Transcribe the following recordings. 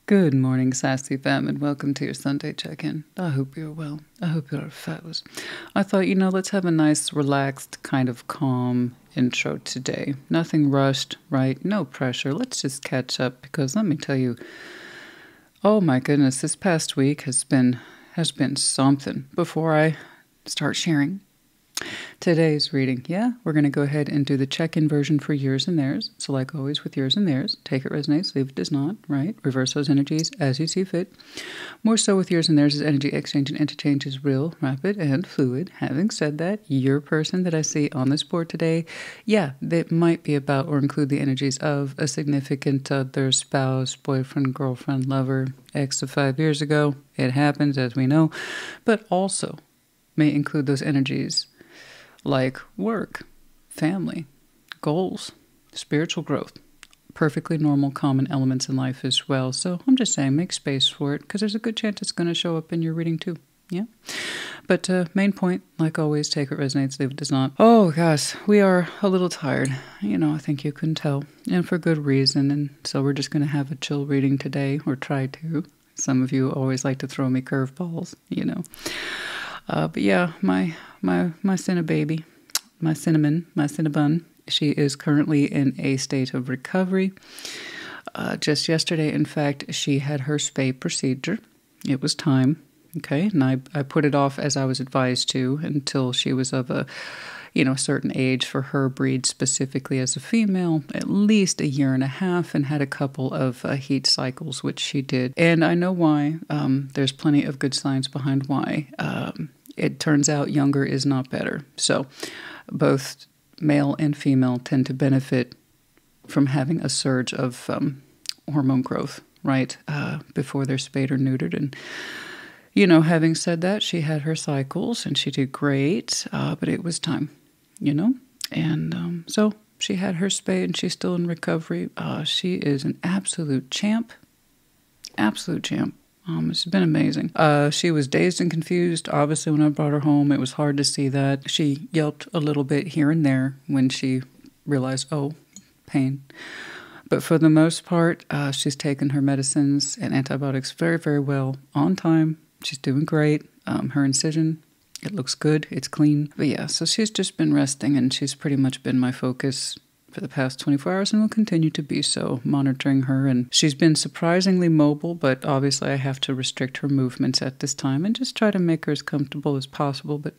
Good morning, Sassy Fam, and welcome to your Sunday check-in. I hope you're well. I hope you're fabulous. I thought, let's have a nice, relaxed, kind of calm intro today. Nothing rushed, right? No pressure. Let's just catch up because let me tell you, oh my goodness, this past week has been something. Before I start sharing today's reading, we're going to go ahead and do the check-in version for yours and theirs. So like always with yours and theirs, take it resonates, leave it does not, right? Reverse those energies as you see fit. More so with yours and theirs, is energy exchange and interchange is real, rapid, and fluid. Having said that, your person that I see on this board today, that might be about or include the energies of a significant other, spouse, boyfriend, girlfriend, lover, ex of 5 years ago. It happens, as we know, but also may include those energies like work, family, goals, spiritual growth, perfectly normal, common elements in life as well. So I'm just saying, make space for it because there's a good chance it's going to show up in your reading too. Yeah. But main point, like always, take what resonates, leave it does not. Oh gosh, we are a little tired. I think you can tell, and for good reason. And so we're just going to have a chill reading today, or try to. Some of you always like to throw me curveballs, But yeah, my Cinnababy, my Cinnabon, she is currently in a state of recovery. Just yesterday, in fact, she had her spay procedure. It was time, okay? And I put it off as I was advised to until she was of a certain age for her breed, specifically as a female, at least 1.5 years, and had a couple of heat cycles, which she did. And I know why. There's plenty of good science behind why. It turns out younger is not better. So both male and female tend to benefit from having a surge of hormone growth, right, before they're spayed or neutered. And, having said that, she had her cycles and she did great, but it was time, And so she had her spay and she's still in recovery. She is an absolute champ. Absolute champ. It's been amazing. She was dazed and confused. Obviously, when I brought her home, it was hard to see that. She yelped a little bit here and there when she realized, oh, pain. But for the most part, she's taken her medicines and antibiotics very, very well on time. She's doing great. Her incision, it looks good. It's clean. But yeah, so she's just been resting, and she's pretty much been my focus for the past 24 hours and will continue to be so, monitoring her. And she's been surprisingly mobile, but obviously I have to restrict her movements at this time and just try to make her as comfortable as possible. But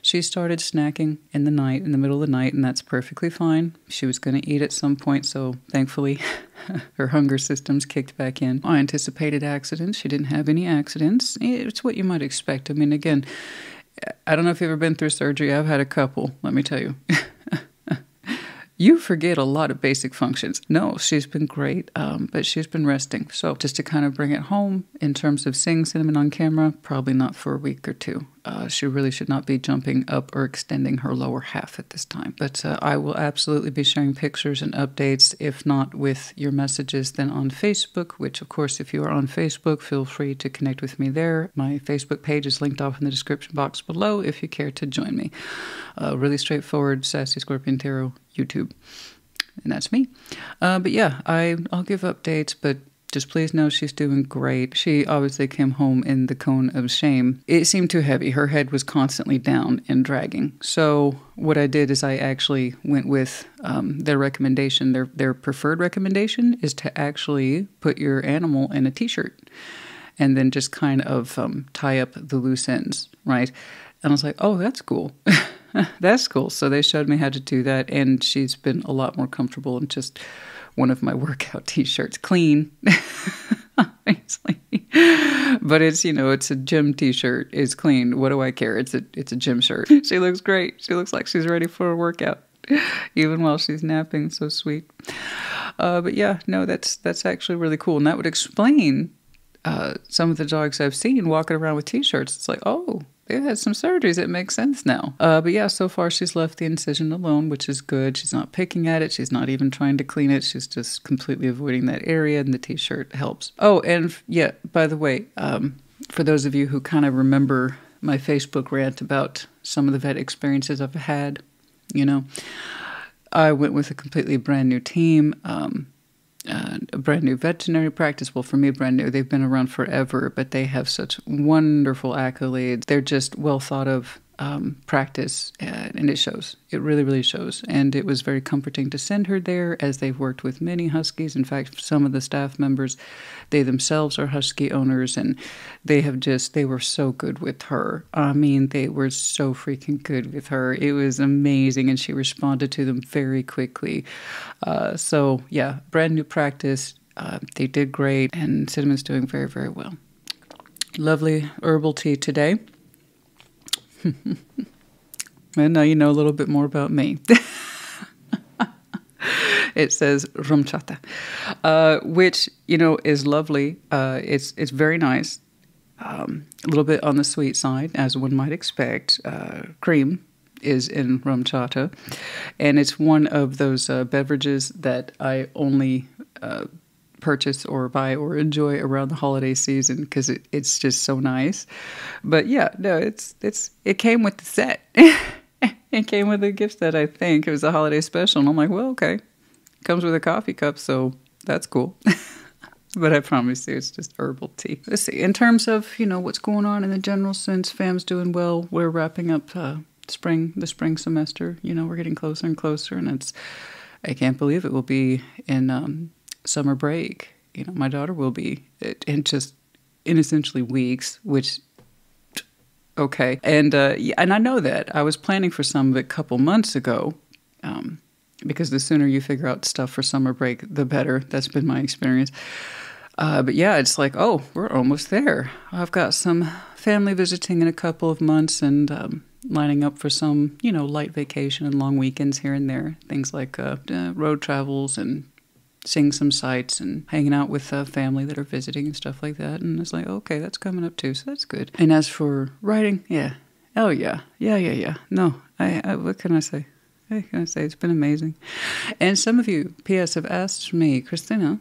she started snacking in the middle of the night, and that's perfectly fine. She was going to eat at some point, so thankfully her hunger system's kicked back in. I anticipated accidents. She didn't have any accidents. It's what you might expect. I mean, again, I don't know if you've ever been through surgery. I've had a couple, let me tell you. You forget a lot of basic functions. No, she's been great, but she's been resting. So just to kind of bring it home, in terms of seeing Cinnamon on camera, probably not for a week or two. She really should not be jumping up or extending her lower half at this time. But I will absolutely be sharing pictures and updates, if not with your messages, then on Facebook, which, of course, if you are on Facebook, feel free to connect with me there. My Facebook page is linked off in the description box below if you care to join me. Really straightforward, Sassy Scorpion Tarot YouTube. And that's me. But yeah, I'll give updates, but just please know she's doing great. She obviously came home in the cone of shame. It seemed too heavy. Her head was constantly down and dragging. So what I did is I actually went with their recommendation. Their preferred recommendation is to actually put your animal in a t-shirt and then just kind of tie up the loose ends, right? And I was like, oh, that's cool. That's cool. So they showed me how to do that, and she's been a lot more comfortable in just one of my workout t-shirts. Clean, obviously. But it's, it's a gym t-shirt. It's clean. What do I care? It's a gym shirt. She looks great. She looks like she's ready for a workout, even while she's napping. So sweet. But yeah, no, that's actually really cool. And that would explain some of the dogs I've seen walking around with t-shirts. It's like, oh, they've had some surgeries. It makes sense now. But yeah, so far she's left the incision alone, which is good. She's not picking at it. She's not even trying to clean it. She's just completely avoiding that area, and the t-shirt helps. Oh, and yeah, by the way, for those of you who kind of remember my Facebook rant about some of the vet experiences I've had, I went with a completely brand new team. a brand new veterinary practice. Well, for me, brand new. They've been around forever, but they have such wonderful accolades. They're just well thought of practice, and it shows. It really, really shows. And it was very comforting to send her there, as they've worked with many huskies. In fact, some of the staff members, they themselves are husky owners, and they were so good with her. I mean, they were so freaking good with her. It was amazing, and she responded to them very quickly. So yeah, brand new practice. They did great, and Cinnamon's doing very, very well. Lovely herbal tea today. And now you know a little bit more about me. It says rumchata, which, you know, is lovely. It's very nice. A little bit on the sweet side, as one might expect. Cream is in rumchata, and it's one of those beverages that I only purchase or buy or enjoy around the holiday season, because it's just so nice. But yeah, no, it came with the set. It came with a gift set, I think. It was a holiday special, and I'm like, well, okay. It comes with a coffee cup, so that's cool. But I promise you, it's just herbal tea. Let's see. In terms of, you know, what's going on in the general sense, fam's doing well. We're wrapping up the spring semester. You know, we're getting closer and closer, and I can't believe it will be in summer break. You know, my daughter will be in essentially weeks, which, okay. And and I know that. I was planning for some of it a couple months ago, because the sooner you figure out stuff for summer break, the better. That's been my experience. But yeah, it's like, oh, we're almost there. I've got some family visiting in a couple of months, and lining up for some, you know, light vacation and long weekends here and there. Things like road travels and seeing some sights and hanging out with family that are visiting and stuff like that. And it's like, okay, that's coming up too, so that's good. And as for writing, yeah. Oh, yeah. Yeah. No, I what can I say? What can I say? It's been amazing. And some of you, P.S., have asked me, Christina,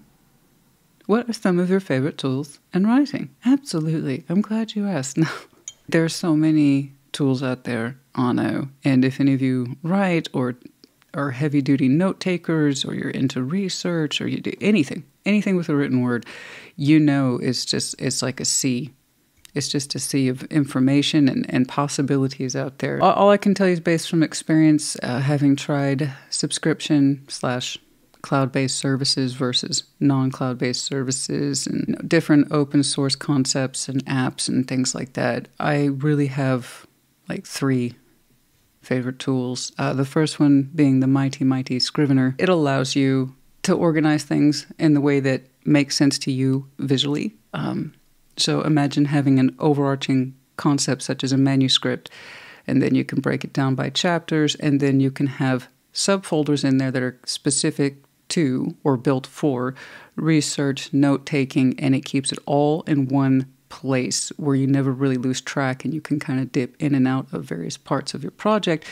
what are some of your favorite tools in writing? Absolutely. I'm glad you asked. No, there are so many tools out there, I know. And if any of you write or are heavy-duty note takers, or you're into research, or you do anything with a written word, you know, it's like a sea. It's just a sea of information and possibilities out there. All I can tell you is based from experience, having tried subscription / cloud-based services versus non-cloud-based services, and, you know, different open source concepts and apps and things like that. I really have like 3 favorite tools. The first one being the mighty Scrivener. It allows you to organize things in the way that makes sense to you visually. So imagine having an overarching concept such as a manuscript, and then you can break it down by chapters, and then you can have subfolders in there that are specific to or built for research, note-taking, and it keeps it all in one place where you never really lose track, and you can kind of dip in and out of various parts of your project,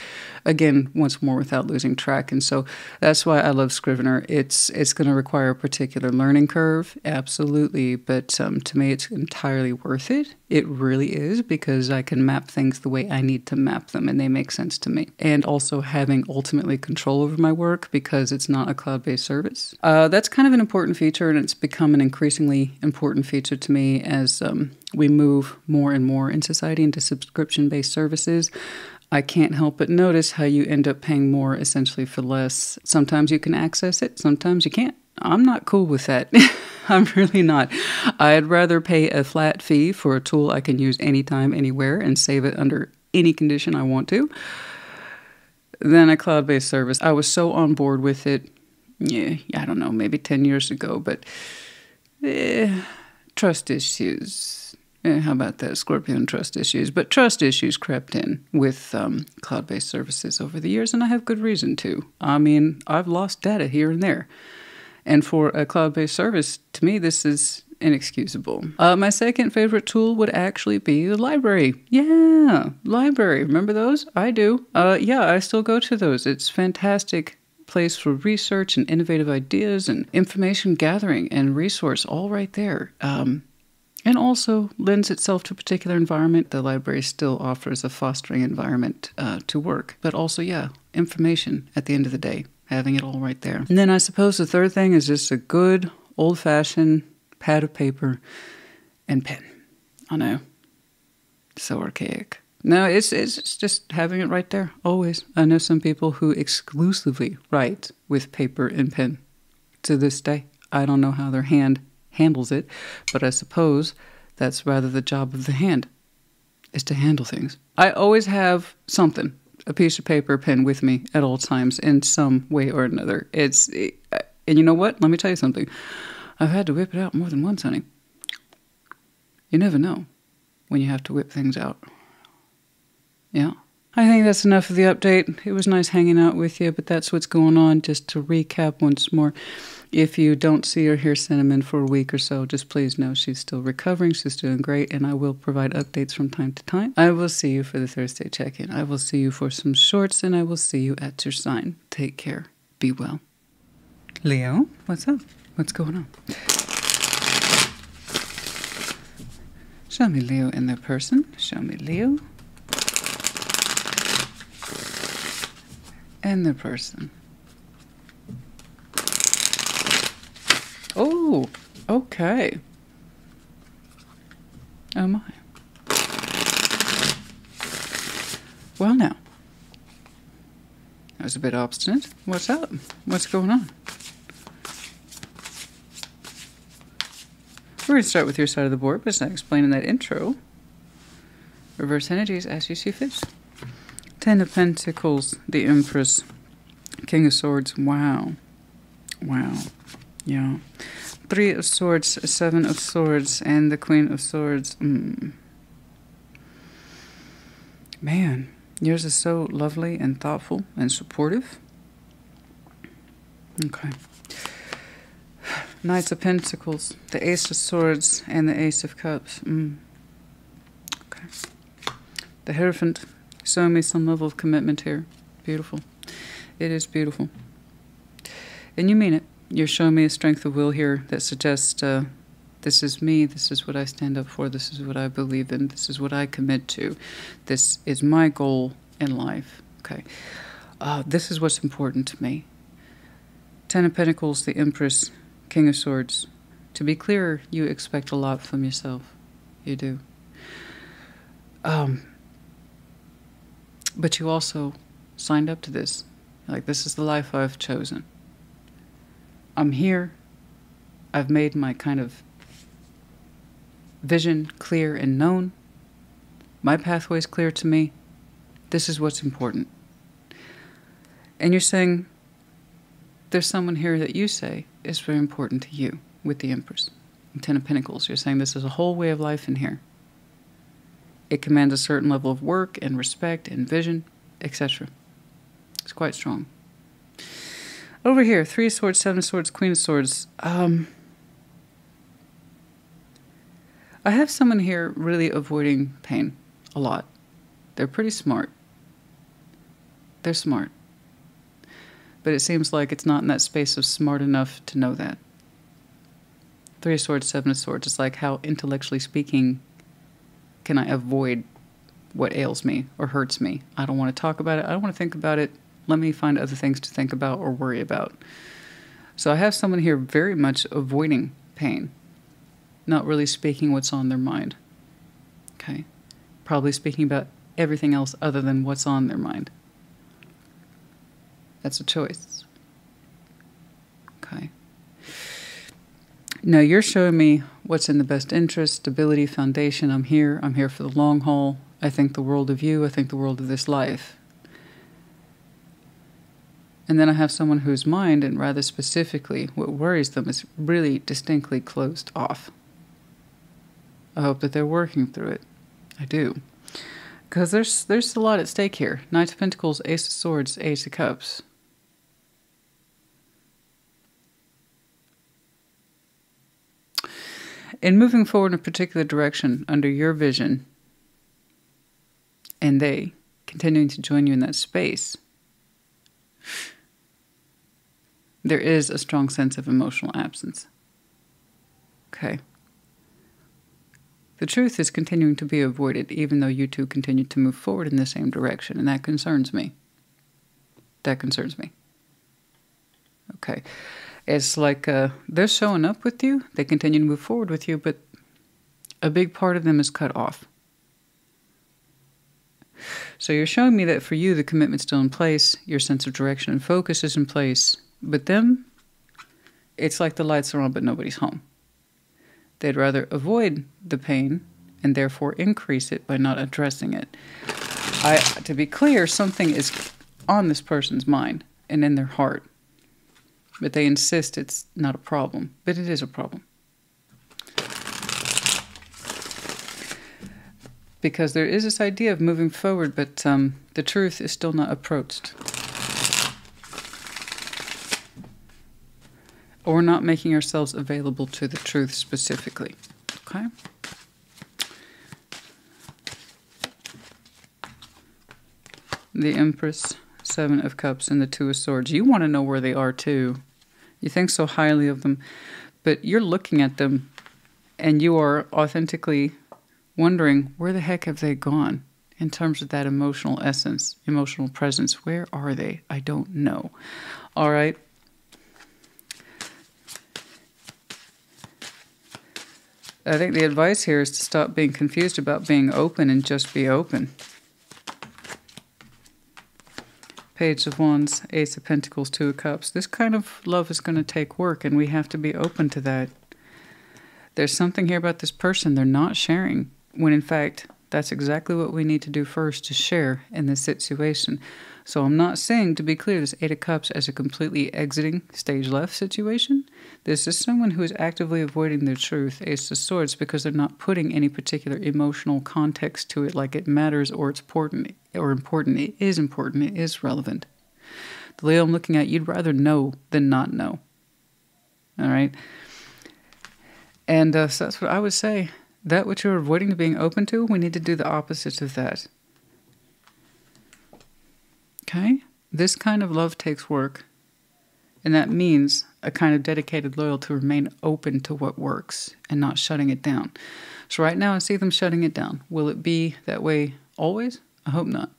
again, once more without losing track. And so that's why I love Scrivener. It's going to require a particular learning curve, absolutely, but to me it's entirely worth it. It really is, because I can map things the way I need to map them, and they make sense to me. And also having ultimately control over my work, because it's not a cloud-based service. That's kind of an important feature, and it's become an increasingly important feature to me as we move more and more in society into subscription-based services. I can't help but notice how you end up paying more essentially for less. Sometimes you can access it, sometimes you can't. I'm not cool with that. I'm really not. I'd rather pay a flat fee for a tool I can use anytime, anywhere, and save it under any condition I want to, than a cloud-based service. I was so on board with it, I don't know, maybe 10 years ago, but trust issues. How about that? Scorpion trust issues. But trust issues crept in with cloud-based services over the years, and I have good reason to. I mean, I've lost data here and there. And for a cloud-based service, to me, this is inexcusable. My second favorite tool would actually be the library. Yeah, library. Remember those? I do. Yeah, I still go to those. It's fantastic place for research and innovative ideas and information gathering and resource all right there. And also lends itself to a particular environment. The library still offers a fostering environment to work. But also, yeah, information at the end of the day. Having it all right there. And then I suppose the third thing is just a good old-fashioned pad of paper and pen. I know. So archaic. No, it's just having it right there, always. I know some people who exclusively write with paper and pen to this day. I don't know how their hand handles it, but I suppose that's rather the job of the hand, is to handle things. I always have something, a piece of paper, a pen with me at all times in some way or another. And you know what? Let me tell you something. I've had to whip it out more than once, honey. You never know when you have to whip things out. Yeah. I think that's enough of the update. It was nice hanging out with you, but that's what's going on. Just to recap once more, if you don't see or hear Cinnamon for a week or so, just please know she's still recovering. She's doing great, and I will provide updates from time to time. I will see you for the Thursday check-in. I will see you for some shorts, and I will see you at your sign. Take care. Be well. Leo, what's up? What's going on? Show me Leo in their person. Show me Leo. And their person. Oh, okay. Oh my. Well now. That was a bit obstinate. What's up? What's going on? We're going to start with your side of the board, but it's not explaining that intro. Reverse energies as you see fit. Ten of Pentacles, the Empress, King of Swords. Wow. Wow. Yeah. Three of Swords, Seven of Swords, and the Queen of Swords. Man, yours is so lovely and thoughtful and supportive. Okay. Knights of Pentacles, the Ace of Swords, and the Ace of Cups. Okay. The Hierophant, showing me some level of commitment here. Beautiful. It is beautiful. And you mean it. You're showing me a strength of will here that suggests this is me, this is what I stand up for, this is what I believe in, this is what I commit to. This is my goal in life. Okay. This is what's important to me. Ten of Pentacles, the Empress, King of Swords. To be clear, you expect a lot from yourself. You do. But you also signed up to this. Like, this is the life I've chosen. I'm here. I've made my kind of vision clear and known. My pathway is clear to me. This is what's important. And you're saying there's someone here that you say is very important to you with the Empress. And Ten of Pentacles. You're saying this is a whole way of life in here. It commands a certain level of work and respect and vision, etc. It's quite strong. Over here, Three of Swords, Seven of Swords, Queen of Swords. I have someone here really avoiding pain a lot. They're pretty smart. They're smart. But it seems like it's not in that space of smart enough to know that. Three of Swords, Seven of Swords. It's like, how intellectually speaking can I avoid what ails me or hurts me? I don't want to talk about it. I don't want to think about it. Let me find other things to think about or worry about. So I have someone here very much avoiding pain. Not really speaking what's on their mind. Okay? Probably speaking about everything else other than what's on their mind. That's a choice. Okay? Now you're showing me what's in the best interest, stability, foundation. I'm here. I'm here for the long haul. I think the world of you. I think the world of this life. And then I have someone whose mind, and rather specifically what worries them, is really distinctly closed off. I hope that they're working through it. I do. Because there's a lot at stake here. Knight of Pentacles, Ace of Swords, Ace of Cups. In moving forward in a particular direction under your vision, and they continuing to join you in that space, there is a strong sense of emotional absence. Okay. The truth is continuing to be avoided, even though you two continue to move forward in the same direction, and that concerns me. That concerns me. Okay. It's like they're showing up with you. They continue to move forward with you, but a big part of them is cut off. So you're showing me that for you, the commitment's still in place. Your sense of direction and focus is in place. But them, it's like the lights are on, but nobody's home. They'd rather avoid the pain and therefore increase it by not addressing it. To be clear, something is on this person's mind and in their heart. But they insist it's not a problem. But it is a problem. Because there is this idea of moving forward, but the truth is still not approached. Or we're not making ourselves available to the truth specifically. Okay? The Empress, Seven of Cups, and the Two of Swords. You want to know where they are too. You think so highly of them, but you're looking at them and you are authentically wondering, where the heck have they gone in terms of that emotional essence, emotional presence? Where are they? I don't know. All right. I think the advice here is to stop being confused about being open and just be open. Page of Wands, Ace of Pentacles, Two of Cups. This kind of love is going to take work, and we have to be open to that. There's something here about this person they're not sharing, when in fact, that's exactly what we need to do first, to share in this situation. So I'm not saying, to be clear, this Eight of Cups as a completely exiting stage left situation. This is someone who is actively avoiding their truth, Ace of Swords, because they're not putting any particular emotional context to it, like it matters or it's important. It is relevant. The Leo I'm looking at, you'd rather know than not know. All right? And so that's what I would say. That which you're avoiding to being open to, we need to do the opposite of that. Okay? This kind of love takes work. And that means a kind of dedicated loyalty to remain open to what works and not shutting it down. So right now I see them shutting it down. Will it be that way always? I hope not.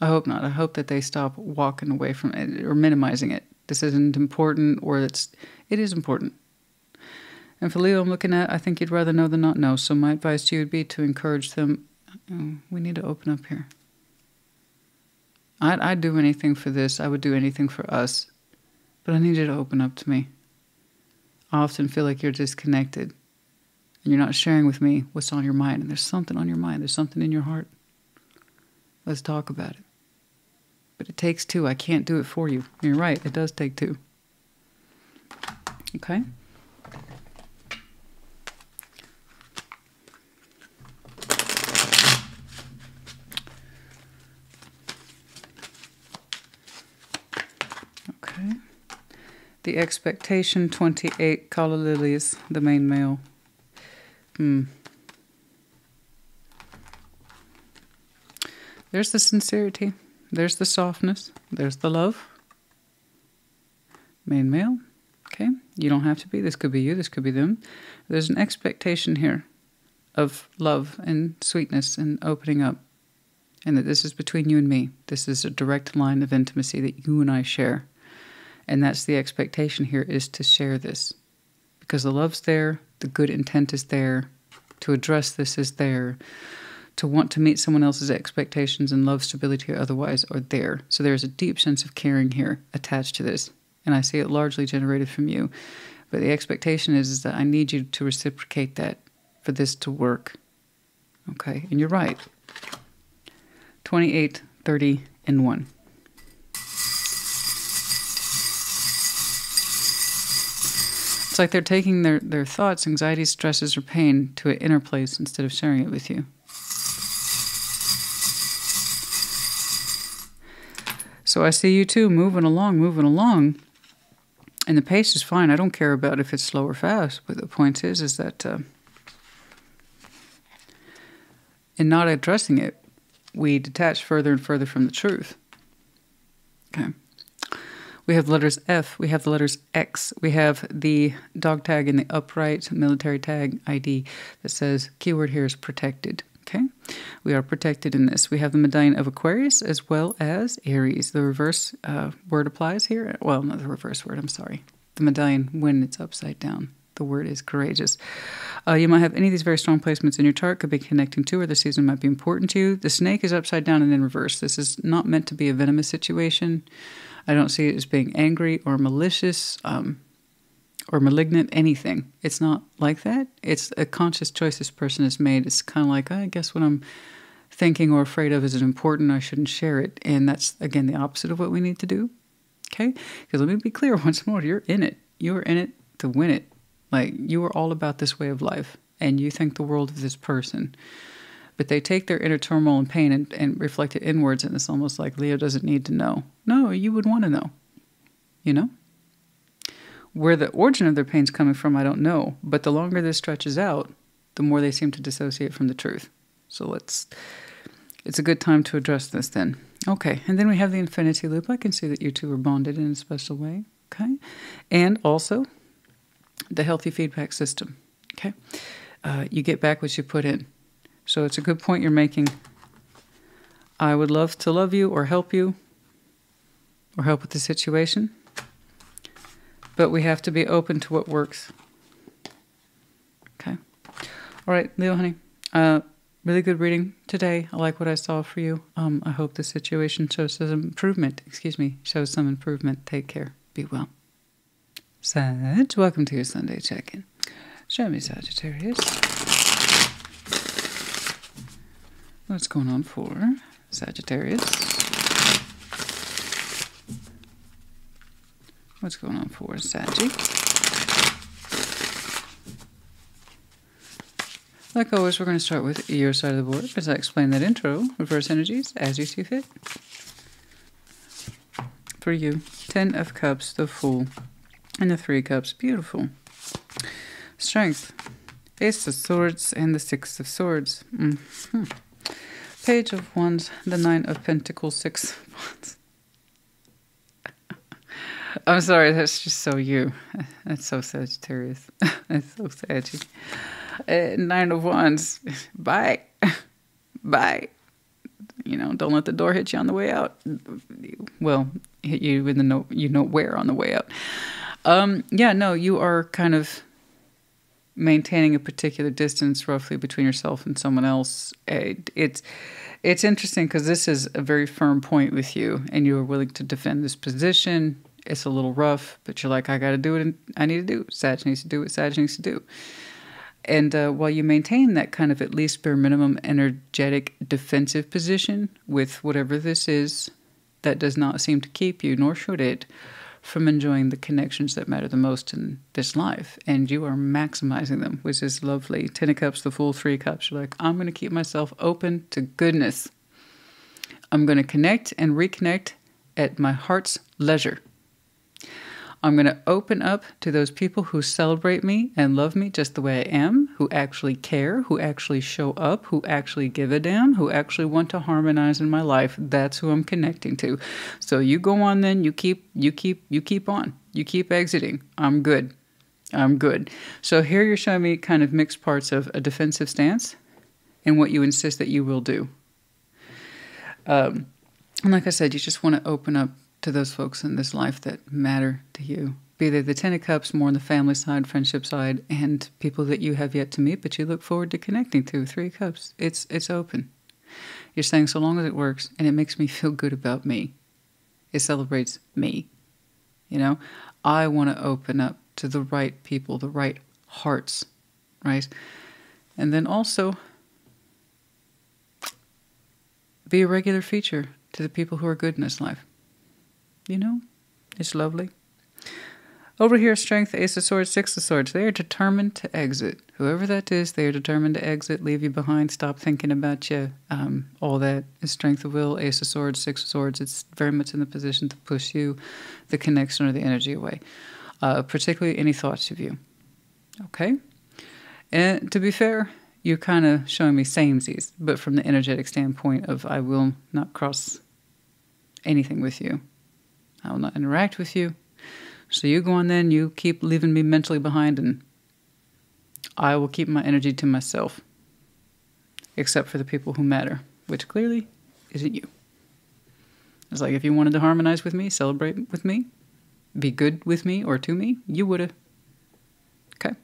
I hope not. I hope that they stop walking away from it or minimizing it. This isn't important, or it is important. And for Leo I'm looking at, I think you'd rather know than not know. So my advice to you would be to encourage them. Oh, we need to open up here. I'd do anything for this. I would do anything for us. But I need you to open up to me. I often feel like you're disconnected. And you're not sharing with me what's on your mind. And there's something on your mind. There's something in your heart. Let's talk about it. But it takes two. I can't do it for you. You're right. It does take two. Okay? Okay. The expectation, 28, Kala Lilies, the main male. There's the sincerity. There's the softness. There's the love. Main male. Okay. You don't have to be. This could be you. This could be them. There's an expectation here of love and sweetness and opening up. And that this is between you and me. This is a direct line of intimacy that you and I share. And that's the expectation here, is to share this. Because the love's there. The good intent is there. To address this is there. To want to meet someone else's expectations and love, stability, or otherwise are there. So there's a deep sense of caring here attached to this. And I see it largely generated from you. But the expectation is that I need you to reciprocate that for this to work. Okay? And you're right. 28, 30, and 1. It's like they're taking their thoughts, anxieties, stresses, or pain to an inner place instead of sharing it with you. So I see you too moving along. And the pace is fine. I don't care about if it's slow or fast. But the point is that in not addressing it, we detach further and further from the truth. Okay. We have the letters F. We have the letters X. We have the dog tag in the upright military tag ID that says, keyword here is protected. Okay, we are protected in this. We have the medallion of Aquarius as well as Aries. The reverse word applies here. Well, not the reverse word, I'm sorry. The medallion when it's upside down. The word is courageous. You might have any of these very strong placements in your chart. Could be connecting to, or the season might be important to you. The snake is upside down and in reverse. This is not meant to be a venomous situation. I don't see it as being angry or malicious or malignant, anything. It's not like that. It's a conscious choice this person has made. It's kind of like, I guess what I'm thinking or afraid of isn't important. I shouldn't share it. And that's, again, the opposite of what we need to do. Okay? Because let me be clear once more. You're in it. You're in it to win it. Like, you are all about this way of life, and you think the world of this person. But they take their inner turmoil and pain and reflect it inwards, and it's almost like Leo doesn't need to know. No, you would want to know. You know? Where the origin of their pain's coming from, I don't know. But the longer this stretches out, the more they seem to dissociate from the truth. So it's a good time to address this then. Okay, and then we have the infinity loop. I can see that you two are bonded in a special way. Okay? And also the healthy feedback system. Okay? You get back what you put in. So it's a good point you're making. I would love to love you or help with the situation. But we have to be open to what works. Okay? All right, Leo, honey. Really good reading today. I like what I saw for you. I hope the situation shows some improvement. Shows some improvement. Take care. Be well. Sag, welcome to your Sunday check-in. Show me, Sagittarius. What's going on for Sagittarius? What's going on for Saggy? Like always, we're going to start with your side of the board as I explain that intro, reverse energies, as you see fit. For you, 10 of Cups, the Fool, and the 3 Cups. Beautiful. Strength, Ace of Swords, and the 6 of Swords. Page of Wands, the 9 of Pentacles, 6 of Wands. I'm sorry, that's just so you. That's so Sagittarius. That's so Saggy. 9 of Wands. Bye. Bye. You know, don't let the door hit you on the way out. Well, hit you with the you know where on the way out. Yeah, no, you are kind of maintaining a particular distance roughly between yourself and someone else. It's interesting because this is a very firm point with you, and you are willing to defend this position. It's a little rough, but you're like, I got to do it. I need to do it. Sag needs to do what Sag needs to do. And while you maintain that kind of at least bare minimum energetic defensive position with whatever this is, that does not seem to keep you, nor should it, from enjoying the connections that matter the most in this life. And you are maximizing them, which is lovely. 10 of Cups, the Fool, 3 Cups. You're like, I'm going to keep myself open to goodness. I'm going to connect and reconnect at my heart's leisure. I'm going to open up to those people who celebrate me and love me just the way I am, who actually care, who actually show up, who actually give a damn, who actually want to harmonize in my life. That's who I'm connecting to. So you go on then, you keep on. You keep exiting. I'm good. I'm good. So here you're showing me kind of mixed parts of a defensive stance and what you insist that you will do. And like I said, you just want to open up to those folks in this life that matter to you. Be they the 10 of Cups, more on the family side, friendship side, and people that you have yet to meet, but you look forward to connecting to. 3 Cups. It's open. You're saying so long as it works, and it makes me feel good about me. It celebrates me. You know? I want to open up to the right people, the right hearts, right? And then also be a regular feature to the people who are good in this life. You know, it's lovely. Over here, Strength, Ace of Swords, 6 of Swords. They are determined to exit. Whoever that is, they are determined to exit, leave you behind, stop thinking about you. All that is Strength of Will, Ace of Swords, 6 of Swords. It's very much in the position to push you, the connection or the energy away. Particularly any thoughts of you. Okay? And to be fair, you're kind of showing me samesies, but from the energetic standpoint of I will not cross anything with you. I will not interact with you. So you go on then, you keep leaving me mentally behind, and I will keep my energy to myself. except for the people who matter, which clearly isn't you. It's like if you wanted to harmonize with me, celebrate with me, be good with me or to me, you would have. Okay.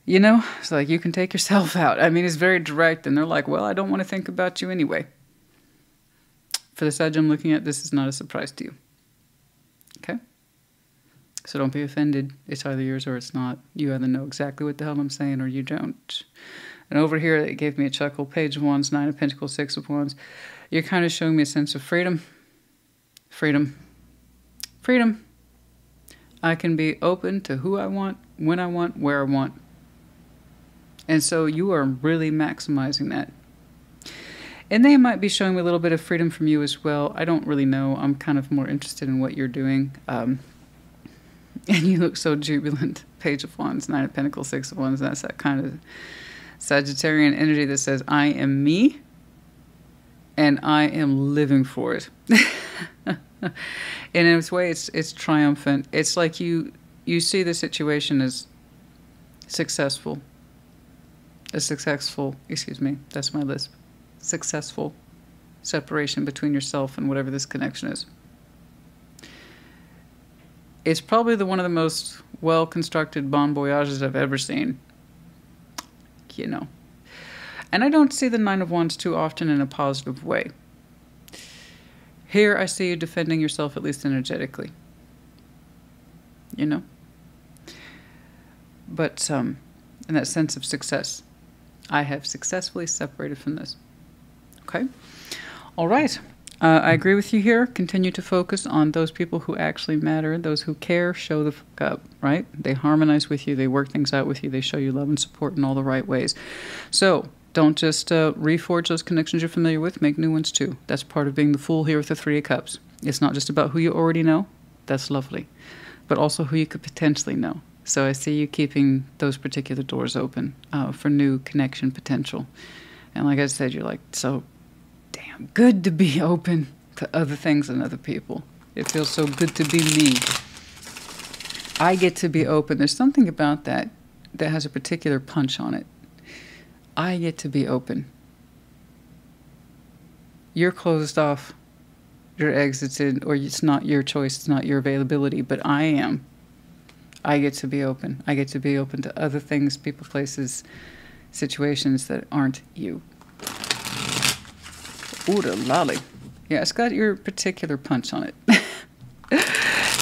You know, it's like you can take yourself out. I mean, it's very direct, and they're like, well, I don't want to think about you anyway. For the Sag I'm looking at, this is not a surprise to you. Okay? So don't be offended. It's either yours or it's not. You either know exactly what the hell I'm saying or you don't. And over here, it gave me a chuckle. Page of Wands, Nine of Pentacles, Six of Wands. You're kind of showing me a sense of freedom. Freedom. Freedom. I can be open to who I want, when I want, where I want. And so you are really maximizing that. And they might be showing me a little bit of freedom from you as well. I don't really know. I'm kind of more interested in what you're doing. And you look so jubilant. Page of Wands, Nine of Pentacles, Six of Wands. That's that kind of Sagittarian energy that says, I am me, and I am living for it. And in its way, it's triumphant. It's like you see the situation as successful. A successful, excuse me, that's my lisp. Successful separation between yourself and whatever this connection is. It's probably one of the most well-constructed bon voyages I've ever seen. You know. And I don't see the Nine of Wands too often in a positive way. Here I see you defending yourself, at least energetically. You know? But in that sense of success, I have successfully separated from this. Okay? All right. I agree with you here. Continue to focus on those people who actually matter, those who care, show the fuck up, right? They harmonize with you. They work things out with you. They show you love and support in all the right ways. So don't just reforge those connections you're familiar with. Make new ones too. That's part of being the Fool here with the Three of Cups. It's not just about who you already know. That's lovely. But also who you could potentially know. So I see you keeping those particular doors open for new connection potential. And like I said, you're like, so damn good to be open to other things and other people. It feels so good to be me. I get to be open. There's something about that that has a particular punch on it. I get to be open. You're closed off. You're exited, or it's not your choice. It's not your availability, but I am. I get to be open. I get to be open to other things, people, places, situations that aren't you. Ooh, the lolly. Yeah, it's got your particular punch on it.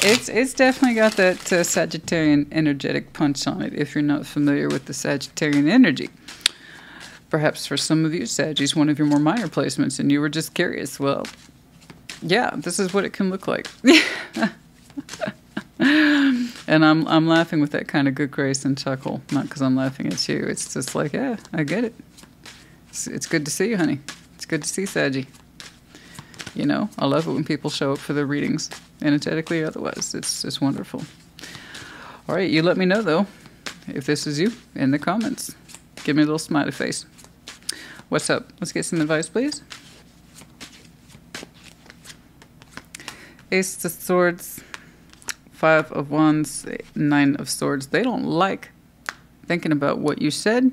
It's definitely got that Sagittarian energetic punch on it, if you're not familiar with the Sagittarian energy. Perhaps for some of you, Sag is one of your more minor placements, and you were just curious. Well, yeah, this is what it can look like. And I'm laughing with that kind of good grace and chuckle, not because I'm laughing at you. It's just like, yeah, I get it. It's good to see you, honey. It's good to see Saggy. You know, I love it when people show up for their readings, energetically or otherwise. It's wonderful. All right, you let me know, though, if this is you in the comments. Give me a little smiley face. What's up? Let's get some advice, please. Ace of Swords, Five of Wands, Nine of Swords. They don't like thinking about what you said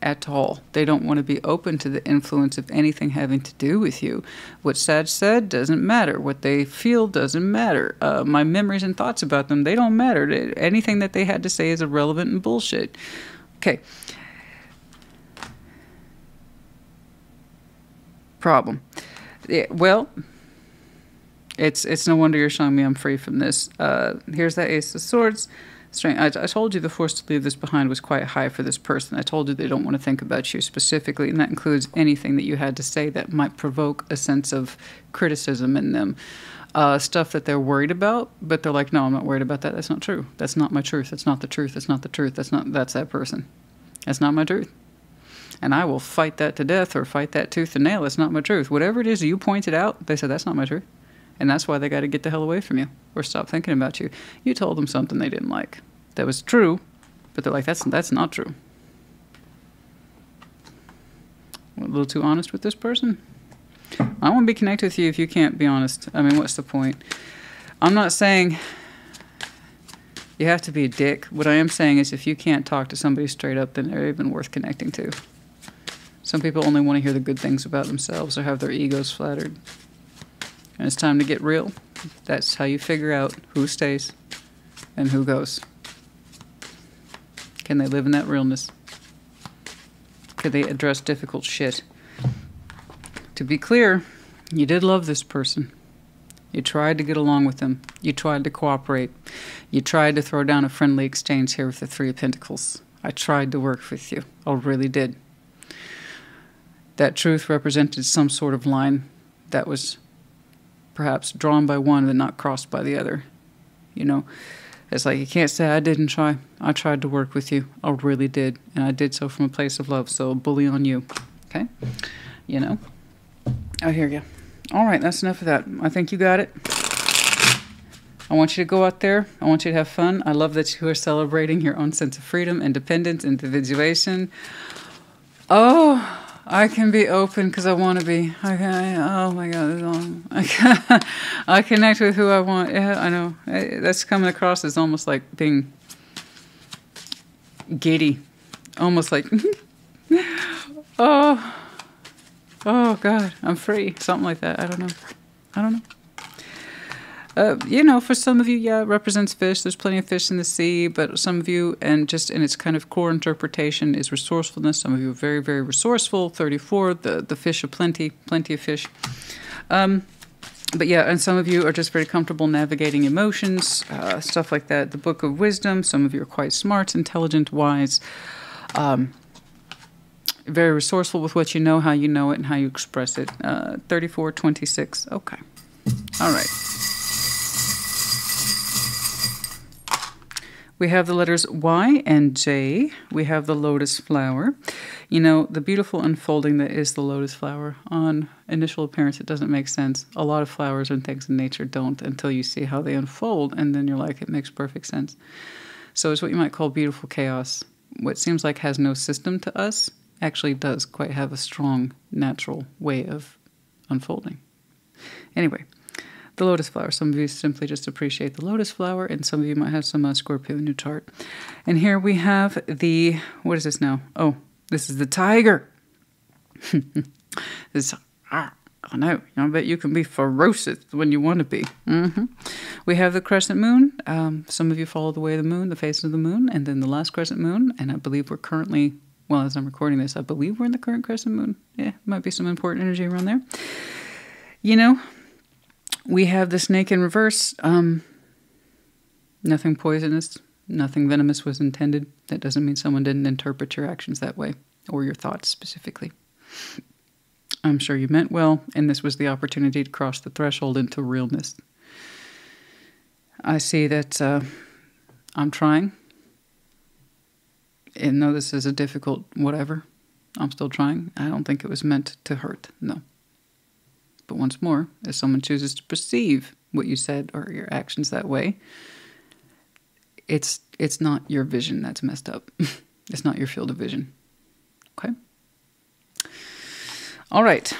at all. They don't want to be open to the influence of anything having to do with you. What Sag said doesn't matter. What they feel doesn't matter. My memories and thoughts about them, they don't matter. Anything that they had to say is irrelevant and bullshit. Okay. Problem. Yeah, well, it's no wonder you're showing me I'm free from this. Here's that Ace of Swords. I told you the force to leave this behind was quite high for this person. I told you they don't want to think about you specifically, and that includes anything that you had to say that might provoke a sense of criticism in them. Stuff that they're worried about, but they're like, no, I'm not worried about that. That's not true. That's not my truth. That's not the truth. That's not the truth. That's that person. That's not my truth. And I will fight that to death or fight that tooth and nail. It's not my truth. Whatever it is you pointed out, they said, that's not my truth. And that's why they got to get the hell away from you or stop thinking about you. You told them something they didn't like. That was true, but they're like, that's not true. A little too honest with this person? I won't be connected with you if you can't be honest. I mean, what's the point? I'm not saying you have to be a dick. What I am saying is if you can't talk to somebody straight up, then they're even worth connecting to. Some people only want to hear the good things about themselves or have their egos flattered. And it's time to get real. That's how you figure out who stays and who goes. Can they live in that realness? Could they address difficult shit? To be clear, you did love this person. You tried to get along with them. You tried to cooperate. You tried to throw down a friendly exchange here with the Three of Pentacles. I tried to work with you. I really did. That truth represented some sort of line that was perhaps drawn by one and not crossed by the other. You know, it's like you can't say I didn't try. I tried to work with you. I really did. And I did so from a place of love. So bully on you. Okay? You know? I hear you. All right, that's enough of that. I think you got it. I want you to go out there. I want you to have fun. I love that you are celebrating your own sense of freedom, independence, individuation. Oh, I can be open because I want to be. Oh my God. I connect with who I want. Yeah, I know. That's coming across as almost like being giddy. Almost like, oh God, I'm free. Something like that. I don't know. You know, for some of you, yeah, it represents fish. There's plenty of fish in the sea, but some of you, and just in its kind of core interpretation, is resourcefulness. Some of you are very, very resourceful. 34, the fish of plenty of fish. But yeah, and some of you are just very comfortable navigating emotions, stuff like that. The Book of Wisdom. Some of you are quite smart, intelligent, wise, very resourceful with what you know, how you know it, and how you express it. 34, 26. Okay. All right. We have the letters Y and J. We have the lotus flower. You know, the beautiful unfolding that is the lotus flower. On initial appearance, it doesn't make sense. A lot of flowers and things in nature don't until you see how they unfold, and then you're like, it makes perfect sense. So it's what you might call beautiful chaos. What seems like has no system to us actually does quite have a strong, natural way of unfolding. Anyway. The lotus flower. Some of you simply just appreciate the lotus flower, and some of you might have some Scorpio in your chart. And here we have the, what is this now? Oh, this is the tiger. I know. I bet you can be ferocious when you want to be. We have the crescent moon. Some of you follow the way of the moon, the face of the moon, and then the last crescent moon. And I believe we're currently, well, as I'm recording this, I believe we're in the current crescent moon. Yeah, might be some important energy around there. You know, we have the snake in reverse. Nothing poisonous, nothing venomous was intended. That doesn't mean someone didn't interpret your actions that way, or your thoughts specifically. I'm sure you meant well, and this was the opportunity to cross the threshold into realness. I see that I'm trying. And though this is a difficult whatever, I'm still trying. I don't think it was meant to hurt, no. But once more, if someone chooses to perceive what you said or your actions that way, it's not your vision that's messed up. It's not your field of vision. Okay? All right.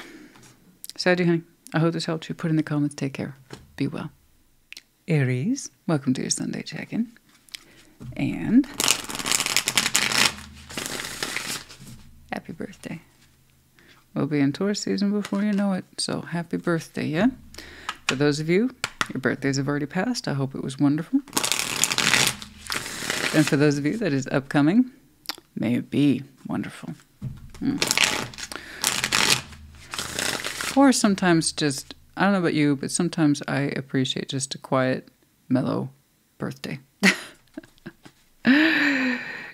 Saggy, honey, I hope this helped you. Put in the comments. Take care. Be well. Aries, welcome to your Sunday check-in. And happy birthday. We'll be in Taurus season before you know it. So happy birthday, yeah? For those of you, your birthdays have already passed. I hope it was wonderful. And for those of you that is upcoming, may it be wonderful. Or sometimes just, I don't know about you, but sometimes I appreciate just a quiet, mellow birthday.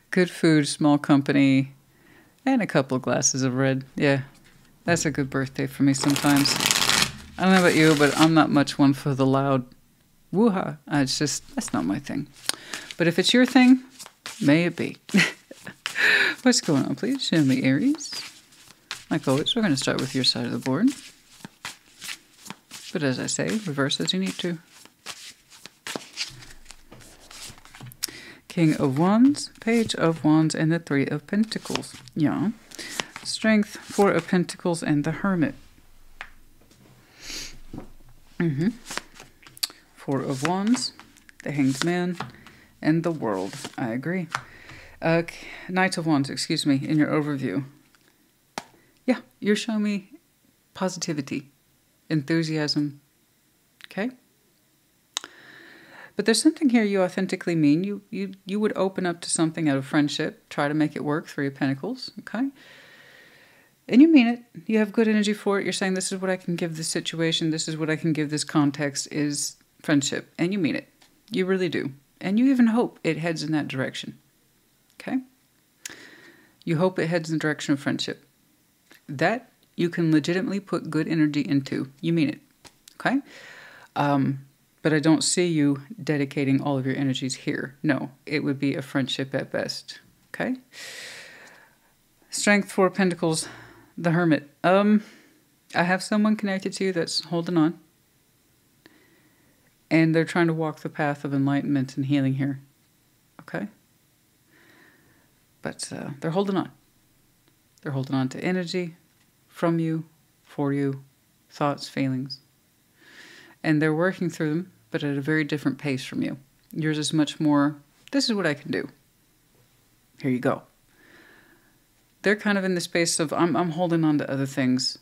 Good food, small company, and a couple of glasses of red. Yeah. That's a good birthday for me sometimes. I don't know about you, but I'm not much one for the loud woo-ha. It's just, that's not my thing. But if it's your thing, may it be. What's going on, please? Show me, Aries. Like always, we're going to start with your side of the board. But as I say, reverse as you need to. King of Wands, Page of Wands, and the Three of Pentacles. Yeah. Strength, Four of Pentacles, and the Hermit. Four of Wands, the Hanged Man, and the World. I agree. Knight of Wands, excuse me, in your overview. Yeah, you're showing me positivity, enthusiasm. Okay? But there's something here you authentically mean. You would open up to something out of friendship, try to make it work, Three of Pentacles, okay? And you mean it. You have good energy for it. You're saying this is what I can give this situation, this is what I can give this context is friendship. And you mean it. You really do. And you even hope it heads in that direction, okay? You hope it heads in the direction of friendship. That you can legitimately put good energy into. You mean it, okay? But I don't see you dedicating all of your energies here. No, it would be a friendship at best. Okay? Strength, Four of Pentacles, the Hermit. I have someone connected to you that's holding on. And they're trying to walk the path of enlightenment and healing here. Okay? But they're holding on. They're holding on to energy from you, for you, thoughts, feelings. And they're working through them, but at a very different pace from you. Yours is much more, this is what I can do. Here you go. They're kind of in the space of, I'm holding on to other things,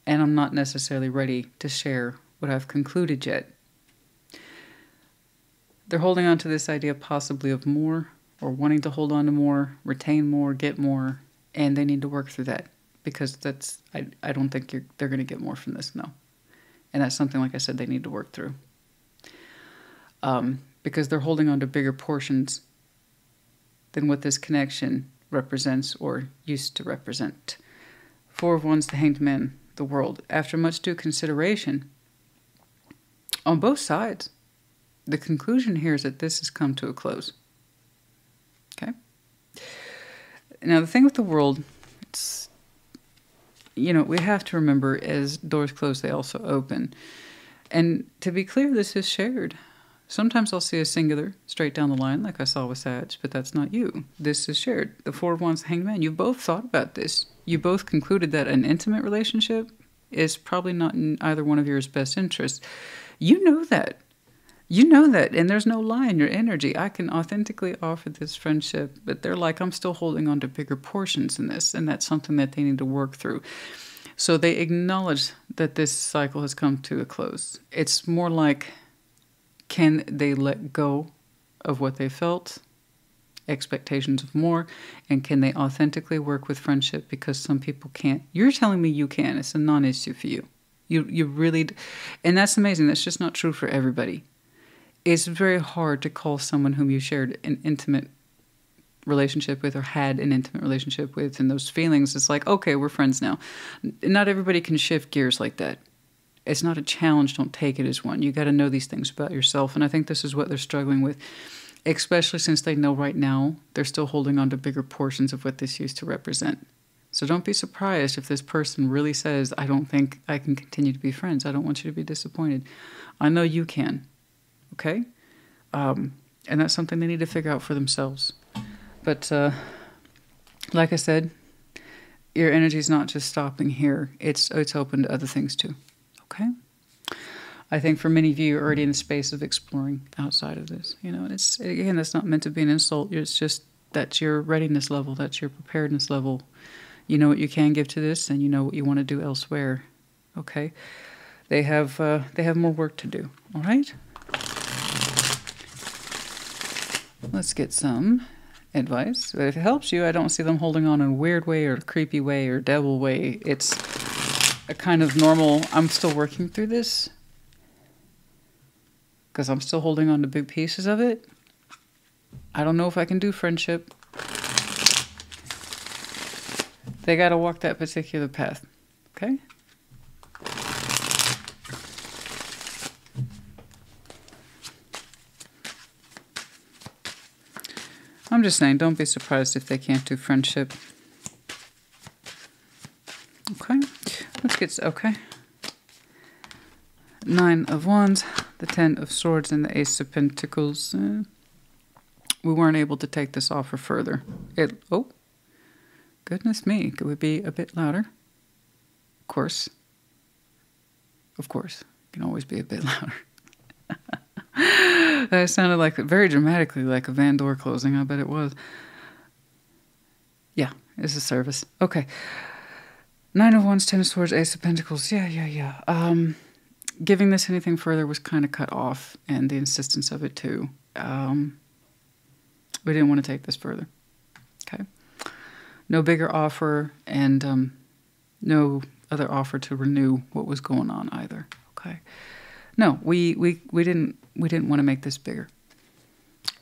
and I'm not necessarily ready to share what I've concluded yet. They're holding on to this idea possibly of more, or wanting to hold on to more, retain more, get more, and they need to work through that. Because that's, I don't think they're going to get more from this, no. And that's something, like I said, they need to work through. Because they're holding on to bigger portions than what this connection represents or used to represent. Four of Wands, the Hanged Man, the World. After much due consideration, on both sides, the conclusion here is that this has come to a close. Okay? Now, the thing with the World, it's, you know, we have to remember, as doors close, they also open. And to be clear, this is shared. Sometimes I'll see a singular straight down the line, like I saw with Sag, but that's not you. This is shared. The Four of Wands, the Hanged Man, you both thought about this. You both concluded that an intimate relationship is probably not in either one of yours best interests. You know that. You know that, and there's no lie in your energy. I can authentically offer this friendship, but they're like, I'm still holding on to bigger portions in this, and that's something that they need to work through. So they acknowledge that this cycle has come to a close. It's more like, can they let go of what they felt, expectations of more, and can they authentically work with friendship? Because some people can't. You're telling me you can. It's a non-issue for you. You really, and that's amazing. That's just not true for everybody. It's very hard to call someone whom you shared an intimate relationship with or had an intimate relationship with, and those feelings, it's like, okay, we're friends now. Not everybody can shift gears like that. It's not a challenge. Don't take it as one. You got to know these things about yourself, and I think this is what they're struggling with, especially since they know right now they're still holding on to bigger portions of what this used to represent. So don't be surprised if this person really says, I don't think I can continue to be friends. I don't want you to be disappointed. I know you can. Okay? And that's something they need to figure out for themselves. But like I said, your energy is not just stopping here. It's open to other things too. Okay? I think for many of you, you're already in the space of exploring outside of this. You know, and it's, again, that's not meant to be an insult. It's just that's your readiness level. That's your preparedness level. You know what you can give to this, and you know what you want to do elsewhere. Okay? They have more work to do. All right? Let's get some advice. But if it helps you, I don't see them holding on in a weird way or a creepy way or devil way. It's a kind of normal, I'm still working through this because I'm still holding on to big pieces of it. I don't know if I can do friendship. They got to walk that particular path. Okay? I'm just saying, don't be surprised if they can't do friendship. Okay, let's get, okay. Nine of Wands, the Ten of Swords, and the Ace of Pentacles. We weren't able to take this offer further. Oh, goodness me, could we be a bit louder? Of course. Of course, can always be a bit louder. That sounded like very dramatically like a van door closing. I bet it was. Yeah, it's a service. Okay. Nine of Wands, Ten of Swords, Ace of Pentacles. Yeah. Giving this anything further was kind of cut off, and the insistence of it too. We didn't want to take this further. Okay. No bigger offer, and no other offer to renew what was going on either. Okay. No, we didn't want to make this bigger.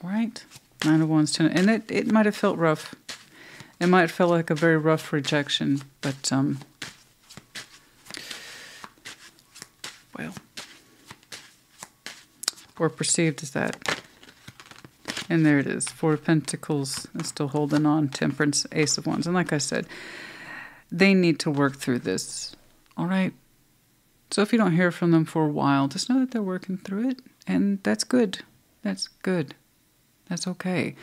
All right. Nine of Wands, Ten, and it might have felt rough. It might feel like a very rough rejection, but well, or perceived as that. And there it is. Four of Pentacles is still holding on. Temperance, Ace of Wands. And like I said, they need to work through this. All right? So if you don't hear from them for a while, just know that they're working through it. And that's good. That's good. That's okay.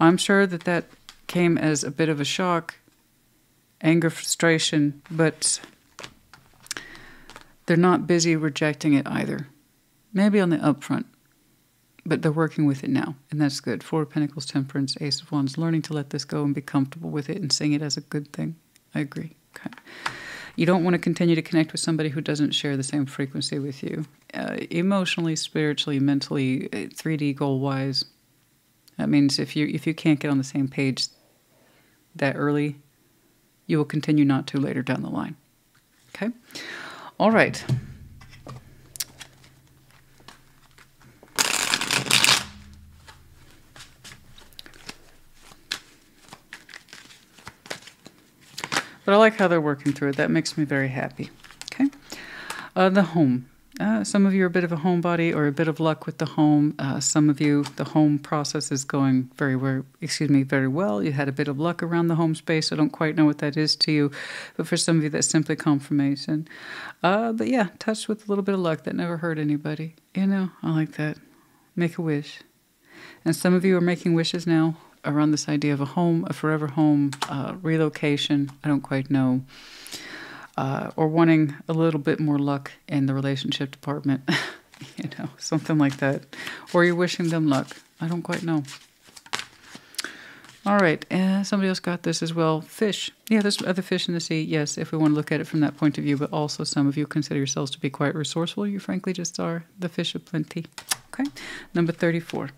I'm sure that that came as a bit of a shock, anger, frustration, but they're not busy rejecting it either. Maybe on the upfront, but they're working with it now, and that's good. Four of Pentacles, Temperance, Ace of Wands, learning to let this go and be comfortable with it and seeing it as a good thing. I agree. Okay. You don't want to continue to connect with somebody who doesn't share the same frequency with you. Emotionally, spiritually, mentally, 3D goal-wise. That means if you can't get on the same page that early, you will continue not to later down the line. Okay? All right. But I like how they're working through it. That makes me very happy. Okay? The home. Some of you are a bit of a homebody or a bit of luck with the home. Some of you, the home process is going very well. You had a bit of luck around the home space. I don't quite know what that is to you. But for some of you, that's simply confirmation. But yeah, touched with a little bit of luck. That never hurt anybody. You know, I like that. Make a wish. And some of you are making wishes now around this idea of a home, a forever home, relocation. I don't quite know. Or wanting a little bit more luck in the relationship department, you know, something like that. Or you're wishing them luck. I don't quite know. All right, somebody else got this as well. Fish. Yeah, there's other fish in the sea. Yes, if we want to look at it from that point of view, but also some of you consider yourselves to be quite resourceful. You frankly just are the fish of plenty. Okay, number 34.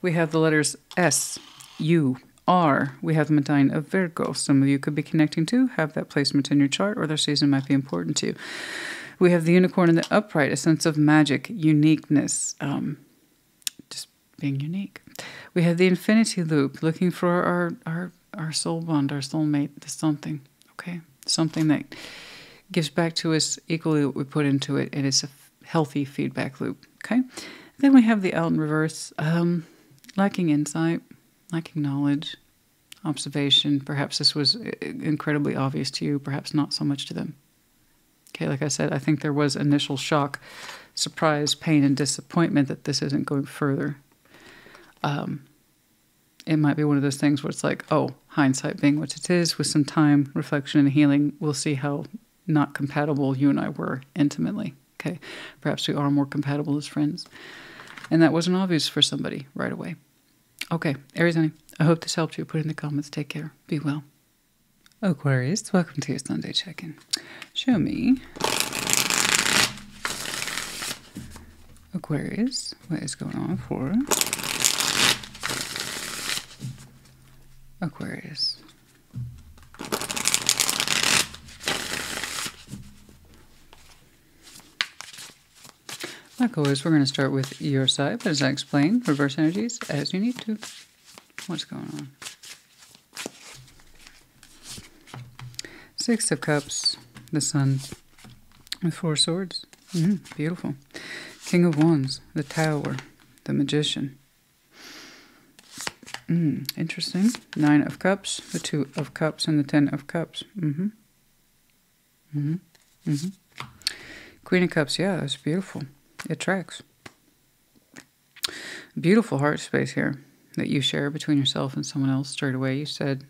We have the letters S, U, R. We have the Medine of Virgo. Some of you could be connecting to, have that placement in your chart, or their season might be important to you. We have the Unicorn in the upright, a sense of magic, uniqueness, just being unique. We have the Infinity Loop, looking for our soul bond, our soulmate, something, okay? Something that gives back to us equally what we put into it, and it's a healthy feedback loop, okay? Then we have the Out in Reverse, lacking insight, lacking knowledge, observation. Perhaps this was incredibly obvious to you, perhaps not so much to them. Okay, like I said, I think there was initial shock, surprise, pain, and disappointment that this isn't going further. It might be one of those things where it's like, oh, hindsight being what it is, with some time, reflection, and healing, we'll see how not compatible you and I were intimately. Okay, perhaps we are more compatible as friends. And that wasn't obvious for somebody right away. Okay, Aries, honey, I hope this helped you. Put in the comments. Take care. Be well. Aquarius, welcome to your Sunday check-in. Show me, Aquarius, what is going on for Aquarius? Like always, we're going to start with your side, but as I explained, reverse energies as you need to. What's going on? Six of Cups, the Sun, with Four Swords. Beautiful. King of Wands, the Tower, the Magician. Interesting. Nine of Cups, the Two of Cups, and the Ten of Cups. Queen of Cups, yeah, that's beautiful. It tracks. Beautiful heart space here that you share between yourself and someone else. Straight away you said,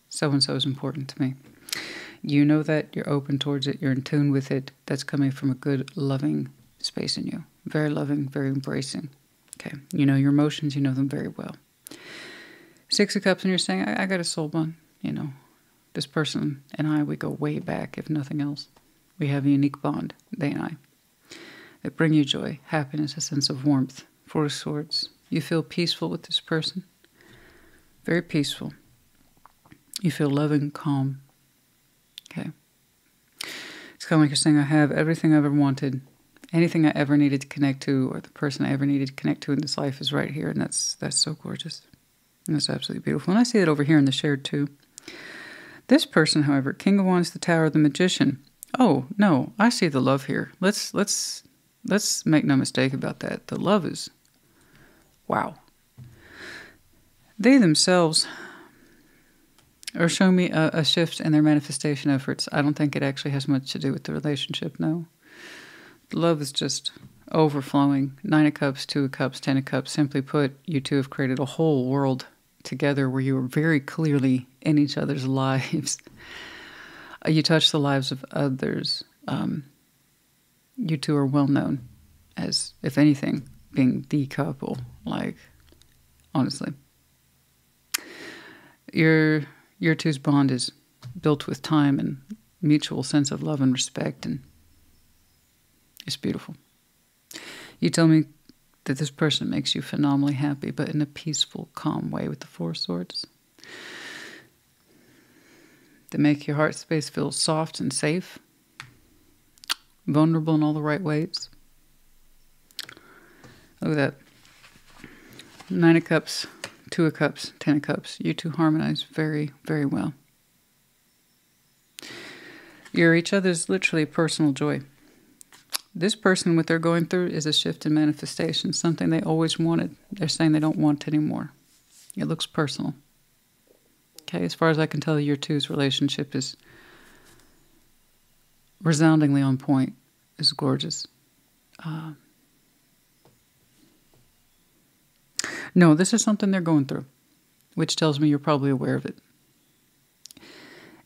so-and-so is important to me. You know that, you're open towards it, you're in tune with it. That's coming from a good, loving space in you. Very loving, very embracing. Okay, you know your emotions, you know them very well. Six of Cups, and you're saying, I got a soul bond. You know, this person and I, we go way back, if nothing else. We have a unique bond, they and I, that bring you joy, happiness, a sense of warmth. Four of Swords. You feel peaceful with this person. Very peaceful. You feel loving, calm. Okay. It's kind of like you're saying, I have everything I ever wanted. Anything I ever needed to connect to, or the person I ever needed to connect to in this life is right here. And that's so gorgeous. And that's absolutely beautiful. And I see it over here in the shared too. This person, however, King of Wands, the Tower, the Magician. Oh, no, I see the love here. Let's make no mistake about that. The love is, wow. They themselves are showing me a shift in their manifestation efforts. I don't think it actually has much to do with the relationship, no. The love is just overflowing. 9 of Cups, 2 of Cups, 10 of Cups. Simply put, you two have created a whole world together where you are very clearly in each other's lives. You touch the lives of others. You two are well known as, if anything, being the couple. Like, honestly. Your two's bond is built with time and mutual sense of love and respect, and it's beautiful. You tell me that this person makes you phenomenally happy, but in a peaceful, calm way with the Four of Swords. They make your heart space feel soft and safe, vulnerable in all the right ways. Look at that. 9 of Cups, 2 of Cups, 10 of Cups. You two harmonize very, very well. You're each other's literally personal joy. This person, what they're going through is a shift in manifestation, something they always wanted. They're saying they don't want anymore. It looks personal. Okay, as far as I can tell, your two's relationship is resoundingly on point. It's gorgeous. No, this is something they're going through, which tells me you're probably aware of it.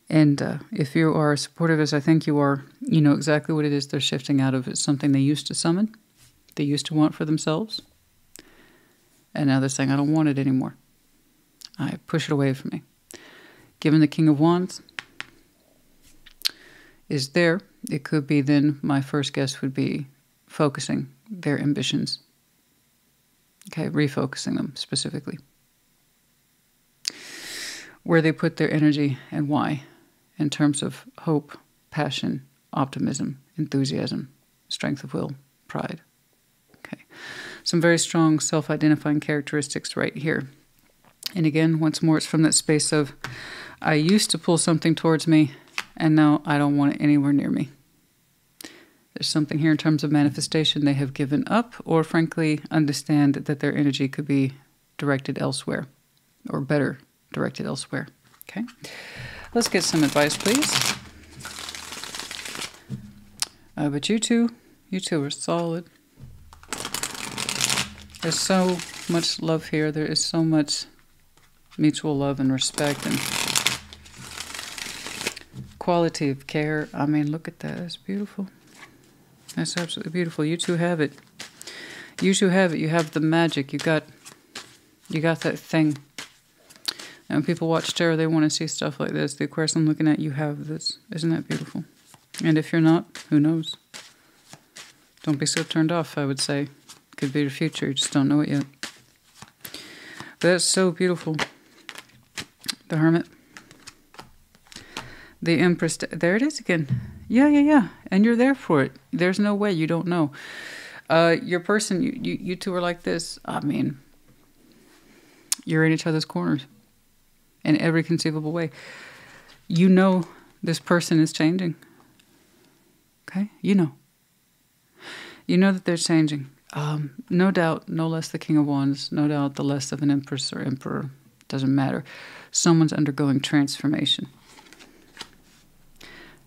And if you are as supportive as I think you are, you know exactly what it is they're shifting out of. It's something they used to summon, they used to want for themselves, and now they're saying, I don't want it anymore. I push it away from me. Given the King of Wands is there, it could be then my first guess would be focusing their ambitions. Okay, refocusing them specifically. Where they put their energy and why in terms of hope, passion, optimism, enthusiasm, strength of will, pride. Okay, some very strong self-identifying characteristics right here. And again, once more, it's from that space of, I used to pull something towards me, and now I don't want it anywhere near me. There's something here in terms of manifestation they have given up, or frankly, understand that their energy could be directed elsewhere, or better directed elsewhere. Okay, let's get some advice, please. But you two are solid. There's so much love here. There is so much mutual love and respect and quality of care. I mean, look at that. That's beautiful. That's absolutely beautiful. You two have it. You two have it. You have the magic. You got that thing. And when people watch tarot, they want to see stuff like this. The Aquarius I'm looking at, you have this. Isn't that beautiful? And if you're not, who knows? Don't be so turned off, I would say. Could be your future. You just don't know it yet. But that's so beautiful. The Hermit. The Empress. There it is again. Yeah. And you're there for it. There's no way you don't know. Your person, you two are like this. I mean, you're in each other's corners in every conceivable way. You know this person is changing. Okay? You know. You know that they're changing. No doubt, no less the King of Wands, no doubt the less of an Empress or Emperor. Doesn't matter. Someone's undergoing transformation.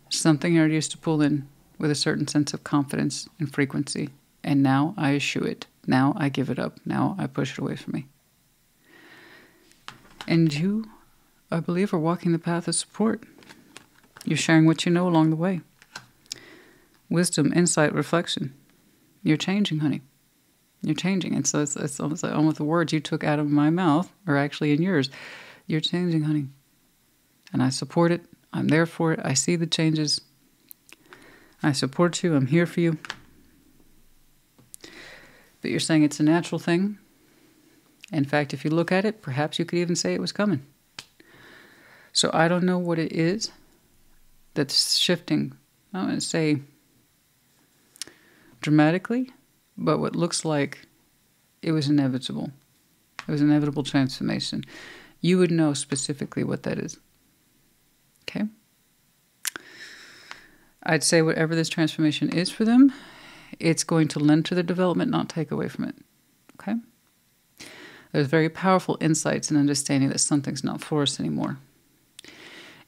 Something I used to pull in with a certain sense of confidence and frequency. And now I eschew it. Now I give it up. Now I push it away from me. And you, I believe, are walking the path of support. You're sharing what you know along the way. Wisdom, insight, reflection. You're changing, honey. You're changing. And so it's almost like almost the words you took out of my mouth are actually in yours. You're changing, honey. And I support it. I'm there for it. I see the changes. I support you. I'm here for you. But you're saying it's a natural thing. In fact, if you look at it, perhaps you could even say it was coming. So I don't know what it is that's shifting. I want to say dramatically, but what looks like it was inevitable. It was inevitable transformation. You would know specifically what that is. Okay? I'd say whatever this transformation is for them, it's going to lend to their development, not take away from it. Okay? There's very powerful insights and understanding that something's not for us anymore.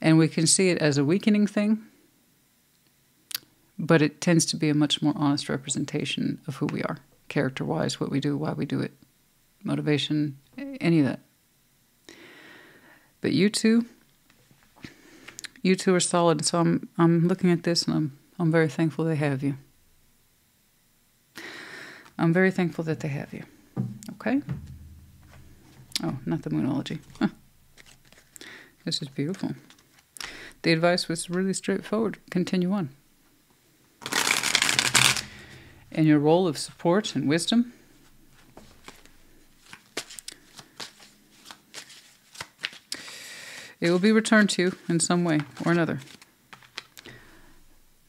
And we can see it as a weakening thing, but it tends to be a much more honest representation of who we are, character-wise, what we do, why we do it, motivation, any of that. But you two are solid. So I'm looking at this and I'm very thankful they have you. I'm very thankful that they have you. Okay? Oh, not the Moonology. Huh. This is beautiful. The advice was really straightforward. Continue on. In your role of support and wisdom, it will be returned to you in some way or another.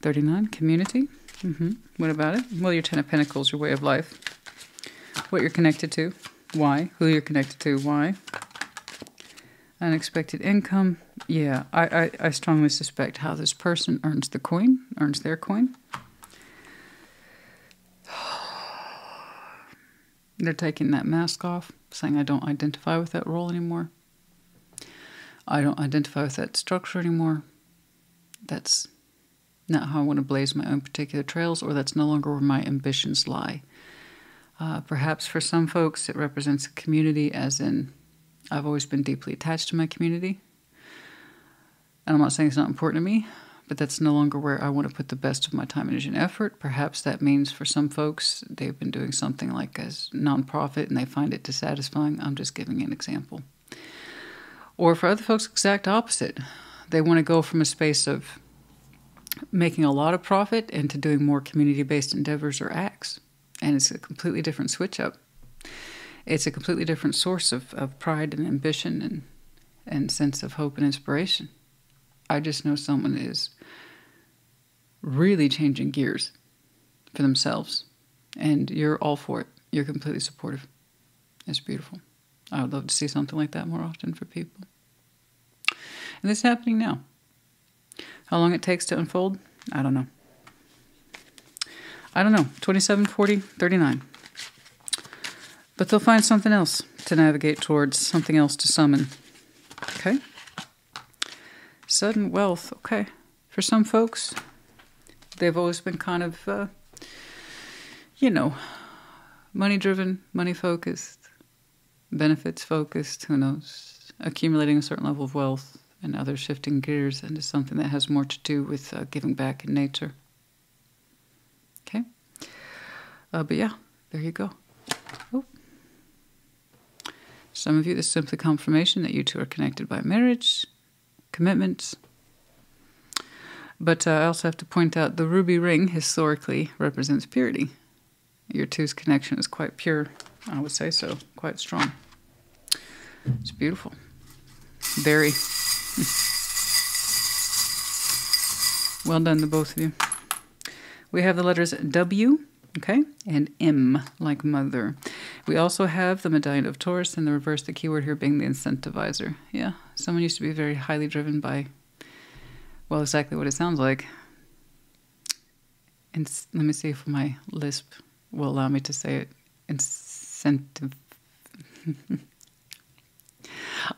39, community. What about it? Well, your 10 of Pentacles, your way of life. What you're connected to. Why? Who you're connected to. Why? Unexpected income. Yeah, I strongly suspect how this person earns the coin, earns their coin. They're taking that mask off, saying, I don't identify with that role anymore. I don't identify with that structure anymore. That's not how I want to blaze my own particular trails, or that's no longer where my ambitions lie. Perhaps for some folks, it represents a community, as in, I've always been deeply attached to my community. And I'm not saying it's not important to me, but that's no longer where I want to put the best of my time, energy, and effort. Perhaps that means for some folks, they've been doing something like as nonprofit and they find it dissatisfying. I'm just giving an example. Or for other folks, exact opposite. They want to go from a space of making a lot of profit into doing more community-based endeavors or acts. And it's a completely different switch up. It's a completely different source of pride and ambition and sense of hope and inspiration. I just know someone is really changing gears for themselves. And you're all for it. You're completely supportive. It's beautiful. I would love to see something like that more often for people. And this is happening now. How long it takes to unfold? I don't know. 27, 40, 39. But they'll find something else to navigate towards, something else to summon. Okay? Sudden wealth. Okay. For some folks, they've always been kind of, money-driven, money-focused, benefits-focused, who knows, accumulating a certain level of wealth, and others shifting gears into something that has more to do with giving back in nature. Okay? But yeah, there you go. Oh. Some of you, this is simply confirmation that you two are connected by marriage, commitments. But I also have to point out the ruby ring historically represents purity. Your two's connection is quite pure, I would say so, quite strong. It's beautiful. Very. Well done, the both of you. We have the letters W, okay, and M, like mother. We also have the medallion of Taurus, and the reverse, the keyword here being the incentivizer. Yeah, someone used to be very highly driven by, well, exactly what it sounds like. And let me see if my lisp will allow me to say it. Incentive.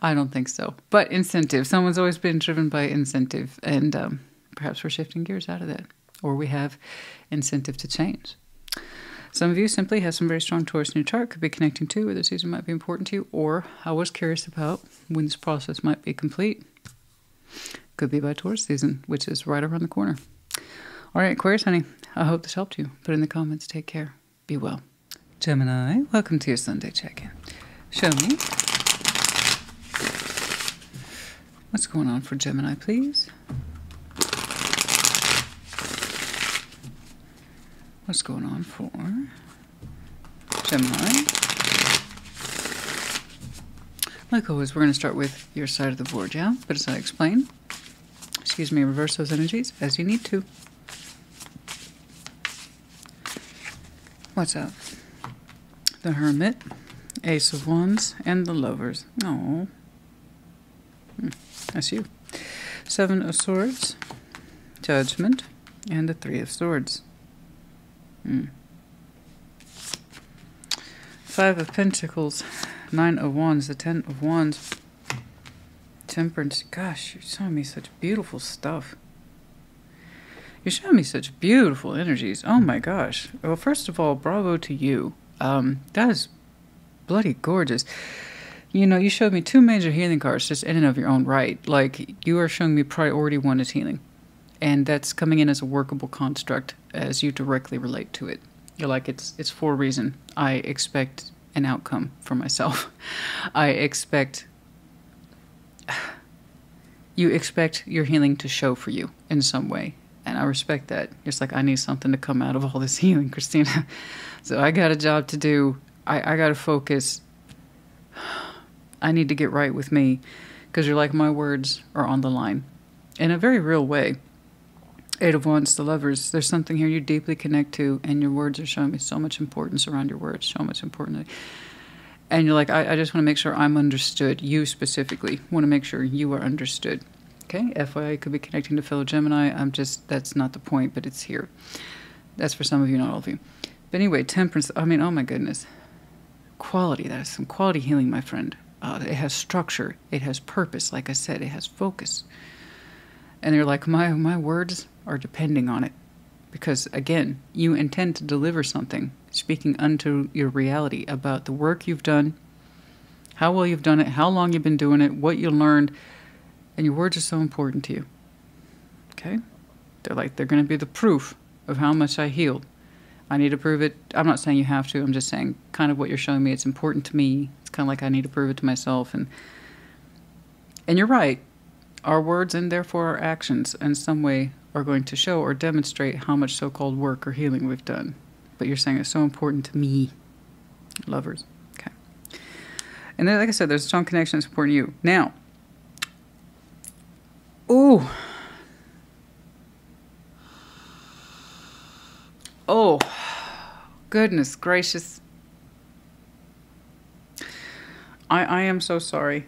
I don't think so. But incentive. Someone's always been driven by incentive. And perhaps we're shifting gears out of that. Or we have incentive to change. Some of you simply have some very strong Taurus in your chart. Could be connecting to, or the season might be important to you. Or I was curious about when this process might be complete. Could be by Taurus season, which is right around the corner. All right, Aquarius, honey. I hope this helped you. Put in the comments. Take care. Be well. Gemini, welcome to your Sunday check-in. Show me. What's going on for Gemini, please? What's going on for Gemini? Like always, we're going to start with your side of the board, yeah? But as I explain, excuse me, reverse those energies as you need to. What's up? The Hermit, Ace of Wands, and the Lovers. Oh, that's you. Seven of Swords, Judgment, and the Three of Swords. Five of Pentacles, Nine of Wands, the Ten of Wands, Temperance. Gosh, you're showing me such beautiful stuff. You're showing me such beautiful energies. Oh my gosh. Well, first of all, bravo to you. That is bloody gorgeous. You know, you showed me two major healing cards just in and of your own right. Like, you are showing me priority one is healing. And that's coming in as a workable construct as you directly relate to it. You're like, it's for a reason. I expect an outcome for myself. You expect your healing to show for you in some way. And I respect that. It's like, I need something to come out of all this healing, Christina. So I got a job to do. I got to focus. I need to get right with me. Because you're like, my words are on the line. In a very real way. Eight of Wands, the Lovers. There's something here you deeply connect to. And your words are showing me so much importance around your words. So much importance. And you're like, I just want to make sure I'm understood. You specifically want to make sure you are understood. Okay, FYI, could be connecting to fellow Gemini. That's not the point, but it's here. That's for some of you, not all of you. But anyway, Temperance, I mean, oh my goodness. Quality, that is some quality healing, my friend. It has structure, it has purpose, like I said, it has focus. And you're like, my words are depending on it. Because, again, you intend to deliver something, speaking unto your reality about the work you've done, how well you've done it, how long you've been doing it, what you learned. And your words are so important to you. Okay? They're going to be the proof of how much I healed. I need to prove it. I'm not saying you have to. I'm just saying kind of what you're showing me. It's important to me. It's kind of like I need to prove it to myself. And you're right. Our words and therefore our actions in some way are going to show or demonstrate how much so-called work or healing we've done. But you're saying it's so important to me. Lovers. Okay. And then, like I said, there's a strong connection that's important to you. Now, ooh. Oh, goodness gracious. I am so sorry.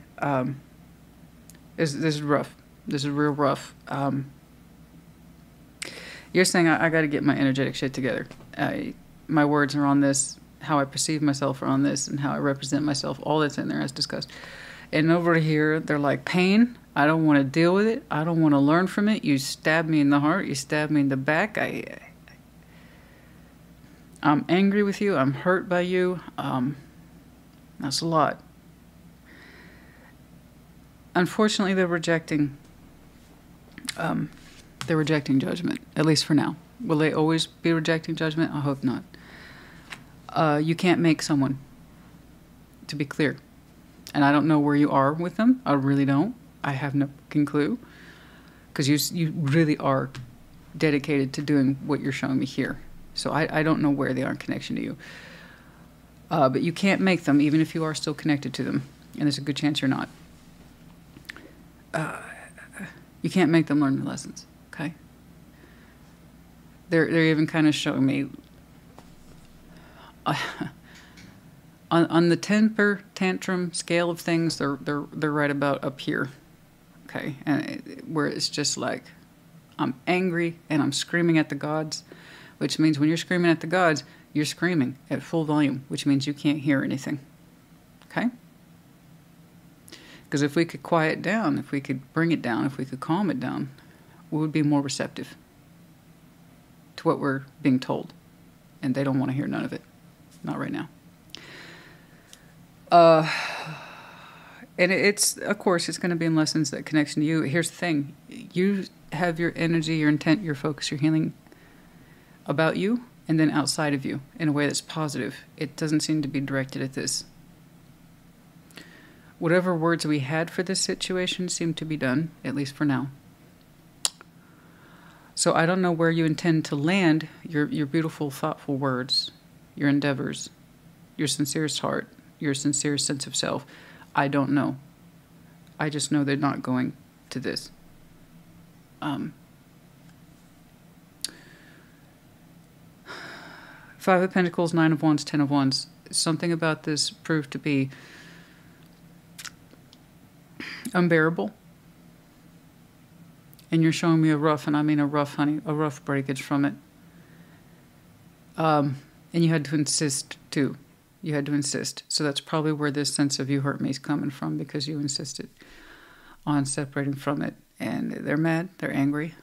This is rough. This is real rough. You're saying I got to get my energetic shit together. My words are on this, how I perceive myself are on this, and how I represent myself. All that's in there as discussed. And over here, they're like, pain. I don't want to deal with it. I don't want to learn from it. You stab me in the heart. You stab me in the back. I'm angry with you. I'm hurt by you. That's a lot. Unfortunately, they're rejecting judgment, at least for now. Will they always be rejecting judgment? I hope not. You can't make someone, to be clear. And I don't know where you are with them. I really don't. I have no fucking clue. Because you really are dedicated to doing what you're showing me here. So I don't know where they are in connection to you. But you can't make them, even if you are still connected to them. And there's a good chance you're not. You can't make them learn the lessons, okay? They're even kind of showing me... on the temper tantrum scale of things, they're right about up here, okay? And where it's just like, I'm angry and I'm screaming at the gods, which means when you're screaming at the gods, you're screaming at full volume, which means you can't hear anything, okay? Because if we could quiet down, if we could bring it down, if we could calm it down, we would be more receptive to what we're being told. And they don't want to hear none of it. Not right now. And it's, of course, it's going to be in lessons that connection to you. Here's the thing. You have your energy, your intent, your focus, your healing about you and then outside of you in a way that's positive. It doesn't seem to be directed at this. Whatever words we had for this situation seem to be done, at least for now. So I don't know where you intend to land your beautiful, thoughtful words, your endeavors, your sincerest heart, your sincerest sense of self. I don't know. I just know they're not going to this. Five of Pentacles, Nine of Wands, Ten of Wands. Something about this proved to be unbearable. And you're showing me a rough, and I mean a rough, honey, a rough breakage from it. And you had to insist, too. You had to insist. So that's probably where this sense of you hurt me is coming from, because you insisted on separating from it. And they're mad, they're angry,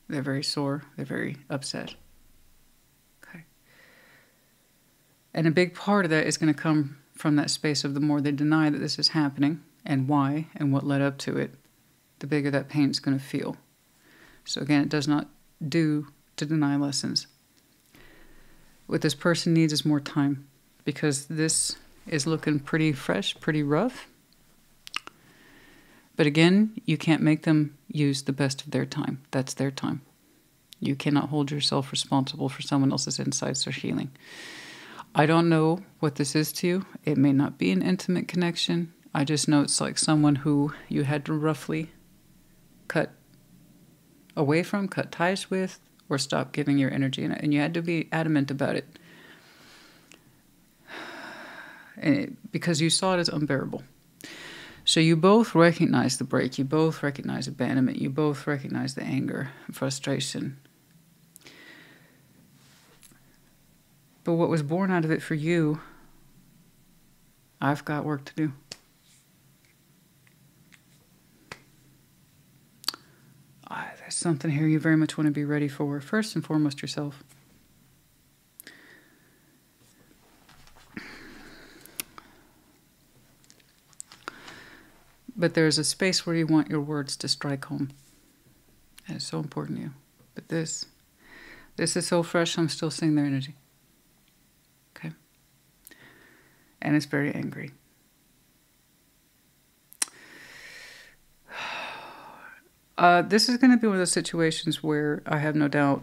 they're very sore, they're very upset. Okay. And a big part of that is going to come from that space of the more they deny that this is happening, and why, and what led up to it, the bigger that pain is going to feel. So again, it does not do to deny lessons. What this person needs is more time, because this is looking pretty fresh, pretty rough. But again, you can't make them use the best of their time. That's their time. You cannot hold yourself responsible for someone else's insights or healing. I don't know what this is to you. It may not be an intimate connection. I just know it's like someone who you had to roughly cut away from, cut ties with, or stop giving your energy. And you had to be adamant about it. Because you saw it as unbearable. So you both recognize the break. You both recognize abandonment. You both recognize the anger and frustration. But what was born out of it for you, I've got work to do. There's something here you very much want to be ready for. First and foremost, yourself. But there's a space where you want your words to strike home. And it's so important to you. But this is so fresh, I'm still seeing their energy. Okay? And it's very angry. This is going to be one of those situations where I have no doubt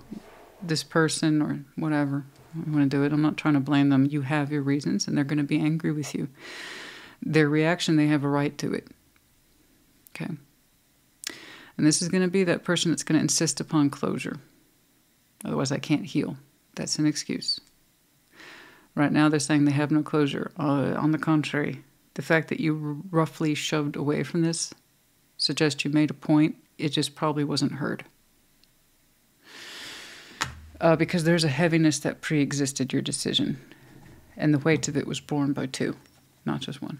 this person or whatever, I want to do it. I'm not trying to blame them. You have your reasons, and they're going to be angry with you. Their reaction, they have a right to it. Okay? And this is going to be that person that's going to insist upon closure. Otherwise, I can't heal. That's an excuse. Right now, they're saying they have no closure. On the contrary, the fact that you roughly shoved away from this suggests you made a point. It just probably wasn't heard. Because there's a heaviness that pre-existed your decision. And the weight of it was borne by two, not just one.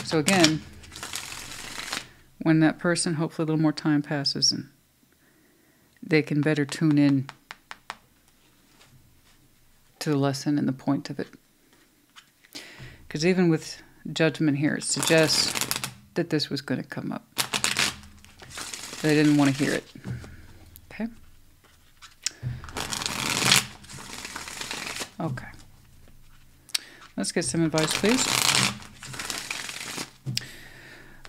So again, when that person, hopefully a little more time passes, and they can better tune in to the lesson and the point of it. Because even with judgment here, it suggests that this was going to come up. They didn't want to hear it. Okay? Okay. Let's get some advice, please.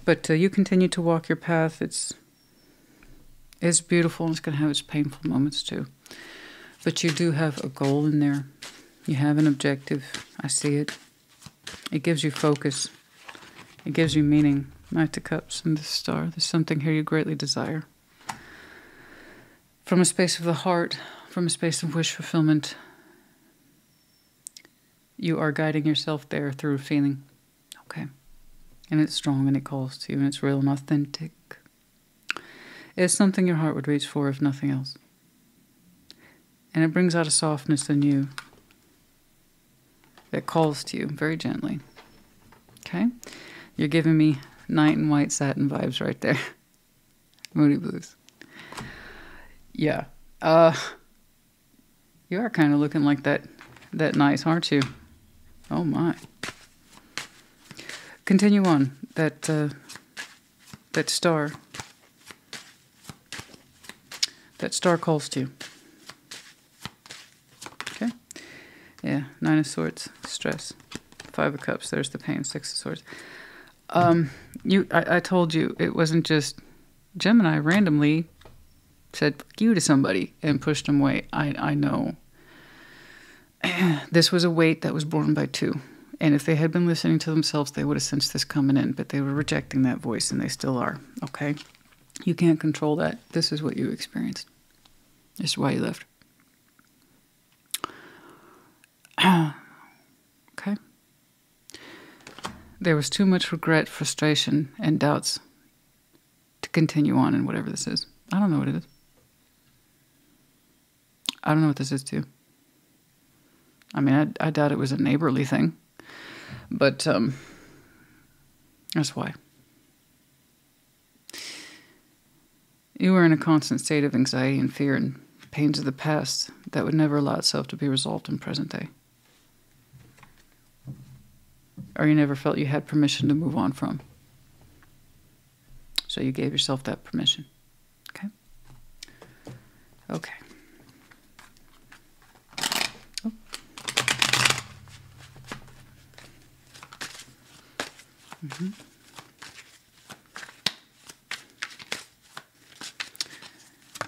But you continue to walk your path. It's beautiful, and it's going to have its painful moments too. But you do have a goal in there. You have an objective. I see it. It gives you focus. It gives you meaning. Knight of Cups and the Star. There's something here you greatly desire. From a space of the heart, from a space of wish fulfillment, you are guiding yourself there through feeling. Okay. And it's strong, and it calls to you, and it's real and authentic. It's something your heart would reach for, if nothing else. And it brings out a softness in you that calls to you very gently. Okay? You're giving me Knight in White Satin vibes right there. Moody Blues. Yeah. You are kind of looking like that nice, aren't you? Oh my. Continue on. That star. That star calls to you. Okay? Yeah, 9 of Swords, stress. 5 of Cups, there's the pain, 6 of Swords. I told you it wasn't just Gemini randomly said fuck you to somebody and pushed them away. I know. This was a weight that was borne by 2. And if they had been listening to themselves, they would have sensed this coming in. But they were rejecting that voice, and they still are. Okay? You can't control that. This is what you experienced. This is why you left. Okay? There was too much regret, frustration, and doubts to continue on in whatever this is. I don't know what it is. I don't know what this is, too. I mean, I doubt it was a neighborly thing. But that's why. You were in a constant state of anxiety and fear and pains of the past that would never allow itself to be resolved in present day. Or you never felt you had permission to move on from. So you gave yourself that permission. Okay? Okay. Oh. Mm-hmm.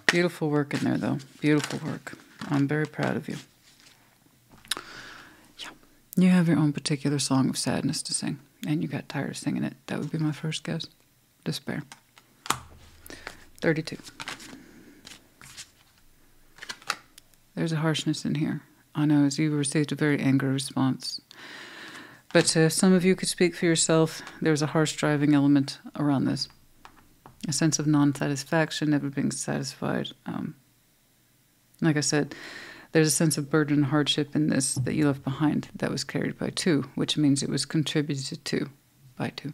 Beautiful work in there, though. Beautiful work. I'm very proud of you. Yeah. You have your own particular song of sadness to sing, and you got tired of singing it. That would be my first guess. Despair. 32. There's a harshness in here. I know, as you received a very angry response. But some of you could speak for yourself. There's a harsh driving element around this. A sense of non-satisfaction, never being satisfied. Like I said, there's a sense of burden and hardship in this that you left behind that was carried by 2, which means it was contributed to by 2.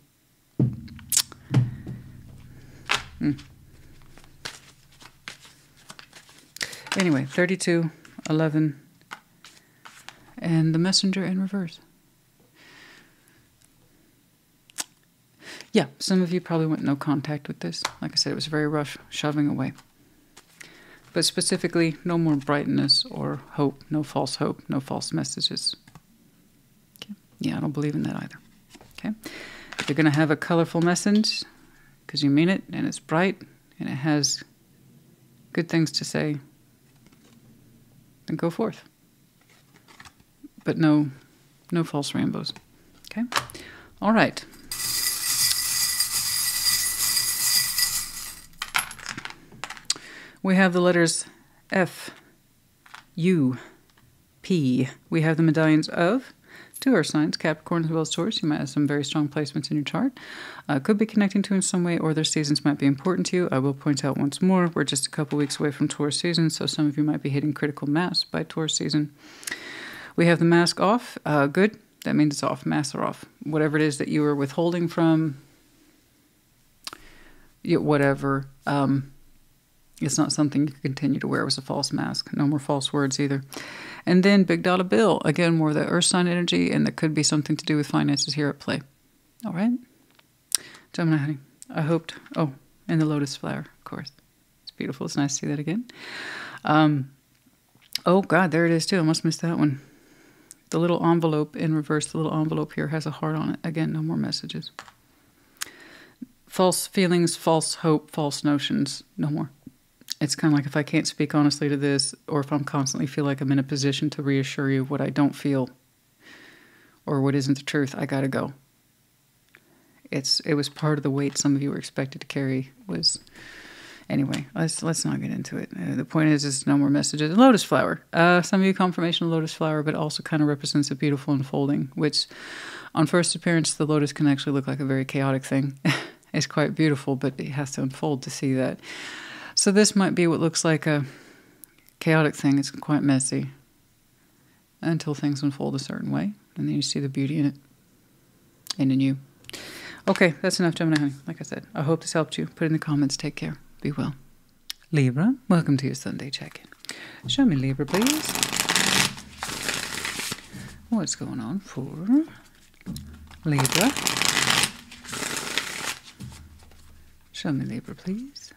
Anyway, 32, 11, and the Messenger in reverse. Yeah, some of you probably went no contact with this. Like I said, it was very rough, shoving away. But specifically, no more brightness or hope, no false messages. Okay. Yeah, I don't believe in that either. Okay. If you're going to have a colorful message, because you mean it, and it's bright, and it has good things to say, then go forth. But no false rainbows. Okay? All right. We have the letters F, U, P. We have the medallions of 2 earth signs, Capricorn as well as Taurus. You might have some very strong placements in your chart. Could be connecting to in some way, or their seasons might be important to you. I will point out once more, we're just a couple weeks away from Taurus season, so some of you might be hitting critical mass by Taurus season. We have the mask off. Good. That means it's off. Masks are off. Whatever it is that you were withholding from, whatever, it's not something you can continue to wear as a false mask. No more false words either. And then big dollar bill. Again, more of the earth sign energy, and that could be something to do with finances here at play. All right? Gemini, honey, I hoped... Oh, and the lotus flower, of course. It's beautiful. It's nice to see that again. Oh, God, there it is, too. I must miss that one. The little envelope in reverse, the little envelope here has a heart on it. Again, no more messages. False feelings, false hope, false notions. No more. It's kind of like if I can't speak honestly to this, or if I'm constantly feel like I'm in a position to reassure you what I don't feel or what isn't the truth, I gotta go. It was part of the weight some of you were expected to carry. Was anyway. Let's not get into it. The point is no more messages. Lotus flower. Some of you confirmation of lotus flower, but also kind of represents a beautiful unfolding. Which, on first appearance, the lotus can actually look like a very chaotic thing. It's quite beautiful, but it has to unfold to see that. So this might be what looks like a chaotic thing. It's quite messy until things unfold a certain way. And then you see the beauty in it and in you. Okay, that's enough, Gemini, honey. Like I said, I hope this helped you. Put it in the comments. Take care. Be well. Libra, welcome to your Sunday check-in. Show me Libra, please. What's going on for Libra? Show me Libra, please.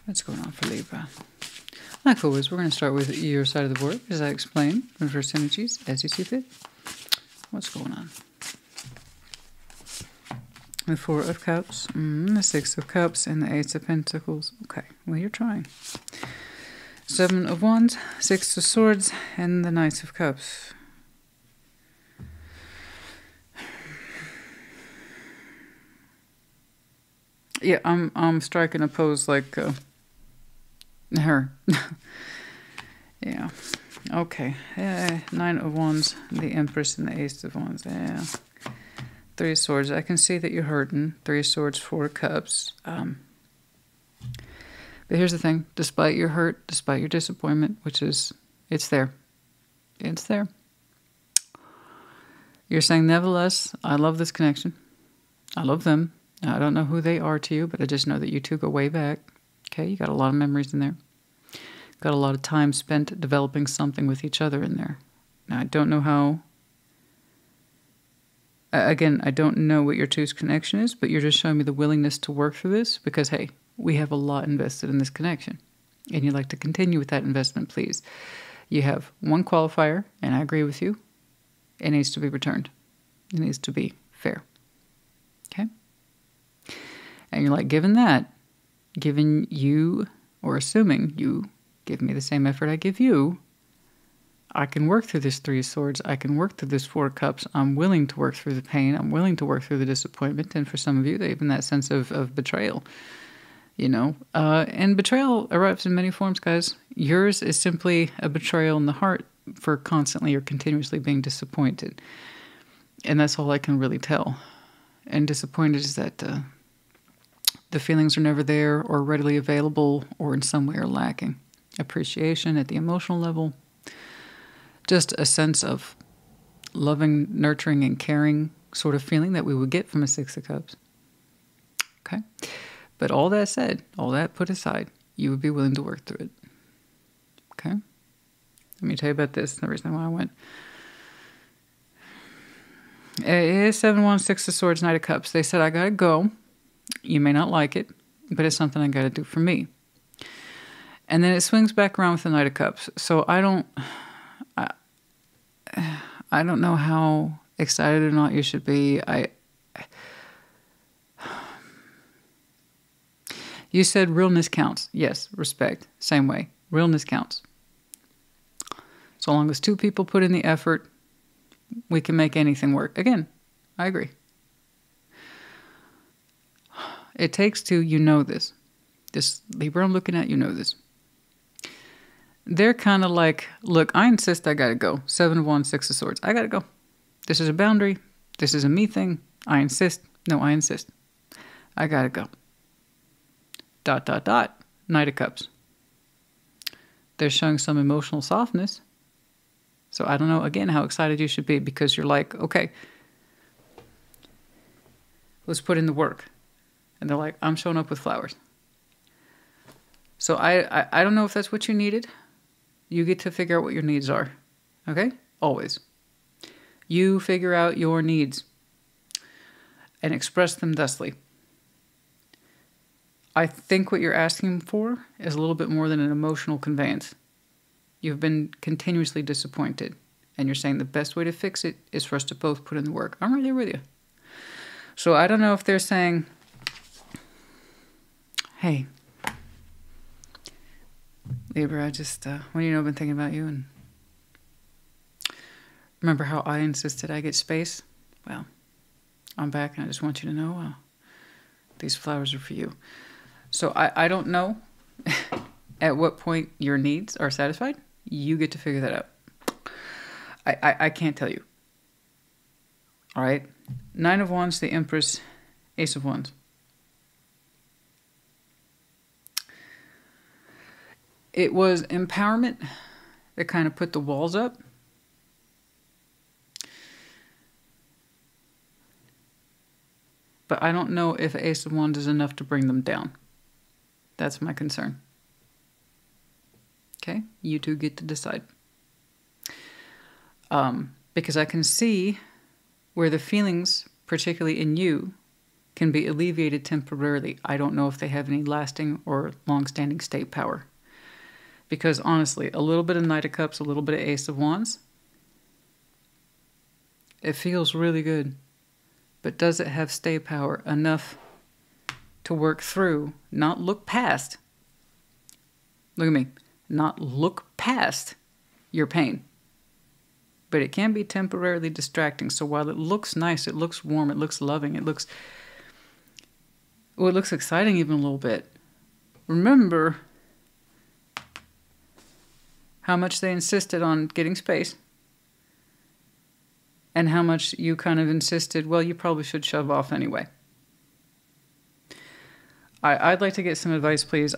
What's going on for Libra? Like always, we're going to start with your side of the board, as I explained, reverse energies, as you see fit. What's going on? The Four of Cups, the Six of Cups, and the Ace of Pentacles. Okay, well, you're trying. Seven of Wands, Six of Swords, and the Knight of Cups. Yeah, I'm striking a pose like her. Yeah. Okay. Nine of Wands, the Empress, and the Ace of Wands. Yeah. Three of Swords. I can see that you're hurting. Three of Swords, Four of Cups. But here's the thing. Despite your hurt, despite your disappointment, which is, it's there. It's there. You're saying, nevertheless, I love this connection. I love them. I don't know who they are to you, but I just know that you two go way back. Okay, you got a lot of memories in there. Got a lot of time spent developing something with each other in there. Now, I don't know how... Again, I don't know what your two's connection is, but you're just showing me the willingness to work through this because, hey, we have a lot invested in this connection. And you'd like to continue with that investment, please. You have one qualifier, and I agree with you. It needs to be returned. It needs to be fair. Okay? And you're like, given that, given you, or assuming you give me the same effort I give you, I can work through this Three of Swords. I can work through this Four of Cups. I'm willing to work through the pain. I'm willing to work through the disappointment. And for some of you, even that sense of betrayal, you know. And betrayal arrives in many forms, guys. Yours is simply a betrayal in the heart for constantly or continuously being disappointed. And that's all I can really tell. And disappointed is that the feelings are never there or readily available or in some way are lacking. Appreciation at the emotional level. Just a sense of loving, nurturing, and caring sort of feeling that we would get from a Six of Cups. Okay? But all that said, all that put aside, you would be willing to work through it. Okay? Let me tell you about this, the reason why I went. It is 7-1, Six of Swords, Knight of Cups. They said, I gotta go. You may not like it, but it's something I gotta do for me. And then it swings back around with the Knight of Cups. So I don't know how excited or not you should be. You said realness counts. Yes, respect. Same way. Realness counts. So long as two people put in the effort, we can make anything work. Again, I agree. It takes two, you know this. This Libra I'm looking at, you know this. They're kind of like, look, I insist I gotta go. 7 of Wands, Six of Swords. I gotta go. This is a boundary. This is a me thing. I insist. No, I insist. I gotta go. ... Knight of Cups. They're showing some emotional softness. So I don't know, again, how excited you should be because you're like, okay, let's put in the work. And they're like, I'm showing up with flowers. So I don't know if that's what you needed. You get to figure out what your needs are. Okay? Always. You figure out your needs and express them thusly. I think what you're asking for is a little bit more than an emotional conveyance. You've been continuously disappointed. And you're saying the best way to fix it is for us to both put in the work. I'm right there with you. So I don't know if they're saying, hey, Libra, I just, I've been thinking about you. And remember how I insisted I get space? Well, I'm back and I just want you to know these flowers are for you. So I don't know at what point your needs are satisfied. You get to figure that out. I can't tell you. All right. 9 of Wands, the Empress, Ace of Wands. It was empowerment that kind of put the walls up. But I don't know if Ace of Wands is enough to bring them down. That's my concern. Okay? You two get to decide. Because I can see where the feelings, particularly in you, can be alleviated temporarily. I don't know if they have any lasting or long-standing stay power. Because honestly, a little bit of Knight of Cups, a little bit of Ace of Wands, it feels really good. But does it have stay power enough to work through, not look past? Look at me. Not look past your pain. But it can be temporarily distracting. So while it looks nice, it looks warm, it looks loving, it looks exciting even a little bit. Remember how much they insisted on getting space and how much you kind of insisted, well, you probably should shove off anyway. I'd like to get some advice, please.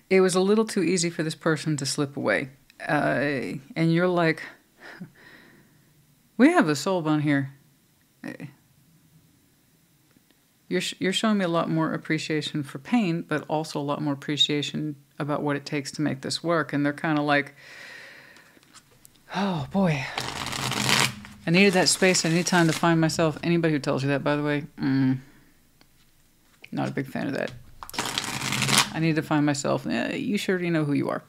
It was a little too easy for this person to slip away. And you're like, we have a soul bond here. You're showing me a lot more appreciation for pain, but also a lot more appreciation about what it takes to make this work. And they're kind of like, oh boy, I needed that space. I needed time to find myself. Anybody who tells you that, by the way, not a big fan of that. I need to find myself. You sure you know who you are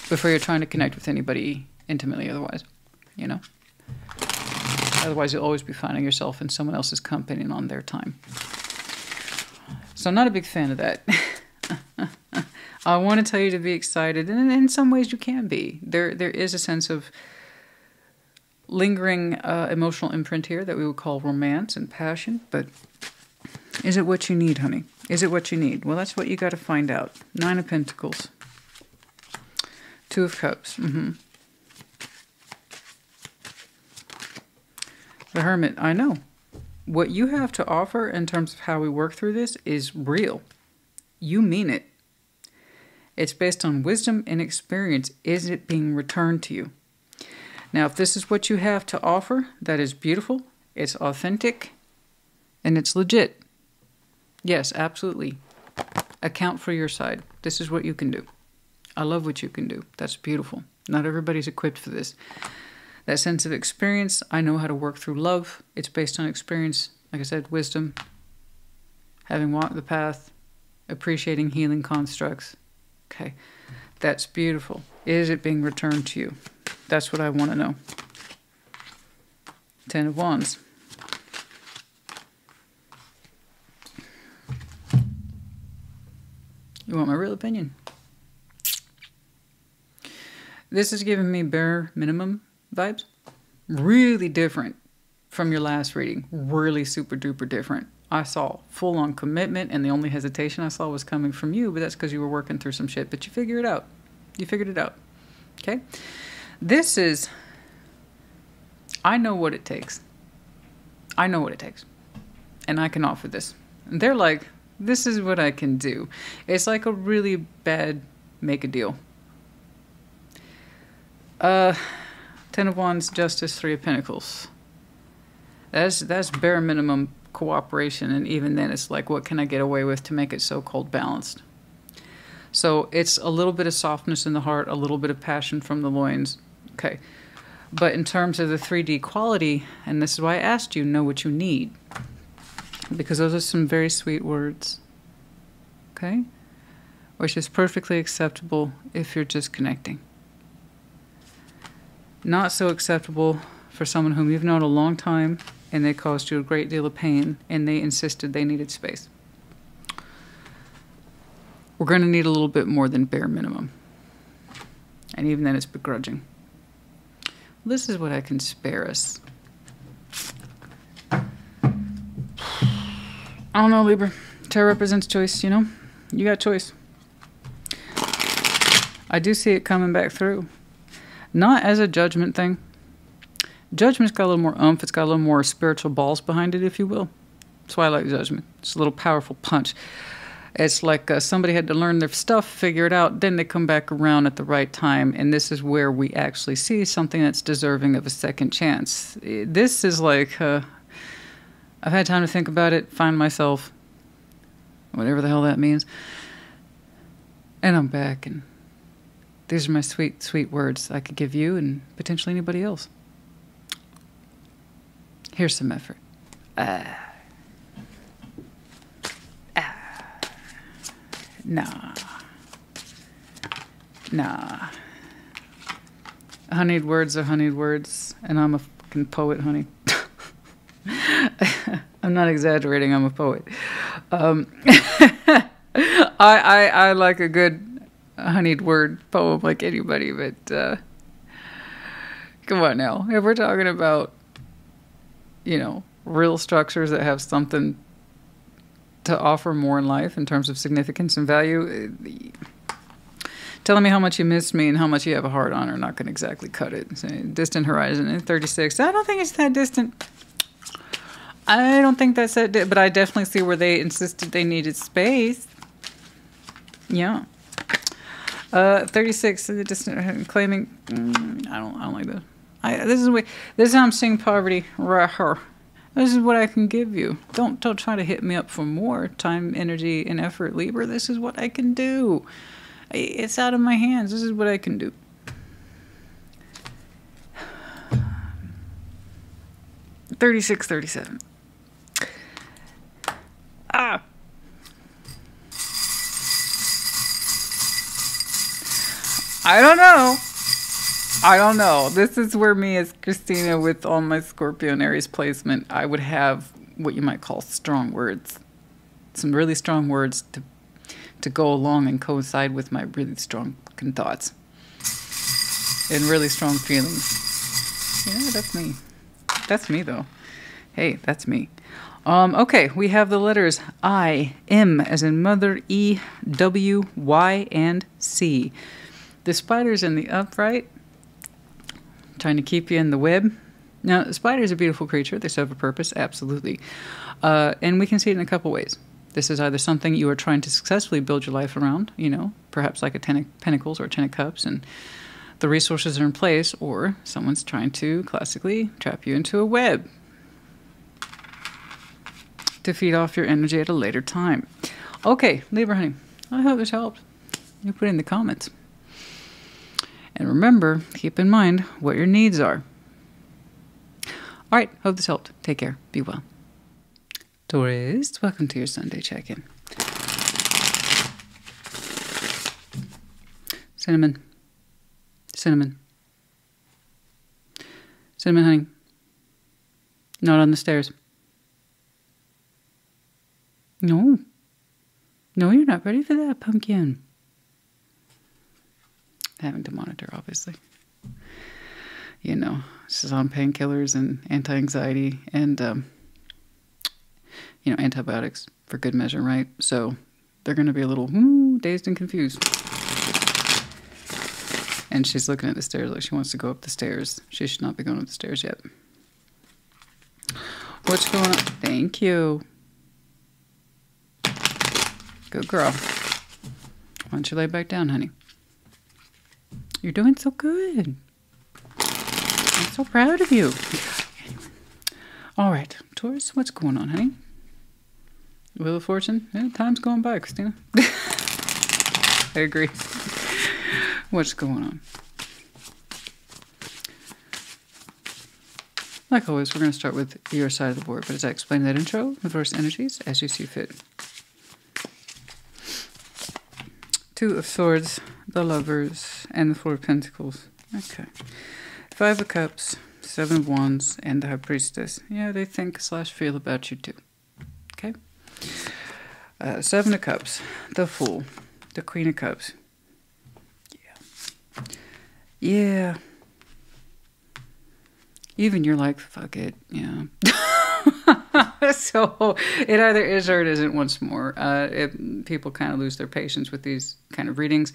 before you're trying to connect with anybody intimately otherwise, you know? Otherwise, you'll always be finding yourself in someone else's company and on their time. So I'm not a big fan of that. I want to tell you to be excited, and in some ways you can be. There is a sense of lingering emotional imprint here that we would call romance and passion, but is it what you need, honey? Is it what you need? Well, that's what you got to find out. 9 of Pentacles. 2 of Cups. The Hermit. I know. What you have to offer in terms of how we work through this is real. You mean it. It's based on wisdom and experience. Is it being returned to you? Now, if this is what you have to offer, that is beautiful. It's authentic. And it's legit. Yes, absolutely. Account for your side. This is what you can do. I love what you can do. That's beautiful. Not everybody's equipped for this. That sense of experience, I know how to work through love. It's based on experience, like I said, wisdom, having walked the path, appreciating healing constructs. Okay, that's beautiful. Is it being returned to you? That's what I want to know. 10 of Wands. You want my real opinion? This is giving me bare minimum vibes. Really different from your last reading. Really super duper different. I saw full on commitment, and the only hesitation I saw was coming from you, but that's because you were working through some shit, but you figured it out. You figured it out. Okay? This is, I know what it takes. I know what it takes. And I can offer this. And they're like, this is what I can do. It's like a really bad make a deal. 10 of Wands, Justice, 3 of Pentacles. That's bare minimum cooperation, and even then it's like, what can I get away with to make it so-called balanced? So it's a little bit of softness in the heart, a little bit of passion from the loins. Okay. But in terms of the 3D quality, and this is why I asked you, know what you need. Because those are some very sweet words. Okay? Which is perfectly acceptable if you're just connecting. Not so acceptable for someone whom you've known a long time and they caused you a great deal of pain and they insisted they needed space. We're going to need a little bit more than bare minimum. And even then it's begrudging. This is what I can spare us. I don't know, Libra. Tarot represents choice, you know? You got choice. I do see it coming back through. Not as a judgment thing. Judgment's got a little more oomph. It's got a little more spiritual balls behind it, if you will. That's why I like judgment. It's a little powerful punch. It's like somebody had to learn their stuff, figure it out, then they come back around at the right time. And this is where we actually see something that's deserving of a second chance. This is like, I've had time to think about it, find myself, whatever the hell that means. And I'm back, and These are my sweet, sweet words I could give you and potentially anybody else. Here's some effort. Nah. Nah. Honeyed words are honeyed words, and I'm a fucking poet, honey. I'm not exaggerating, I'm a poet. I like a good honeyed word poem like anybody, but come on now. If we're talking about, you know, real structures that have something to offer more in life in terms of significance and value, telling me how much you miss me and how much you have a heart on are not going to exactly cut it. So, distant horizon in 36. I don't think it's that distant. I don't think that's that, but I definitely see where they insisted they needed space. Yeah. 36, the distant claiming. I don't like that. This is how I'm seeing poverty. This is what I can give you. Don't try to hit me up for more time, energy, and effort, Libra. This is what I can do. It's out of my hands. This is what I can do. $36, $37. I don't know. This is where me as Christina with all my Scorpio and Aries placement, I would have what you might call strong words. Some really strong words to go along and coincide with my really strong fucking thoughts. And really strong feelings. Yeah, that's me. That's me though. Hey, that's me. Okay, we have the letters I, M as in mother, E, W, Y, and C. The spider's in the upright, trying to keep you in the web. Now, the spider is a beautiful creature. They serve a purpose, absolutely. And we can see it in a couple ways. This is either something you are trying to successfully build your life around, you know, perhaps like a Ten of Pentacles or a Ten of Cups, and the resources are in place, or someone's trying to classically trap you into a web to feed off your energy at a later time. Okay, Libra, honey, I hope this helped. You put it in the comments. And remember, keep in mind what your needs are. All right, hope this helped. Take care. Be well. Taurus, welcome to your Sunday check-in. Cinnamon. Cinnamon. Cinnamon, honey. Not on the stairs. No. No, you're not ready for that, pumpkin. Having to monitor, obviously. You know, this is on painkillers and anti-anxiety and, you know, antibiotics for good measure, right? So they're going to be a little dazed and confused. And she's looking at the stairs like she wants to go up the stairs. She should not be going up the stairs yet. What's going on? Thank you. Good girl. Why don't you lay back down, honey? You're doing so good. I'm so proud of you. All right, Taurus, what's going on, honey? Wheel of Fortune? Yeah, time's going by, Christina. I agree. What's going on? Like always, we're going to start with your side of the board, but as I explained that intro, reverse energies as you see fit. Two of Swords, the Lovers, and the Four of Pentacles. Okay. Five of Cups, Seven of Wands, and the High Priestess. Yeah, they think / feel about you too. Okay. Seven of Cups, the Fool, the Queen of Cups. Yeah. Yeah. Even you're like, fuck it. Yeah. So it either is or it isn't once more. People kind of lose their patience with these kind of readings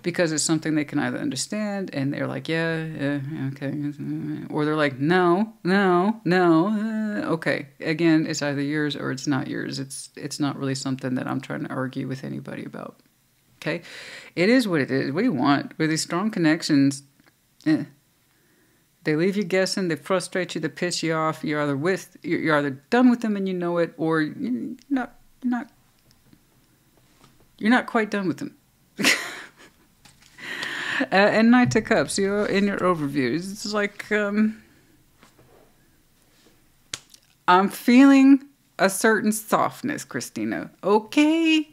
because it's something they can either understand and they're like, yeah, okay. Or they're like, no, okay. Again, it's either yours or it's not yours. It's not really something that I'm trying to argue with anybody about. Okay? It is what it is. What do you want? With these strong connections, they leave you guessing, they frustrate you, they piss you off. You're either done with them and you know it, or you're not quite done with them. And Knight of Cups, you're in your overview. It's like, I'm feeling a certain softness, Christina. Okay.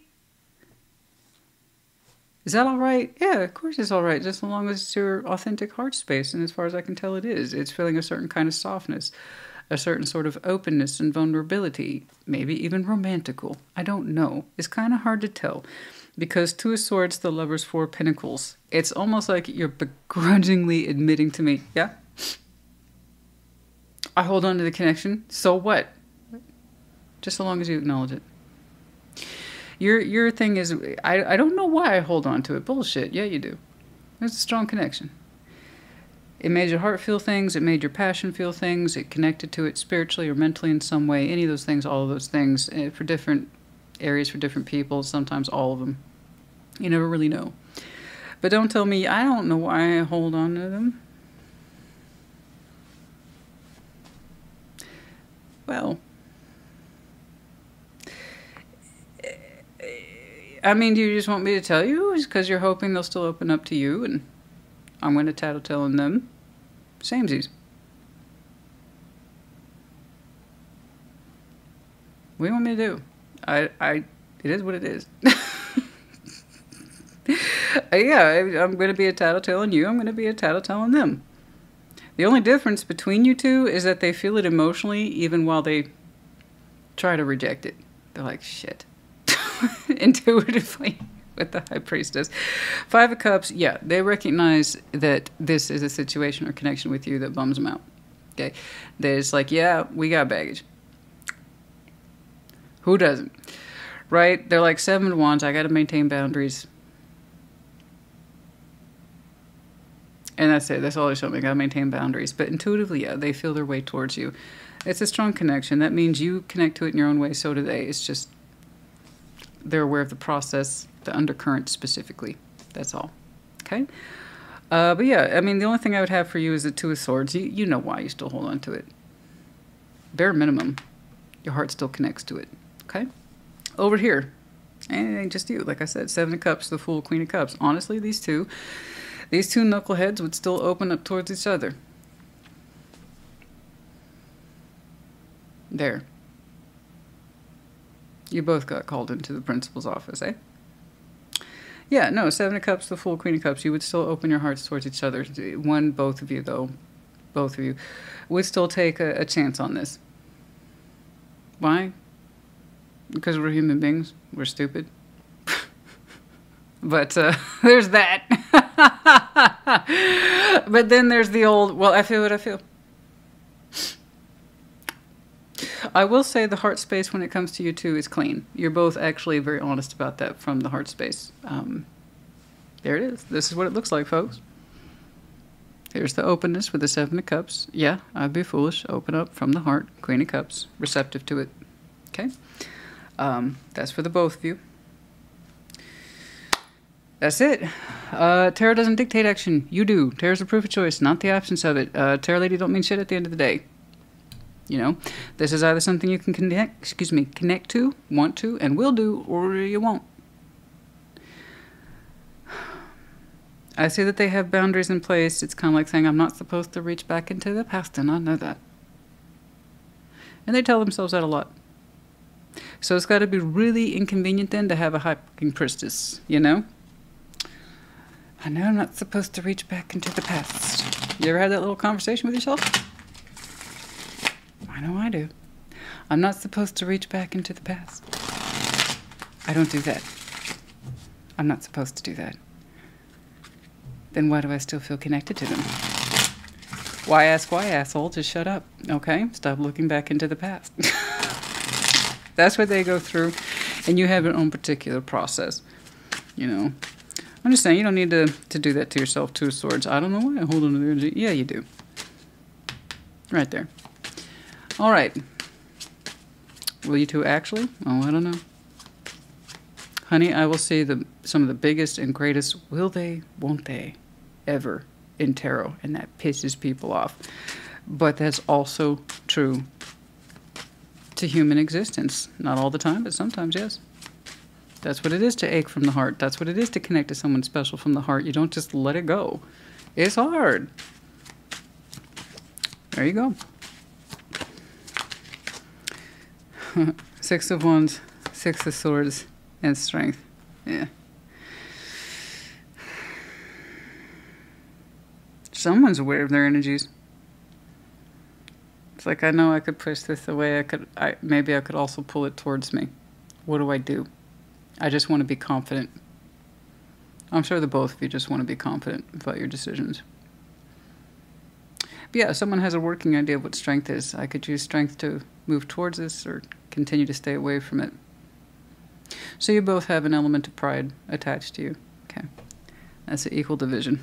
Is that all right? Yeah, of course it's all right, just as long as it's your authentic heart space. And as far as I can tell, it is. It's feeling a certain kind of softness, a certain sort of openness and vulnerability, maybe even romantical. I don't know. It's kind of hard to tell because Two of Swords, the Lover's Four of Pentacles, it's almost like you're begrudgingly admitting to me, yeah, I hold on to the connection. So what? Just so long as you acknowledge it. Your thing is, I don't know why I hold on to it. Bullshit. Yeah, you do. There's a strong connection. It made your heart feel things. It made your passion feel things. It connected to it spiritually or mentally in some way. Any of those things, all of those things, for different areas, for different people, sometimes all of them. You never really know. But don't tell me, I don't know why I hold on to them. Well, I mean, do you just want me to tell you? Is because you're hoping they'll still open up to you and I'm going to tattletale on them? Samesies. What do you want me to do? It is what it is. Yeah, I'm going to be a tattletale on you. I'm going to be a tattletale on them. The only difference between you two is that they feel it emotionally even while they try to reject it. They're like, shit. Intuitively with the High Priestess. Five of Cups, yeah, they recognize that this is a situation or connection with you that bums them out. Okay? There's like, yeah, we got baggage. Who doesn't? Right? They're like Seven of Wands, I got to maintain boundaries. And that's it. That's all they show me. I got to maintain boundaries. But intuitively, yeah, they feel their way towards you. It's a strong connection. That means you connect to it in your own way. So do they. It's just they're aware of the process, the undercurrent specifically. That's all. Okay? But yeah, I mean, the only thing I would have for you is the Two of Swords. You know why you still hold on to it. Bare minimum, your heart still connects to it. Okay? Over here, and it ain't just you. Like I said, Seven of Cups, the Fool, Queen of Cups. Honestly, these two knuckleheads would still open up towards each other. There. You both got called into the principal's office, eh? Yeah, no, Seven of Cups, the Fool, Queen of Cups, you would still open your hearts towards each other. Both of you, though, both of you, would still take a chance on this. Why? Because we're human beings. We're stupid. But there's that. But then there's the old, well, I feel what I feel. I will say the heart space when it comes to you two is clean. You're both actually very honest about that from the heart space. There it is. This is what it looks like, folks. Here's the openness with the Seven of Cups. Yeah, I'd be foolish. Open up from the heart. Queen of Cups. Receptive to it. Okay? That's for the both of you. That's it. Tarot doesn't dictate action. You do. Tarot's the proof of choice, not the absence of it. Tarot lady don't mean shit at the end of the day. You know, this is either something you can connect to, want to, and will do, or you won't. I see that they have boundaries in place. It's kind of like saying, I'm not supposed to reach back into the past, and I know that. And they tell themselves that a lot. So it's got to be really inconvenient then to have a High Priestess, you know? I know I'm not supposed to reach back into the past. You ever had that little conversation with yourself? I know I do. I'm not supposed to reach back into the past. I don't do that. I'm not supposed to do that. Then why do I still feel connected to them? Why ask why, asshole? Just shut up, okay? Stop looking back into the past. That's what they go through, and you have your own particular process, you know. I'm just saying, you don't need to do that to yourself, Two of Swords. I don't know why I hold on to the energy. Yeah, you do. Right there. All right. Will you two actually? Oh, I don't know. Honey, I will say some of the biggest and greatest will they, won't they, ever in tarot, and that pisses people off. But that's also true to human existence. Not all the time, but sometimes, yes. That's what it is to ache from the heart. That's what it is to connect to someone special from the heart. You don't just let it go. It's hard. There you go. Six of Wands, Six of Swords, and Strength. Yeah. Someone's aware of their energies. It's like, I know I could push this away. Maybe I could also pull it towards me. What do I do? I just want to be confident. I'm sure the both of you just want to be confident about your decisions. But yeah, someone has a working idea of what strength is. I could use strength to move towards this or continue to stay away from it. So you both have an element of pride attached to you. Okay. That's an equal division.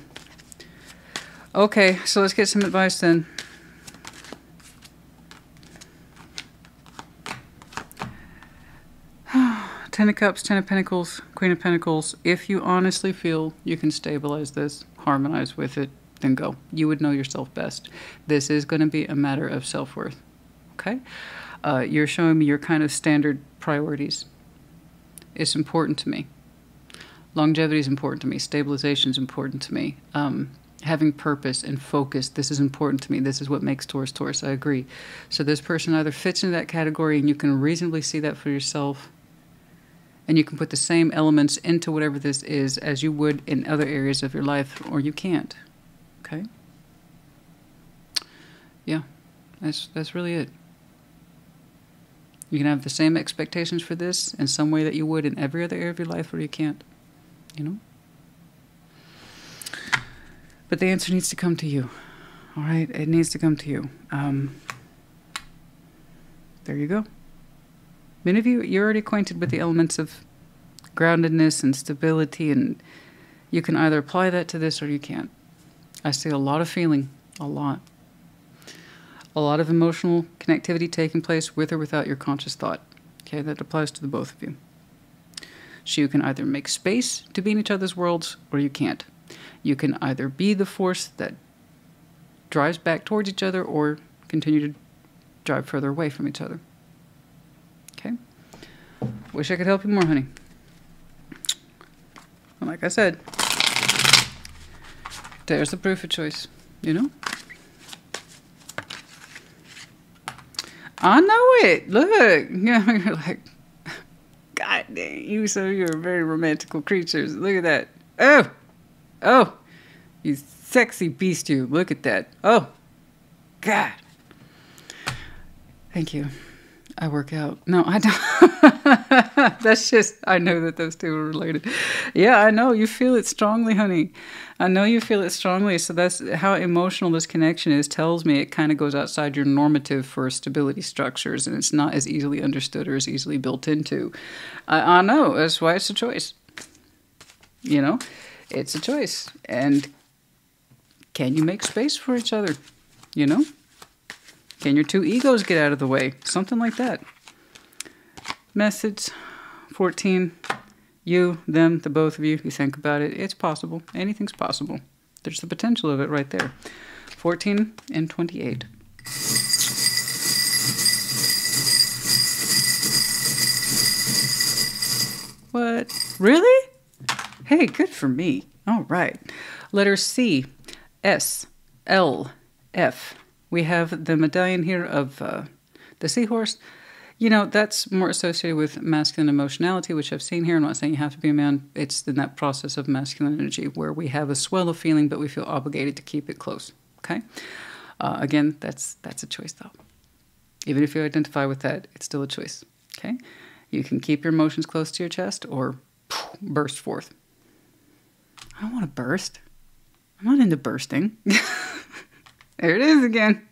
Okay, so let's get some advice then. Ten of Cups, Ten of Pentacles, Queen of Pentacles. If you honestly feel you can stabilize this, harmonize with it, then go. You would know yourself best. This is going to be a matter of self-worth. Okay? You're showing me your kind of standard priorities. It's important to me. Longevity is important to me. Stabilization is important to me. Having purpose and focus, this is important to me. This is what makes Taurus Taurus. I agree. So this person either fits into that category and you can reasonably see that for yourself, and you can put the same elements into whatever this is as you would in other areas of your life, or you can't. Okay? Yeah, that's really it. You can have the same expectations for this in some way that you would in every other area of your life, or you can't. You know? But the answer needs to come to you. All right? It needs to come to you. There you go. Many of you, you're already acquainted with the elements of groundedness and stability, and you can either apply that to this or you can't. I see a lot of feeling, a lot of emotional connectivity taking place with or without your conscious thought. Okay, that applies to the both of you. So you can either make space to be in each other's worlds or you can't. You can either be the force that drives back towards each other or continue to drive further away from each other. Okay? Wish I could help you more, honey. And like I said, there's the proof of choice, you know? I know it. Look. You're like, God dang, you're very romantical creatures. Look at that. Oh. Oh. You sexy beast, you. Look at that. Oh. God. Thank you. I work out. No, I don't. That's just, I know that those two are related. Yeah, I know. You feel it strongly, honey. I know you feel it strongly. So that's how emotional this connection is. Tells me it kind of goes outside your normative for stability structures, and it's not as easily understood or as easily built into. I know. That's why it's a choice. You know, it's a choice. And can you make space for each other? You know? Can your two egos get out of the way? Something like that. Message 14. You, them, the both of you, you think about it. It's possible. Anything's possible. There's the potential of it right there. 14 and 28. What? Really? Hey, good for me. All right. Letters C, S, L, F. We have the medallion here of the seahorse. You know, that's more associated with masculine emotionality, which I've seen here. I'm not saying you have to be a man. It's in that process of masculine energy where we have a swell of feeling, but we feel obligated to keep it close. Okay? Again, that's a choice, though. Even if you identify with that, it's still a choice. Okay? You can keep your emotions close to your chest or burst forth. I don't want to burst. I'm not into bursting. There it is again.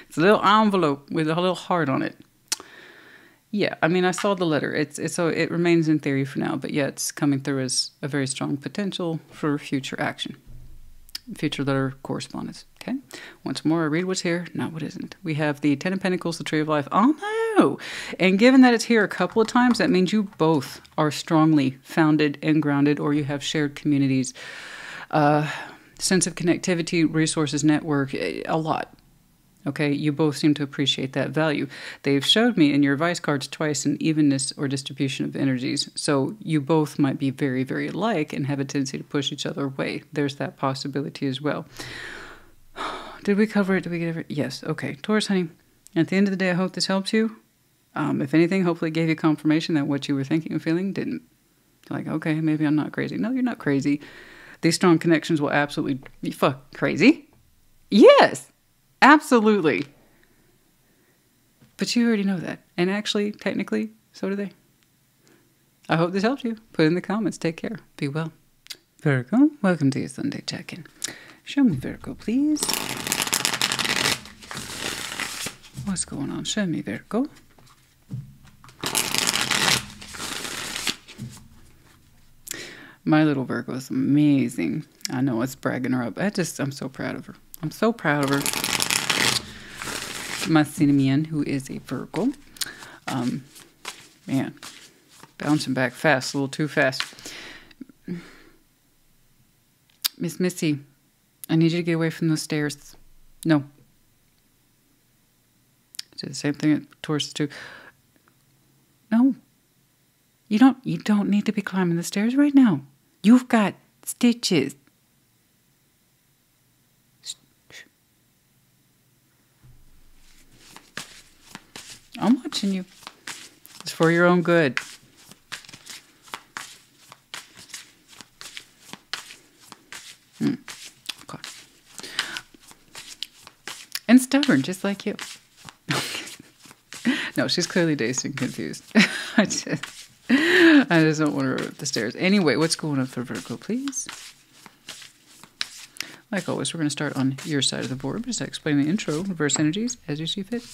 It's a little envelope with a little heart on it. Yeah, I mean, I saw the letter. So it remains in theory for now, but yeah, it's coming through as a very strong potential for future action. Future letter correspondence, okay? Once more, I read what's here, not what isn't. We have the Ten of Pentacles, the Tree of Life. Oh, no! And given that it's here a couple of times, that means you both are strongly founded and grounded, or you have shared communities, sense of connectivity, resources, network, a lot. Okay, you both seem to appreciate that value. They've showed me in your advice cards twice an evenness or distribution of energies. So you both might be very, very alike and have a tendency to push each other away. There's that possibility as well. Did we cover it? Did we get it? Yes. Okay. Taurus, honey, at the end of the day, I hope this helps you. If anything, hopefully it gave you confirmation that what you were thinking and feeling didn't. Like, okay, maybe I'm not crazy. No, you're not crazy. These strong connections will absolutely be crazy. Yes. Absolutely. But you already know that. And actually, technically, so do they. I hope this helps you. Put it in the comments. Take care. Be well. Virgo, welcome to your Sunday check-in. Show me Virgo, please. What's going on? Show me Virgo. My little Virgo is amazing. I know it's bragging her up. I'm so proud of her. I'm so proud of her. My cinnamon, who is a Virgo. Man, bouncing back fast, a little too fast. Miss Missy, I need you to get away from those stairs. No. Do the same thing at Taurus too. No. You don't need to be climbing the stairs right now. You've got stitches. I'm watching you. It's for your own good. Okay. And stubborn, just like you. No, she's clearly dazed and confused. I just don't want her up the stairs. Anyway, what's going on for Virgo, please? Like always, we're going to start on your side of the board. Just explain the intro, reverse energies, as you see fit.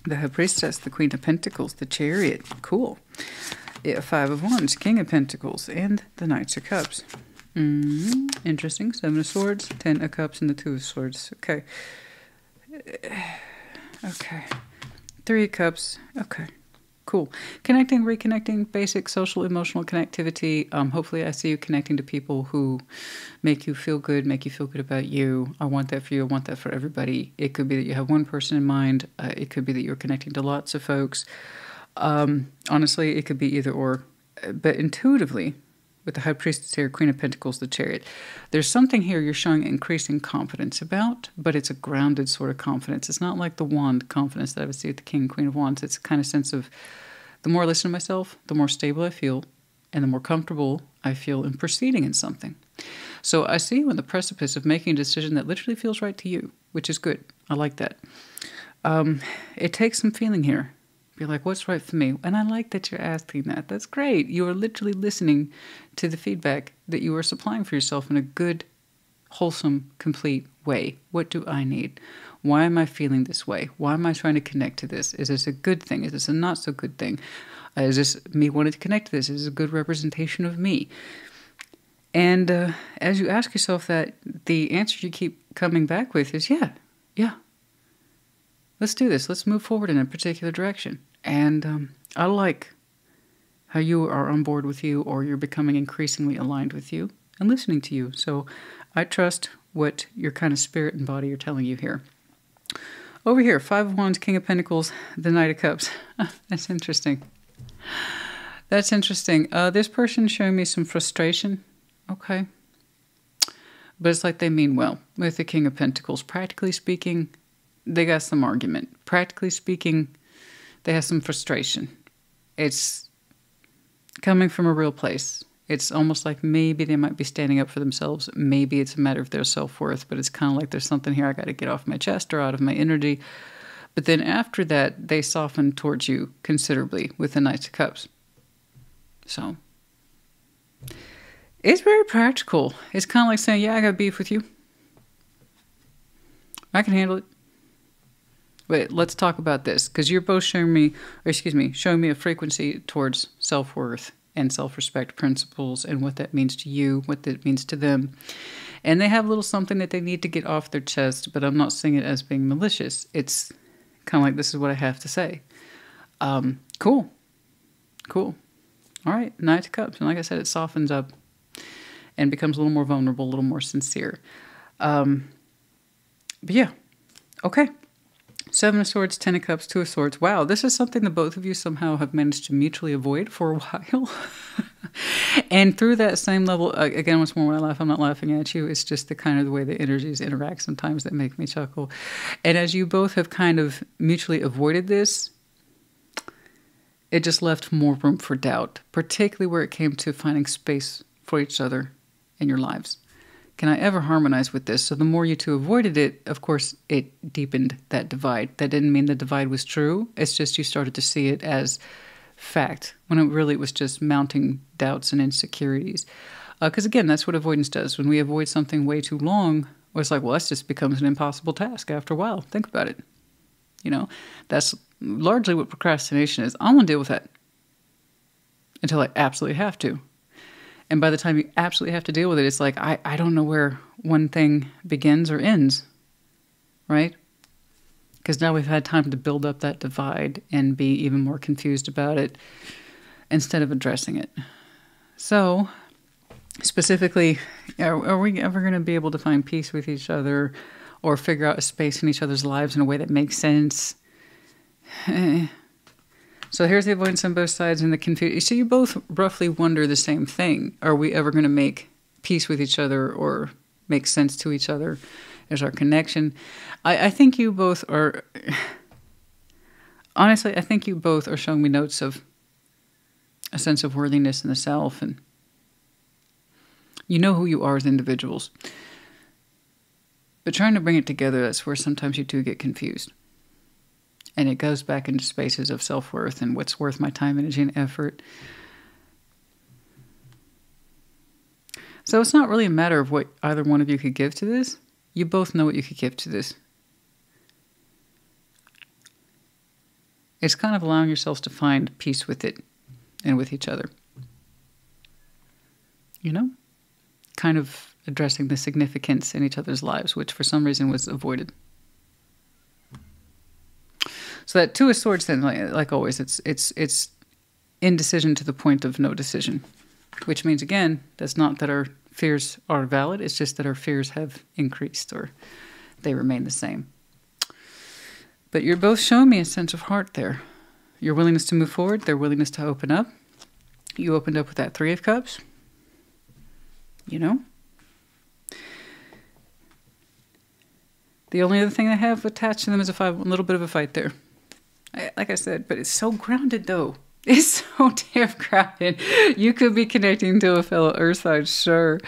The High Priestess, the Queen of Pentacles, the Chariot. Cool. Yeah, Five of Wands, King of Pentacles, and the Knights of Cups. Interesting. Seven of Swords, 10 of Cups, and the Two of Swords. Okay. Okay. Three of Cups. Okay. Cool. Connecting, reconnecting, basic social, emotional connectivity. Hopefully I see you connecting to people who make you feel good about you. I want that for you. I want that for everybody. It could be that you have one person in mind. It could be that you're connecting to lots of folks. Honestly, it could be either or. But intuitively, with the High Priestess here, Queen of Pentacles, the Chariot, there's something here you're showing increasing confidence about, but it's a grounded sort of confidence. It's not like the wand confidence that I would see with the King and Queen of Wands. It's a kind of sense of, the more I listen to myself, the more stable I feel, and the more comfortable I feel in proceeding in something. So I see you on the precipice of making a decision that literally feels right to you, which is good. I like that. It takes some feeling here. Be like, what's right for me? And I like that you're asking that. That's great. You are literally listening to the feedback that you are supplying for yourself in a good, wholesome, complete way. What do I need? Why am I feeling this way? Why am I trying to connect to this? Is this a good thing? Is this a not so good thing? Is this me wanting to connect to this? Is this a good representation of me? And as you ask yourself that, the answer you keep coming back with is, yeah. Let's do this. Let's move forward in a particular direction. And I like how you are on board with you, or you're becoming increasingly aligned with you and listening to you. So I trust what your kind of spirit and body are telling you here. Over here, Five of Wands, King of Pentacles, the Knight of Cups. That's interesting. That's interesting. This person's showing me some frustration. Okay. But it's like they mean well. With the King of Pentacles, practically speaking, they got some argument. Practically speaking, they have some frustration. It's coming from a real place. It's almost like maybe they might be standing up for themselves. Maybe it's a matter of their self-worth, but it's kind of like there's something here I got to get off my chest or out of my energy. But then after that, they soften towards you considerably with the Knights of Cups. So it's very practical. It's kind of like saying, yeah, I got beef with you. I can handle it. Wait, let's talk about this, because you're both showing me, showing me a frequency towards self-worth and self-respect principles and what that means to you, what that means to them. And they have a little something that they need to get off their chest, but I'm not seeing it as being malicious. It's kind of like, this is what I have to say. Cool. All right, Knight of Cups. And like I said, it softens up and becomes a little more vulnerable, a little more sincere. But yeah, okay. Seven of Swords, Ten of Cups, Two of Swords. Wow, this is something that both of you somehow have managed to mutually avoid for a while. And through that same level, again, once more, when I laugh, I'm not laughing at you. It's just the kind of the way the energies interact sometimes that make me chuckle. And as you both have kind of mutually avoided this, it just left more room for doubt, particularly where it came to finding space for each other in your lives. Can I ever harmonize with this? So the more you two avoided it, of course, it deepened that divide. That didn't mean the divide was true. It's just you started to see it as fact, when it really was just mounting doubts and insecurities. Because again, that's what avoidance does. When we avoid something way too long, it's like, well, that just becomes an impossible task after a while. Think about it. You know, that's largely what procrastination is. I won't deal with that until I absolutely have to. And by the time you absolutely have to deal with it, it's like, I don't know where one thing begins or ends, right? Because now we've had time to build up that divide and be even more confused about it instead of addressing it. So, specifically, are we ever going to be able to find peace with each other or figure out a space in each other's lives in a way that makes sense? So here's the avoidance on both sides and the confusion. So you both roughly wonder the same thing. Are we ever going to make peace with each other or make sense to each other? There's our connection. I think you both are... Honestly, I think you both are showing me notes of a sense of worthiness in the self. And you know who you are as individuals. But trying to bring it together, that's where sometimes you two get confused. And it goes back into spaces of self-worth and what's worth my time, energy, and effort. So it's not really a matter of what either one of you could give to this. You both know what you could give to this. It's kind of allowing yourselves to find peace with it and with each other. You know? Kind of addressing the significance in each other's lives, which for some reason was avoided. So that Two of Swords, then, like always, it's indecision to the point of no decision. Which means, again, that's not that our fears are valid. It's just that our fears have increased or they remain the same. But you're both showing me a sense of heart there. Your willingness to move forward, their willingness to open up. You opened up with that Three of Cups. You know? The only other thing I have attached to them is a little bit of a fight there. Like I said, but it's so grounded, though. It's so damn grounded. You could be connecting to a fellow Earth sign, sure.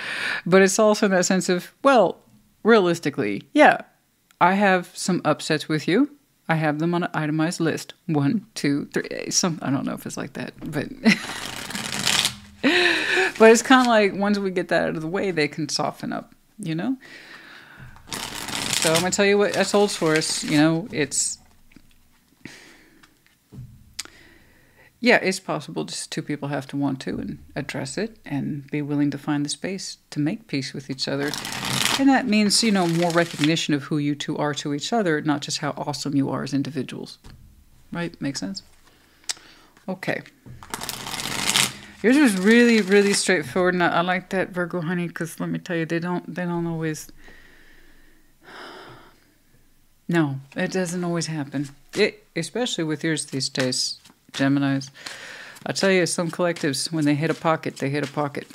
But it's also in that sense of, well, realistically, yeah, I have some upsets with you. I have them on an itemized list. 1, 2, 3. I don't know if it's like that, but... but it's kind of like, once we get that out of the way, they can soften up, you know? So I'm going to tell you what that holds for us. You know, it's... Yeah, it's possible. Just two people have to want to and address it and be willing to find the space to make peace with each other. And that means, you know, more recognition of who you two are to each other, not just how awesome you are as individuals. Right? Makes sense? Okay. Yours was really, really straightforward. And I like that, Virgo, honey, because let me tell you, they don't always... No, it doesn't always happen. Especially with yours these days. Geminis. I'll tell you, some collectives, when they hit a pocket, they hit a pocket.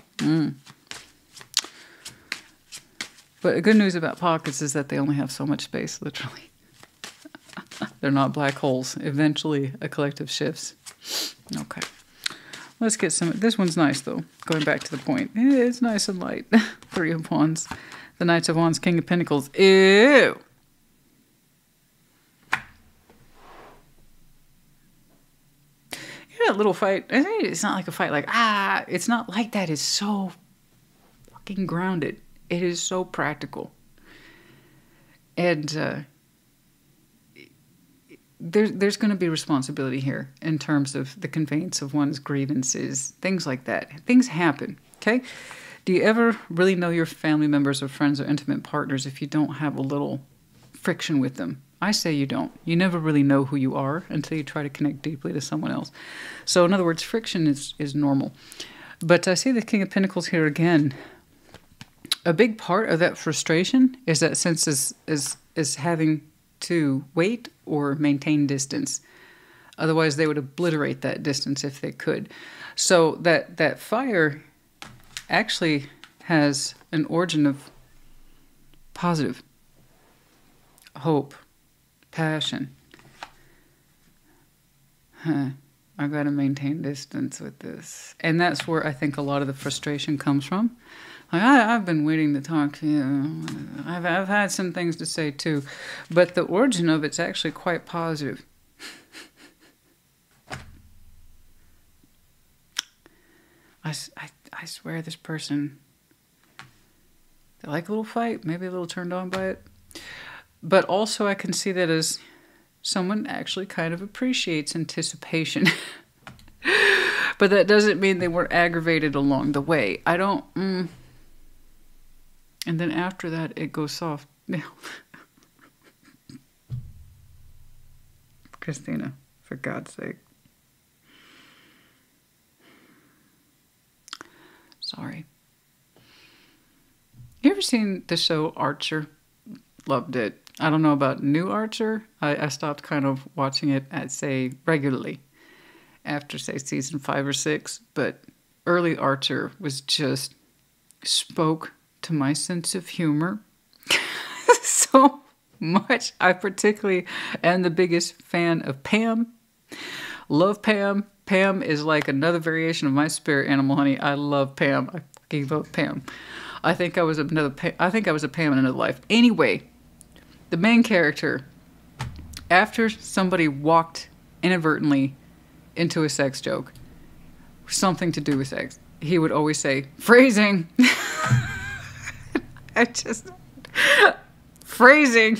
But the good news about pockets is that they only have so much space, literally. They're not black holes. Eventually, a collective shifts. Okay. Let's get some... This one's nice, though. Going back to the point. It's nice and light. Three of Wands. The Knights of Wands, King of Pentacles. Ew! That little fight, I think it's not like a fight like, it's not like that. It's so fucking grounded. It is so practical. And there's going to be responsibility here in terms of the conveyance of one's grievances, things like that. Things happen, okay? Do you ever really know your family members or friends or intimate partners if you don't have a little friction with them? I say you don't. You never really know who you are until you try to connect deeply to someone else. So in other words, friction is normal. But I see the King of Pentacles here again. A big part of that frustration is that sense is having to wait or maintain distance. Otherwise, they would obliterate that distance if they could. So that fire actually has an origin of positive hope, passion. I got to maintain distance with this. And that's where I think a lot of the frustration comes from. Like, I've been waiting to talk to you. I've had some things to say too. But the origin of it's actually quite positive. I swear this person, they like a little fight, maybe a little turned on by it. But also I can see that as someone actually kind of appreciates anticipation. But that doesn't mean they were aggravated along the way. I don't... And then after that, it goes soft. Christina, for God's sake. Sorry. You ever seen the show Archer? Loved it. I don't know about new Archer. I stopped kind of watching it at, say, regularly after, say, season 5 or 6. But early Archer was just spoke to my sense of humor so much. I particularly am the biggest fan of Pam. Love Pam. Pam is like another variation of my spirit animal, honey. I love Pam. I fucking love Pam. I think I was a Pam in another life. Anyway, the main character, after somebody walked inadvertently into a sex joke, something to do with sex, he would always say, phrasing. I just... phrasing.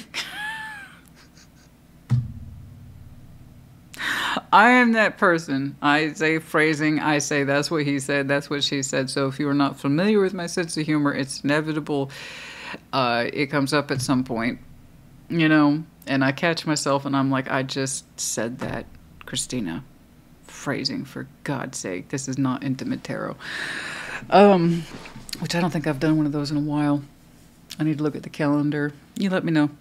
I am that person. I say phrasing. I say that's what he said. That's what she said. So if you are not familiar with my sense of humor, it's inevitable. It comes up at some point, you know, and I catch myself and I'm like, I just said that, Christina. Phrasing, for God's sake. This is not intimate tarot. Which I don't think I've done one of those in a while. I need to look at the calendar. You let me know.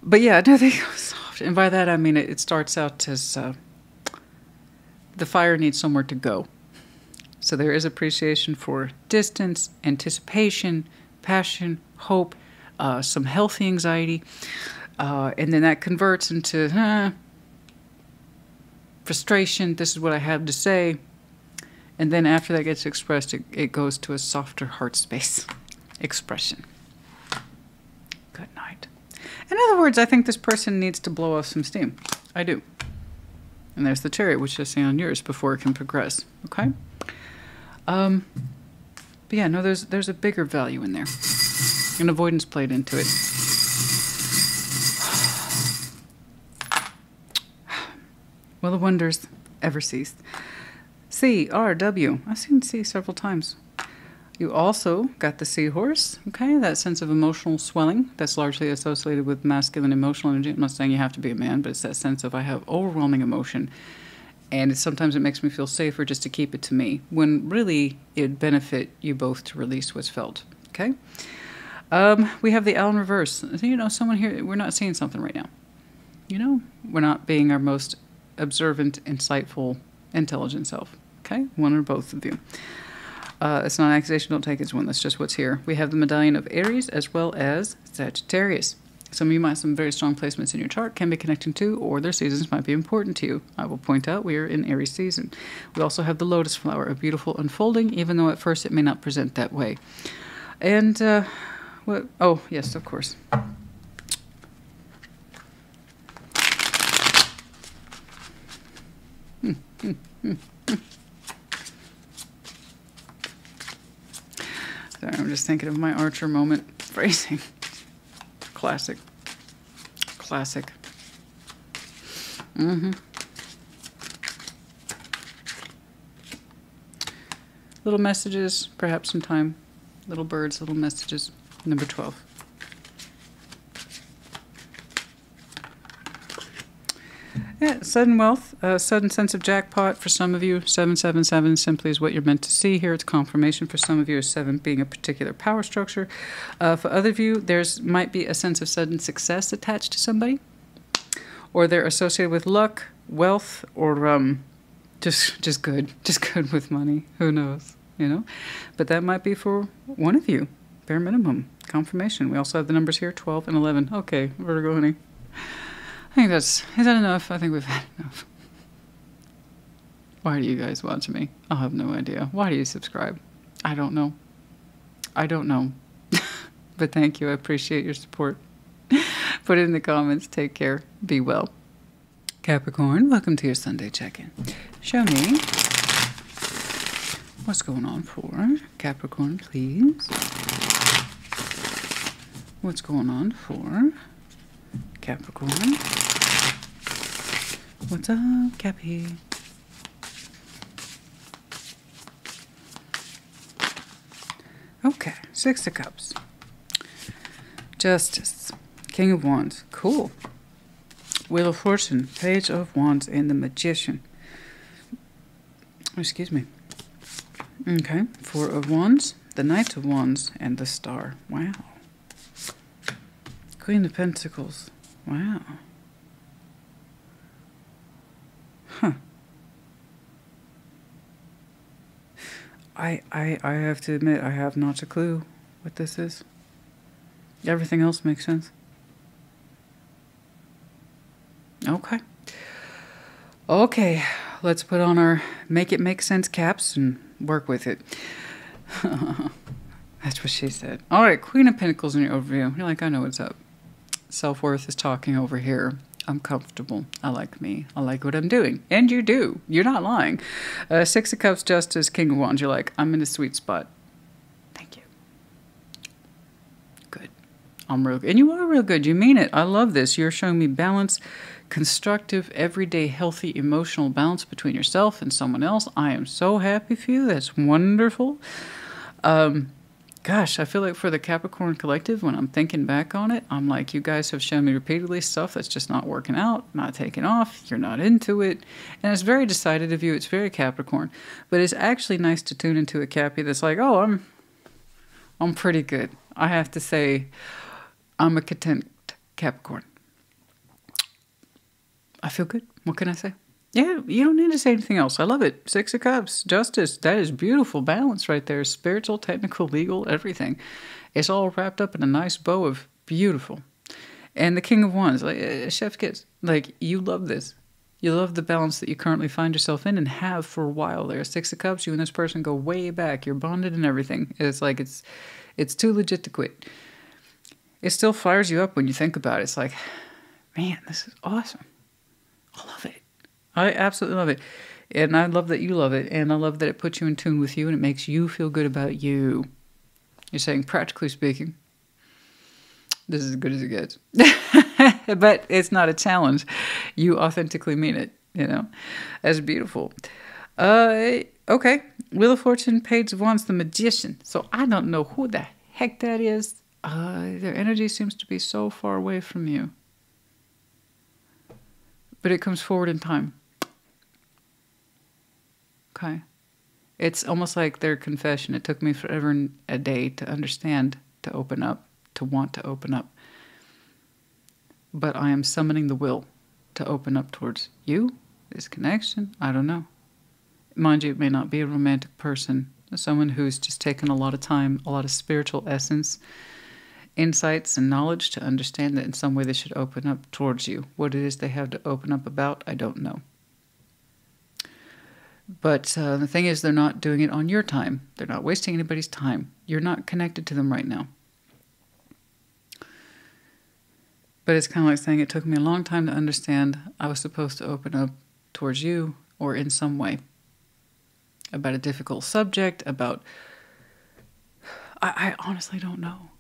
But yeah, no, they go soft. And by that I mean it starts out as the fire needs somewhere to go. So there is appreciation for distance, anticipation, passion, hope, some healthy anxiety. And then that converts into frustration. This is what I have to say. And then after that gets expressed, it goes to a softer heart space expression. Good night. In other words, I think this person needs to blow off some steam. I do. And there's the Chariot, which is on yours before it can progress. Okay? But yeah, no, there's a bigger value in there. An avoidance played into it. Will the wonders ever cease? C-R-W. I've seen C several times. You also got the seahorse, okay? That sense of emotional swelling that's largely associated with masculine emotional energy. I'm not saying you have to be a man, but it's that sense of I have overwhelming emotion. And sometimes it makes me feel safer just to keep it to me, when really it'd benefit you both to release what's felt, okay? We have the owl in reverse. You know, someone here, we're not seeing something right now. You know, we're not being our most observant, insightful, intelligent self, okay? One or both of you. It's not an accusation, don't take it as one. That's just what's here. We have the medallion of Aries as well as Sagittarius. Some of you might have some very strong placements in your chart, can be connecting to, or their seasons might be important to you. I will point out we are in Aries season. We also have the lotus flower, a beautiful unfolding, even though at first it may not present that way. And, what? Oh, yes, of course. Sorry, I'm just thinking of my Archer moment. Phrasing. Classic. Classic. Little messages, perhaps some time. Little birds, little messages. Number 12. Yeah, sudden wealth, sudden sense of jackpot for some of you. 777 simply is what you're meant to see here. It's confirmation for some of you, 7 being a particular power structure. For other of you, there's might be a sense of sudden success attached to somebody. or they're associated with luck, wealth, or just good with money. Who knows, you know? But that might be for one of you, bare minimum. Confirmation. We also have the numbers here, 12 and 11. Okay, Virgo, honey. I think is that enough? I think we've had enough. Why do you guys watch me? I have no idea. Why do you subscribe? I don't know. I don't know. But thank you. I appreciate your support. Put it in the comments. Take care. Be well. Capricorn, welcome to your Sunday check-in. Show me what's going on for Capricorn, please. What's going on for Capricorn? What's up, Cappy? Okay, Six of Cups. Justice. King of Wands. Cool. Wheel of Fortune. Page of Wands and the Magician. Excuse me. Okay, Four of Wands. The Knight of Wands and the Star. Wow. Queen of Pentacles. Wow. Huh. I have to admit, I have not a clue what this is. Everything else makes sense. Okay. Okay, let's put on our make it make sense caps and work with it. That's what she said. All right, Queen of Pentacles in your overview. You're like, I know what's up. Self-worth is talking over here. I'm comfortable. I like me. I like what I'm doing. And you do. You're not lying. Six of Cups, Justice, King of Wands. You're like, I'm in a sweet spot. Thank you. Good. I'm real good. And you are real good. You mean it. I love this. You're showing me balance, constructive, everyday, healthy, emotional balance between yourself and someone else. I am so happy for you. That's wonderful. Gosh, I feel like for the Capricorn Collective, when I'm thinking back on it, I'm like, you guys have shown me repeatedly stuff that's just not working out, not taking off, you're not into it. And it's very decided of you, it's very Capricorn. But it's actually nice to tune into a Cappy that's like, oh, I'm pretty good. I have to say, I'm a content Capricorn. I feel good. What can I say? Yeah, you don't need to say anything else. I love it. Six of Cups, Justice. That is beautiful balance right there. Spiritual, technical, legal, everything. It's all wrapped up in a nice bow of beautiful. And the King of Wands, like chef's kiss. Like, you love this. You love the balance that you currently find yourself in and have for a while there. Six of Cups, you and this person go way back. You're bonded and everything. It's like it's too legit to quit. It still fires you up when you think about it. It's like, man, this is awesome. I love it. I absolutely love it. And I love that you love it. And I love that it puts you in tune with you and it makes you feel good about you. You're saying, practically speaking, this is as good as it gets. But it's not a challenge. You authentically mean it, you know. That's beautiful. Okay. Wheel of Fortune, Page of Wands, the Magician. So I don't know who the heck that is. Their energy seems to be so far away from you. But it comes forward in time. Okay. It's almost like their confession. It took me forever and a day to understand, to open up, to want to open up. But I am summoning the will to open up towards you, this connection. I don't know. Mind you, it may not be a romantic person. Someone who's just taken a lot of time, a lot of spiritual essence, insights and knowledge to understand that in some way they should open up towards you. What it is they have to open up about, I don't know. But the thing is, they're not doing it on your time. They're not wasting anybody's time. You're not connected to them right now. But it's kind of like saying it took me a long time to understand I was supposed to open up towards you or in some way about a difficult subject, about... I honestly don't know.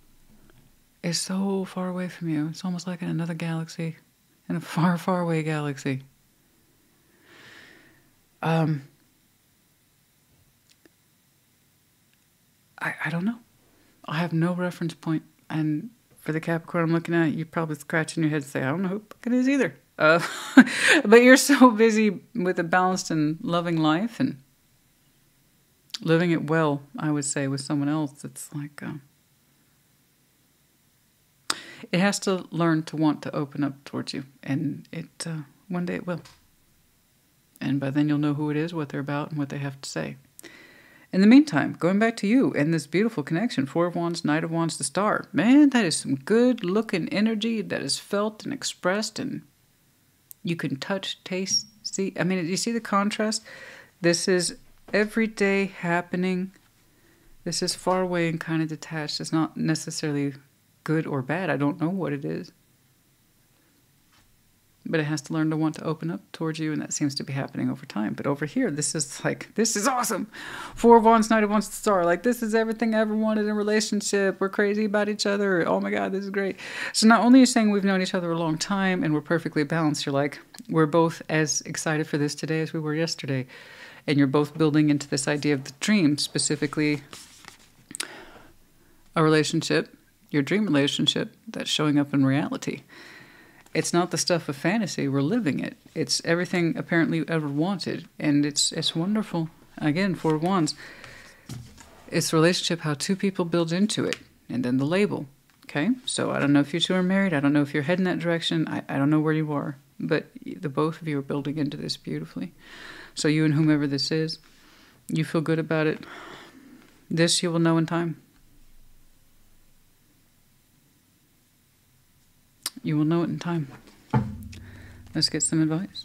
It's so far away from you. It's almost like in another galaxy, in a far, far away galaxy. I don't know. I have no reference point. And for the Capricorn I'm looking at, you're probably scratching your head and say, I don't know who it is either. But you're so busy with a balanced and loving life and living it well, I would say, with someone else. It's like... It has to learn to want to open up towards you, and it one day it will. And by then you'll know who it is, what they're about, and what they have to say. In the meantime, going back to you and this beautiful connection, Four of Wands, Knight of Wands, the Star. Man, that is some good-looking energy that is felt and expressed, and you can touch, taste, see. I mean, you see the contrast? This is everyday happening. This is far away and kind of detached. It's not necessarily good or bad. I don't know what it is. But it has to learn to want to open up towards you, and that seems to be happening over time. But over here, this is like, this is awesome. Four of Wands, Knight of Wands, the Star. Like, this is everything I ever wanted in a relationship. We're crazy about each other. Oh my God, this is great. So not only are you saying we've known each other a long time and we're perfectly balanced, you're like, we're both as excited for this today as we were yesterday. And you're both building into this idea of the dream, specifically a relationship, your dream relationship that's showing up in reality. It's not the stuff of fantasy. We're living it. It's everything apparently you ever wanted. And it's wonderful. Again, Four of Wands. It's a relationship, how two people build into it. And then the label. Okay? So I don't know if you two are married. I don't know if you're heading that direction. I don't know where you are. But the both of you are building into this beautifully. So you and whomever this is, you feel good about it. This you will know in time. You will know it in time. Let's get some advice.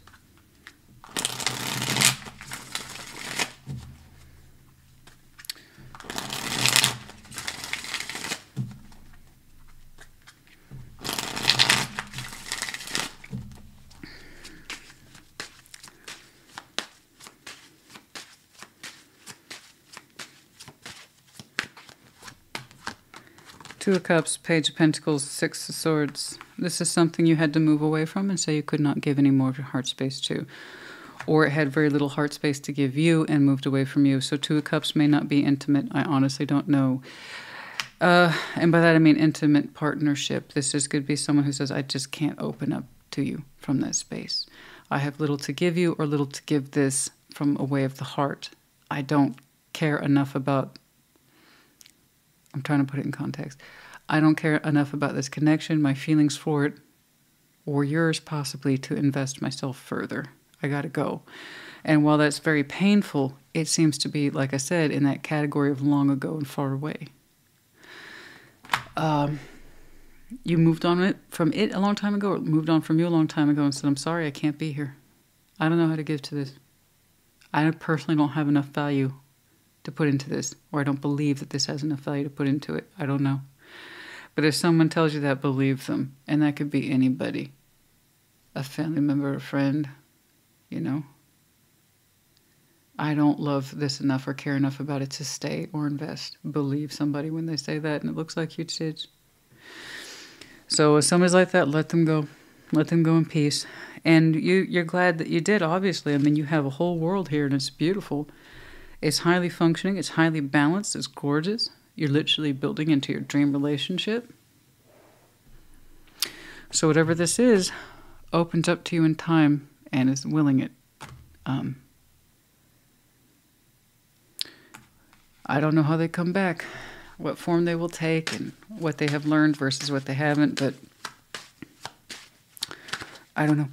Two of Cups, Page of Pentacles, Six of Swords. This is something you had to move away from and say you could not give any more of your heart space to. Or it had very little heart space to give you and moved away from you. So Two of Cups may not be intimate. I honestly don't know. And by that I mean intimate partnership. This is could be someone who says, I just can't open up to you from that space. I have little to give you or little to give this from a way of the heart. I don't care enough about... I'm trying to put it in context. I don't care enough about this connection, my feelings for it, or yours possibly, to invest myself further. I gotta go. And while that's very painful, it seems to be, like I said, in that category of long ago and far away. You moved on from it a long time ago, or moved on from you a long time ago and said, I'm sorry, I can't be here. I don't know how to give to this. I personally don't have enough value to put into this, or I don't believe that this has enough value to put into it. I don't know. But if someone tells you that, believe them. And that could be anybody. A family member, a friend, you know. I don't love this enough or care enough about it to stay or invest. Believe somebody when they say that, and it looks like you did. So if somebody's like that, let them go. Let them go in peace. And you're glad that you did, obviously. I mean, you have a whole world here, and it's beautiful. It's highly functioning. It's highly balanced. It's gorgeous. You're literally building into your dream relationship. So whatever this is, opens up to you in time and is willing it. I don't know how they come back, what form they will take, and what they have learned versus what they haven't, but I don't know.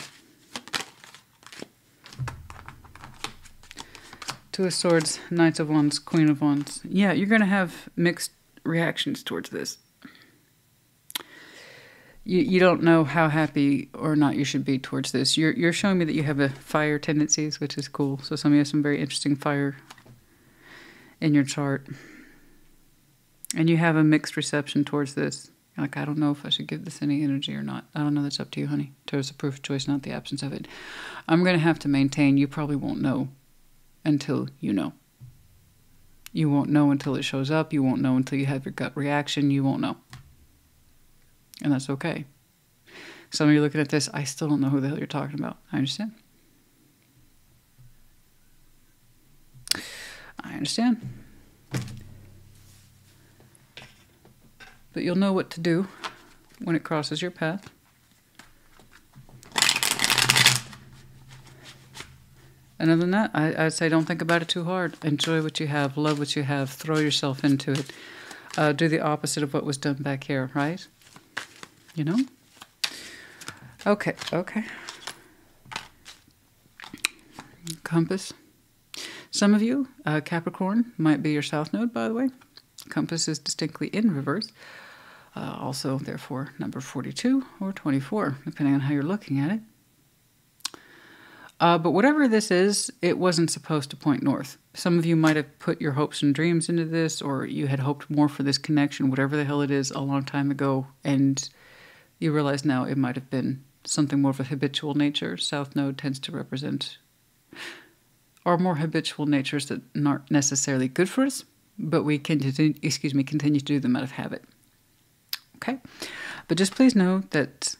Two of Swords, Knight of Wands, Queen of Wands. Yeah, you're going to have mixed reactions towards this. You don't know how happy or not you should be towards this. You're showing me that you have a fire tendencies, which is cool. So some of you have some very interesting fire in your chart. And you have a mixed reception towards this. You're like, I don't know if I should give this any energy or not. I don't know. That's up to you, honey. Taurus, a proof of choice, not the absence of it. I'm going to have to maintain. You probably won't know until you know. You won't know until it shows up. You won't know until you have your gut reaction. You won't know. And that's okay. Some of you looking at this, I still don't know who the hell you're talking about. I understand. I understand. But you'll know what to do when it crosses your path. And other than that, I'd say don't think about it too hard. Enjoy what you have. Love what you have. Throw yourself into it. Do the opposite of what was done back here, right? you know? Okay, okay. Compass. Some of you, Capricorn might be your south node, by the way. Compass is distinctly in reverse. Also, therefore, number 42 or 24, depending on how you're looking at it. But whatever this is, it wasn't supposed to point north. Some of you might have put your hopes and dreams into this, or you had hoped more for this connection, whatever the hell it is, a long time ago, and you realize now it might have been something more of a habitual nature. South node tends to represent or more habitual natures that aren't necessarily good for us, but we continue to do them out of habit. Okay? But just please know that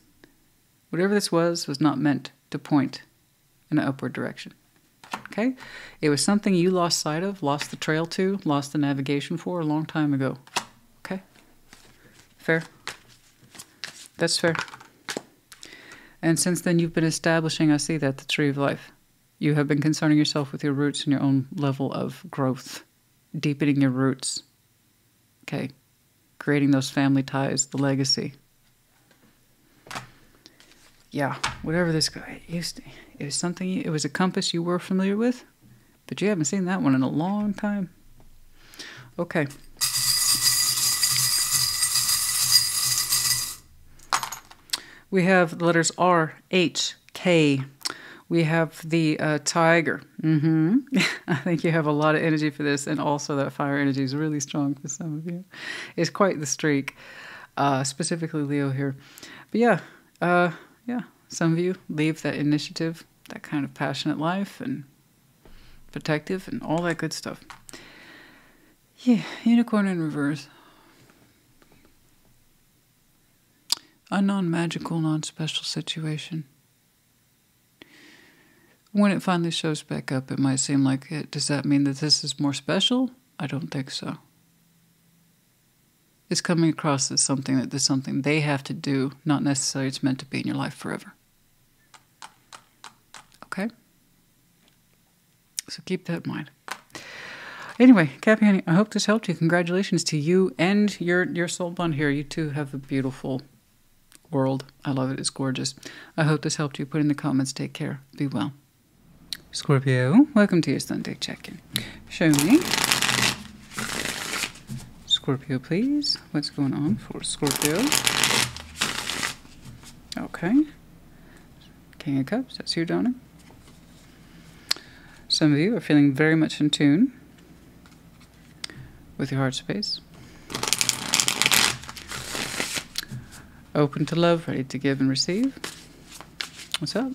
whatever this was not meant to point in an upward direction. Okay? It was something you lost sight of, lost the trail to, lost the navigation for a long time ago. Okay? Fair? That's fair. And since then you've been establishing, I see that, the tree of life. You have been concerning yourself with your roots and your own level of growth, deepening your roots, okay, creating those family ties, the legacy. Yeah, whatever this guy used to, it was something, it was a compass you were familiar with, but you haven't seen that one in a long time. Okay. We have the letters R, H, K. We have the tiger. I think you have a lot of energy for this, and also that fire energy is really strong for some of you. It's quite the streak, specifically Leo here. But yeah, yeah, some of you leave that initiative, that kind of passionate life, and protective, and all that good stuff. Yeah, unicorn in reverse. A non-magical, non-special situation. When it finally shows back up, it might seem like it. Does that mean that this is more special? I don't think so. It's coming across as something that there's something they have to do, not necessarily it's meant to be in your life forever. Okay? So keep that in mind. Anyway, Cappy Honey, I hope this helped you. Congratulations to you and your soul bond here. You two have a beautiful world. I love it. It's gorgeous. I hope this helped you. Put in the comments. Take care. Be well. Scorpio, welcome to your Sunday check-in. Show me. Scorpio, please. What's going on for Scorpio? Okay. King of Cups. That's you, Donna. Some of you are feeling very much in tune with your heart space. Open to love, ready to give and receive. What's up?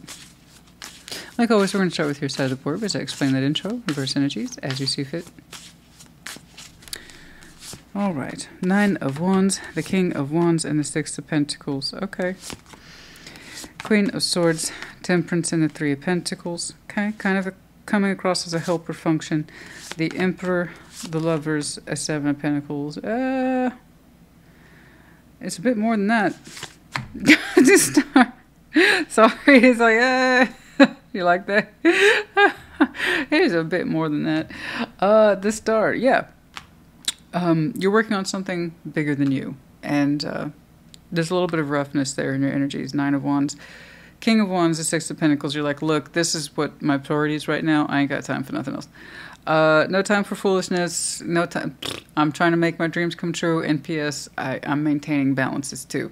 Like always, we're going to start with your side of the board as I explain that intro, reverse energies, as you see fit. All right. 9 of Wands, the King of Wands, and the 6 of Pentacles. Okay. Queen of Swords, Temperance, and the 3 of Pentacles. Okay. Kind of coming across as a helper function. The Emperor, the Lovers, a 7 of Pentacles. It's a bit more than that. Just sorry, it's like, you like that? It is a bit more than that. The Star, yeah. You're working on something bigger than you. And there's a little bit of roughness there in your energies. 9 of Wands. King of Wands, the 6 of Pentacles. You're like, look, this is what my priority is right now. I ain't got time for nothing else. No time for foolishness. No time. I'm trying to make my dreams come true. And P.S. I'm maintaining balances too.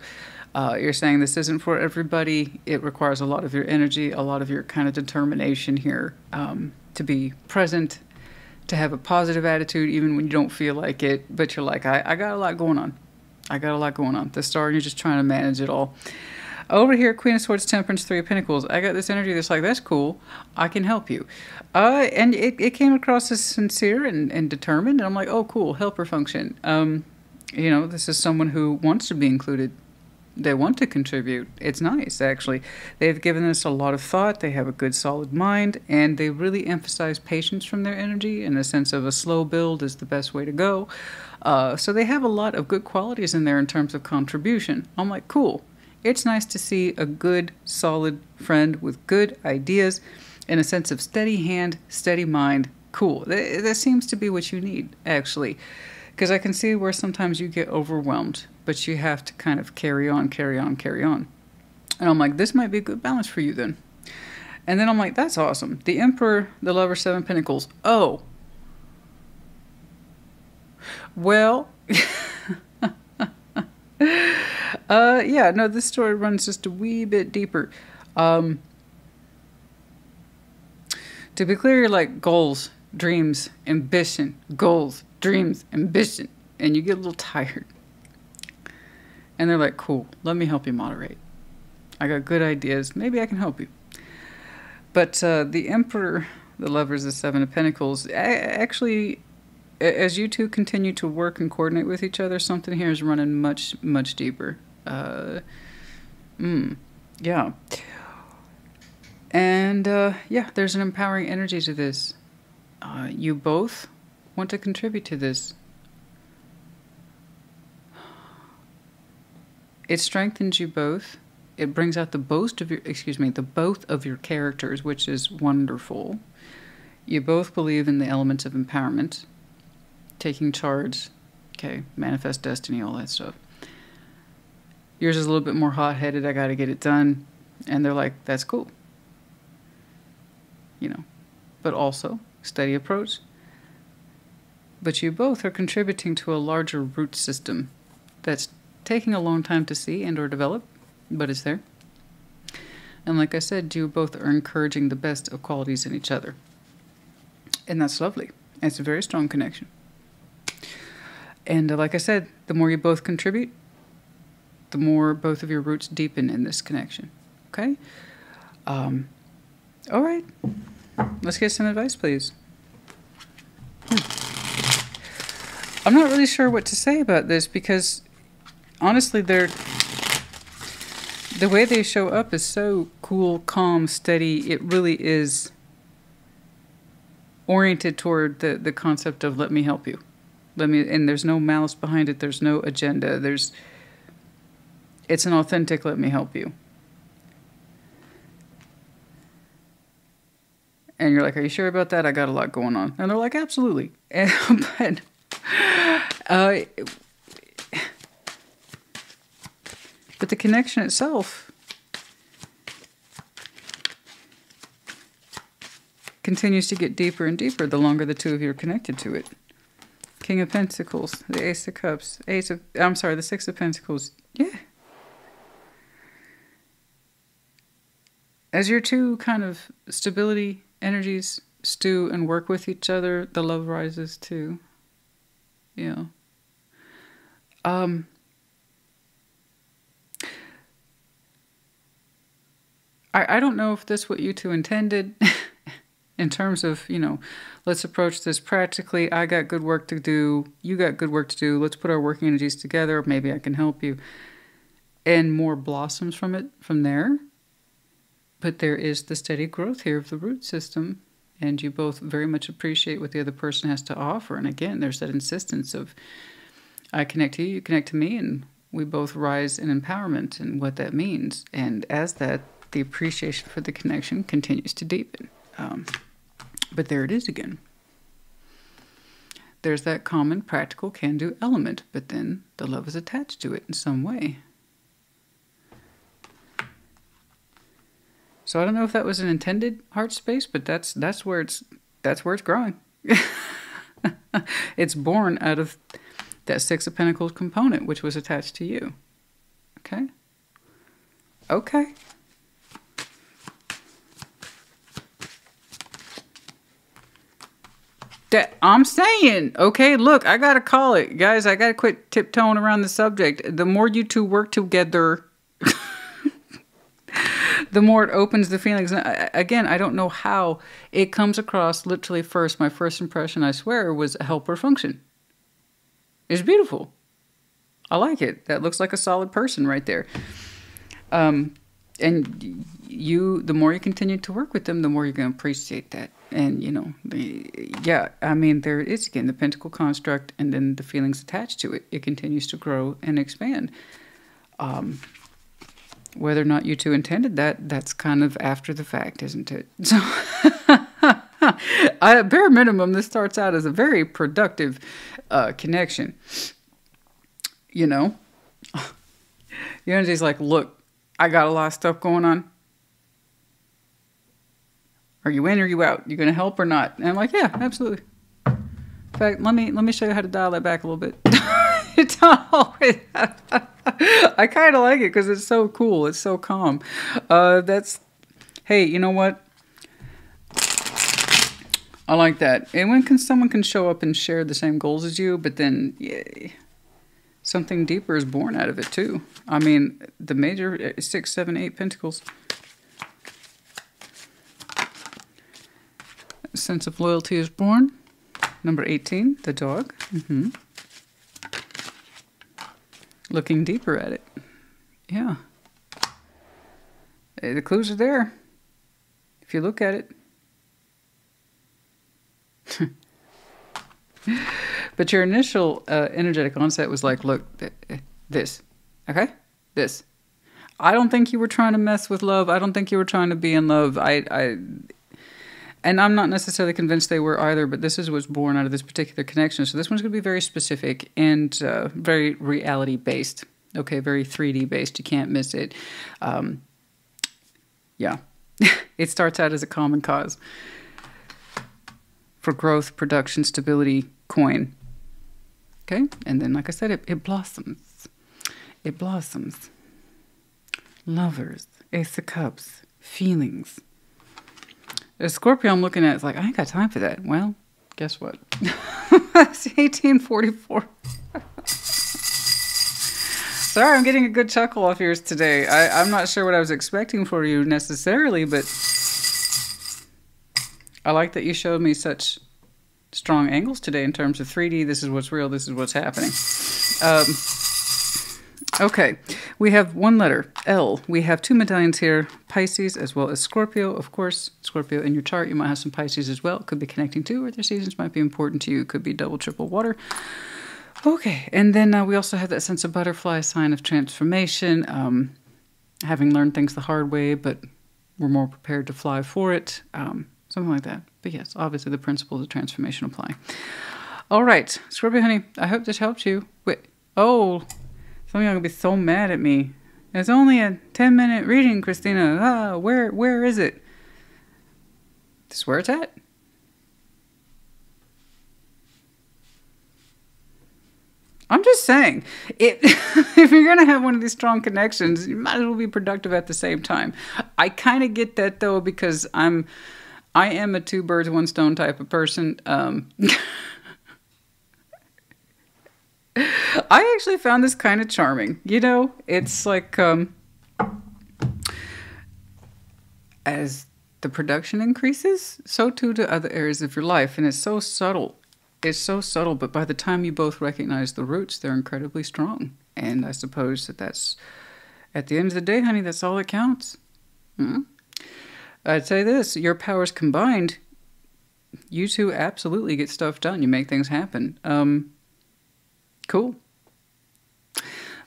You're saying this isn't for everybody. It requires a lot of your energy, a lot of your kind of determination here to be present, to have a positive attitude even when you don't feel like it. But you're like, I got a lot going on. I got a lot going on. The Star, you're just trying to manage it all. Over here, Queen of Swords, Temperance, 3 of Pentacles. I got this energy that's like, that's cool. I can help you. And it came across as sincere and determined. And I'm like, oh, cool, helper function. You know, this is someone who wants to be included. They want to contribute. It's nice, actually. They've given this a lot of thought. They have a good, solid mind. And they really emphasize patience from their energy in the sense of a slow build is the best way to go. So they have a lot of good qualities in there in terms of contribution. I'm like, cool. It's nice to see a good, solid friend with good ideas in a sense of steady hand, steady mind. Cool. That seems to be what you need, actually. Because I can see where sometimes you get overwhelmed, but you have to kind of carry on, carry on, carry on. And I'm like, this might be a good balance for you then. And then I'm like, that's awesome. The Emperor, the Lover, 7 Pentacles. Oh. Well, yeah, no, this story runs just a wee bit deeper. To be clear, like goals, dreams, ambition, goals, dreams, ambition. And you get a little tired. And they're like, cool, let me help you moderate. I got good ideas. Maybe I can help you. But the Emperor, the Lovers, the 7 of Pentacles, actually, as you two continue to work and coordinate with each other, something here is running much, much deeper. Yeah. And, yeah, there's an empowering energy to this. You both want to contribute to this. It strengthens you both. It brings out the both of your characters, which is wonderful. You both believe in the elements of empowerment, taking charge, okay, manifest destiny, all that stuff. Yours is a little bit more hot-headed, I gotta get it done. And they're like, that's cool. You know, but also steady approach. But you both are contributing to a larger root system that's taking a long time to see and or develop, but it's there. And like I said, you both are encouraging the best of qualities in each other. And that's lovely. It's a very strong connection. And like I said, the more you both contribute, the more both of your roots deepen in this connection. Okay? All right. Let's get some advice, please. I'm not really sure what to say about this because honestly, the way they show up is so cool, calm, steady. It really is oriented toward the concept of let me help you. And there's no malice behind it. There's no agenda. It's an authentic let me help you. And you're like, are you sure about that? I got a lot going on. And they're like, absolutely. But the connection itself continues to get deeper and deeper the longer the two of you are connected to it. King of Pentacles, the Ace of Cups, the 6 of Pentacles. Yeah. As your two kind of stability energies stew and work with each other, the love rises too. Yeah. I don't know if that's what you two intended in terms of, you know, let's approach this practically. I got good work to do. You got good work to do. Let's put our working energies together. Maybe I can help you. And more blossoms from it from there. But there is the steady growth here of the root system. And you both very much appreciate what the other person has to offer. And again, there's that insistence of I connect to you, you connect to me, and we both rise in empowerment and what that means. And as that, the appreciation for the connection continues to deepen. But there it is again. There's that common, practical, can-do element, but then the love is attached to it in some way. So I don't know if that was an intended heart space, but that's where it's growing. It's born out of that 6 of Pentacles component, which was attached to you. Okay? Okay. That I'm saying, okay, look, I gotta call it. Guys, I gotta quit tiptoeing around the subject. The more you two work together, the more it opens the feelings. Again, I don't know how it comes across literally first. My first impression, I swear, was a helper function. It's beautiful. I like it. That looks like a solid person right there. And the more you continue to work with them, the more you're going to appreciate that. And, you know, yeah, I mean, there it is again, the pentacle construct and then the feelings attached to it. It continues to grow and expand. Whether or not you two intended that, that's kind of after the fact, isn't it? So, at bare minimum, this starts out as a very productive connection. You know? The energy's like, look, I got a lot of stuff going on. Are you in or are you out? You going to help or not? And I'm like, yeah, absolutely. In fact, let me show you how to dial that back a little bit. It's not always. I kind of like it because it's so cool. It's so calm. Hey, you know what? I like that. And when someone can show up and share the same goals as you, but then, yay, something deeper is born out of it too. I mean, the major 6, 7, 8 pentacles. A sense of loyalty is born. Number 18, the dog. Looking deeper at it. Yeah. The clues are there. If you look at it. But your initial energetic onset was like, look, this. Okay? This. I don't think you were trying to mess with love. I don't think you were trying to be in love. And I'm not necessarily convinced they were either, but this is what's born out of this particular connection. So this one's going to be very specific and very reality-based. Okay, very 3D-based. You can't miss it. Yeah. It starts out as a common cause for growth, production, stability, coin. Okay? And then, like I said, it blossoms. It blossoms. Lovers, Ace of Cups, feelings. A Scorpio I'm looking at is like, I ain't got time for that. Well, guess what? It's 1844. Sorry, I'm getting a good chuckle off yours today. I'm not sure what I was expecting for you necessarily, but I like that you showed me such strong angles today in terms of 3D. This is what's real. This is what's happening. Okay, we have one letter, L. We have 2 medallions here, Pisces as well as Scorpio. Of course, Scorpio in your chart, you might have some Pisces as well. Could be connecting to, or their seasons might be important to you. Could be double, triple water. Okay, and then we also have that sense of butterfly, sign of transformation. Having learned things the hard way, but we're more prepared to fly for it. Something like that. But yes, obviously the principles of transformation apply. All right, Scorpio, honey, I hope this helped you. Wait, oh... Some of y'all gonna be so mad at me. It's only a 10-minute reading, Christina. Ah, where is it? This is where it's at. I'm just saying, if you're gonna have one of these strong connections, you might as well be productive at the same time. I kind of get that though, because I am a 2 birds, 1 stone type of person. I actually found this kind of charming. You know, it's like as the production increases, so too do other areas of your life. And it's so subtle. It's so subtle, but by the time you both recognize the roots, they're incredibly strong. And I suppose that's, at the end of the day, honey, that's all that counts. I'd say this, your powers combined, you two absolutely get stuff done. You make things happen. Cool.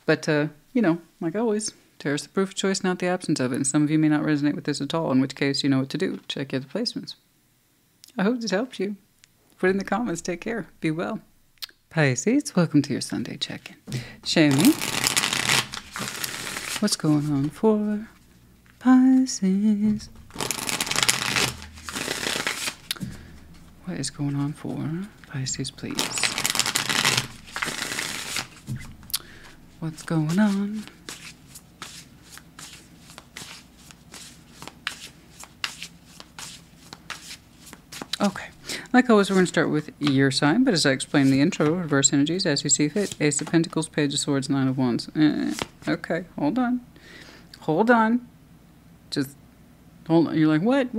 But, you know, like always, tarot's the proof of choice, not the absence of it. And some of you may not resonate with this at all, in which case you know what to do. Check your placements. I hope this helped you. Put it in the comments. Take care. Be well. Pisces, welcome to your Sunday check-in. Show me what's going on for Pisces. What is going on for Pisces, please? What's going on? Okay. Like always, we're going to start with your sign, but as I explained in the intro, reverse energies as you see fit. Ace of Pentacles, Page of Swords, 9 of Wands. Okay, hold on. Hold on. Just hold on. You're like, what?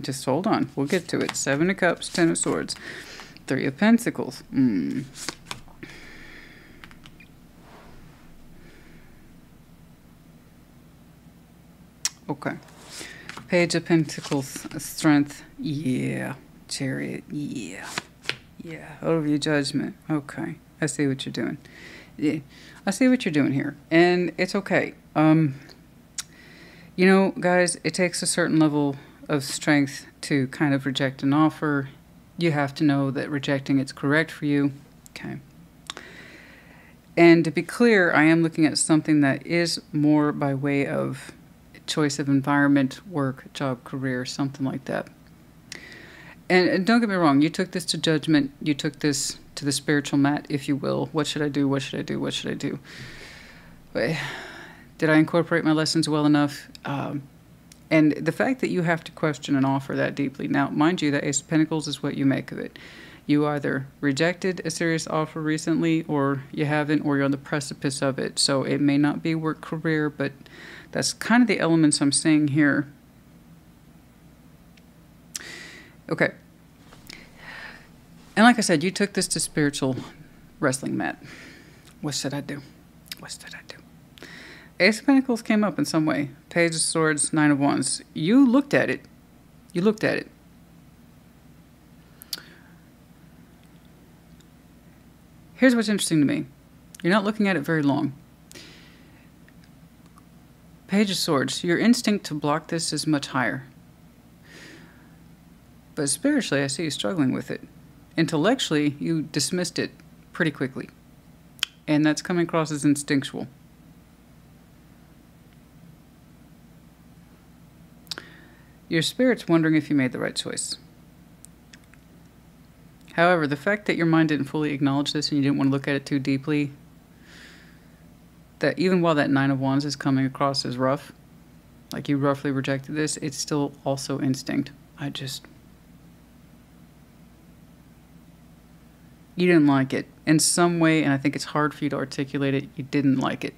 Just hold on. We'll get to it. 7 of Cups, 10 of Swords, 3 of Pentacles. Okay. Page of Pentacles, Strength. Yeah. Chariot. Yeah. Yeah. Over your judgment. Okay. I see what you're doing. Yeah. I see what you're doing here. And it's okay. You know, guys, it takes a certain level of strength to kind of reject an offer. You have to know that rejecting it's correct for you. Okay. And to be clear, I am looking at something that is more by way of choice of environment, work, job, career, something like that. And don't get me wrong, you took this to judgment. You took this to the spiritual mat, if you will. What should I do? What should I do? What should I do? But did I incorporate my lessons well enough? And the fact that you have to question an offer that deeply. Now, mind you, the Ace of Pentacles is what you make of it. You either rejected a serious offer recently, or you haven't, or you're on the precipice of it. So it may not be work, career, but that's kind of the elements I'm seeing here. Okay. And like I said, you took this to spiritual wrestling mat. What should I do? What should I do? Ace of Pentacles came up in some way. Page of Swords, Nine of Wands. You looked at it. You looked at it. Here's what's interesting to me. You're not looking at it very long. Page of Swords. Your instinct to block this is much higher. But spiritually, I see you struggling with it. Intellectually, you dismissed it pretty quickly. And that's coming across as instinctual. Your spirit's wondering if you made the right choice. However, the fact that your mind didn't fully acknowledge this and you didn't want to look at it too deeply, that even while that Nine of Wands is coming across as rough, like you roughly rejected this, it's still also instinct. You didn't like it. In some way, and I think it's hard for you to articulate it, you didn't like it.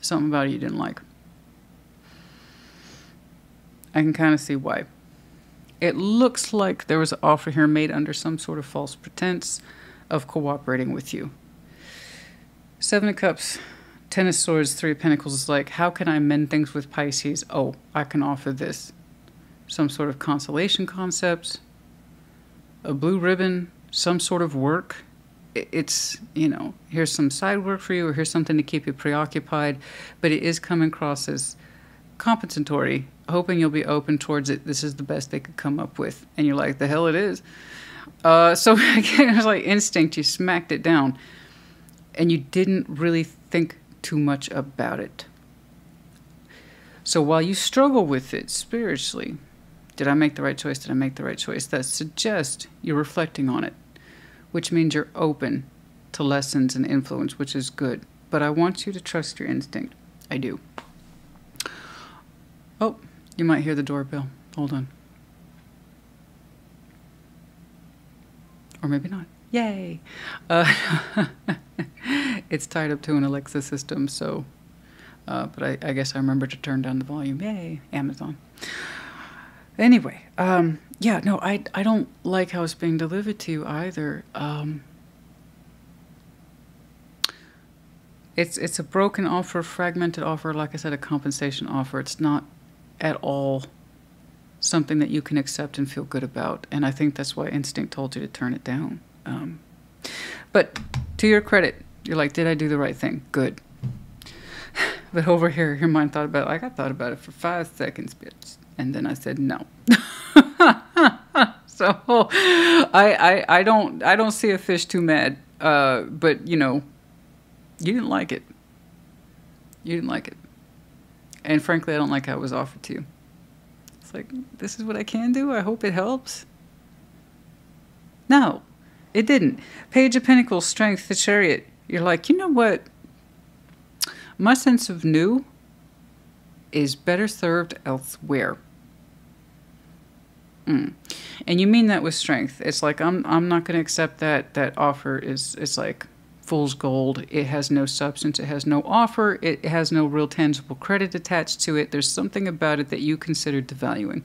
Something about it you didn't like. I can kind of see why. It looks like there was an offer here made under some sort of false pretense of cooperating with you. Seven of Cups, Ten of Swords, Three of Pentacles is like, how can I mend things with Pisces? Oh, I can offer this. Some sort of consolation concept, a blue ribbon, some sort of work. It's, you know, here's some side work for you, or here's something to keep you preoccupied, but it is coming across as compensatory, hoping you'll be open towards it. This is the best they could come up with. And you're like, the hell it is. So again, it was like instinct. You smacked it down. And you didn't really think too much about it. So while you struggle with it spiritually, did I make the right choice? Did I make the right choice? That suggests you're reflecting on it, which means you're open to lessons and influence, which is good. But I want you to trust your instinct. I do. Oh, you might hear the doorbell. Hold on. Or maybe not. Yay! It's tied up to an Alexa system, so... but I guess I remember to turn down the volume. Yay! Amazon. Anyway, yeah, no, I don't like how it's being delivered to you either. It's a broken offer, fragmented offer, like I said, a compensation offer. It's not at all something that you can accept and feel good about. And I think that's why instinct told you to turn it down. But to your credit, you're like, did I do the right thing? Good. But over here, your mind thought about it. Like, I thought about it for 5 seconds, bitch. And then I said no. So I don't see a fish too mad. But you know, you didn't like it. You didn't like it. And frankly, I don't like how it was offered to you. It's like, this is what I can do? I hope it helps. No, it didn't. Page of Pentacles, Strength, the Chariot. You're like, you know what? My sense of new is better served elsewhere. And you mean that with strength. It's like, I'm not going to accept that offer it's like fool's gold. It has no substance. It has no offer. It has no real tangible credit attached to it. There's something about it that you considered devaluing.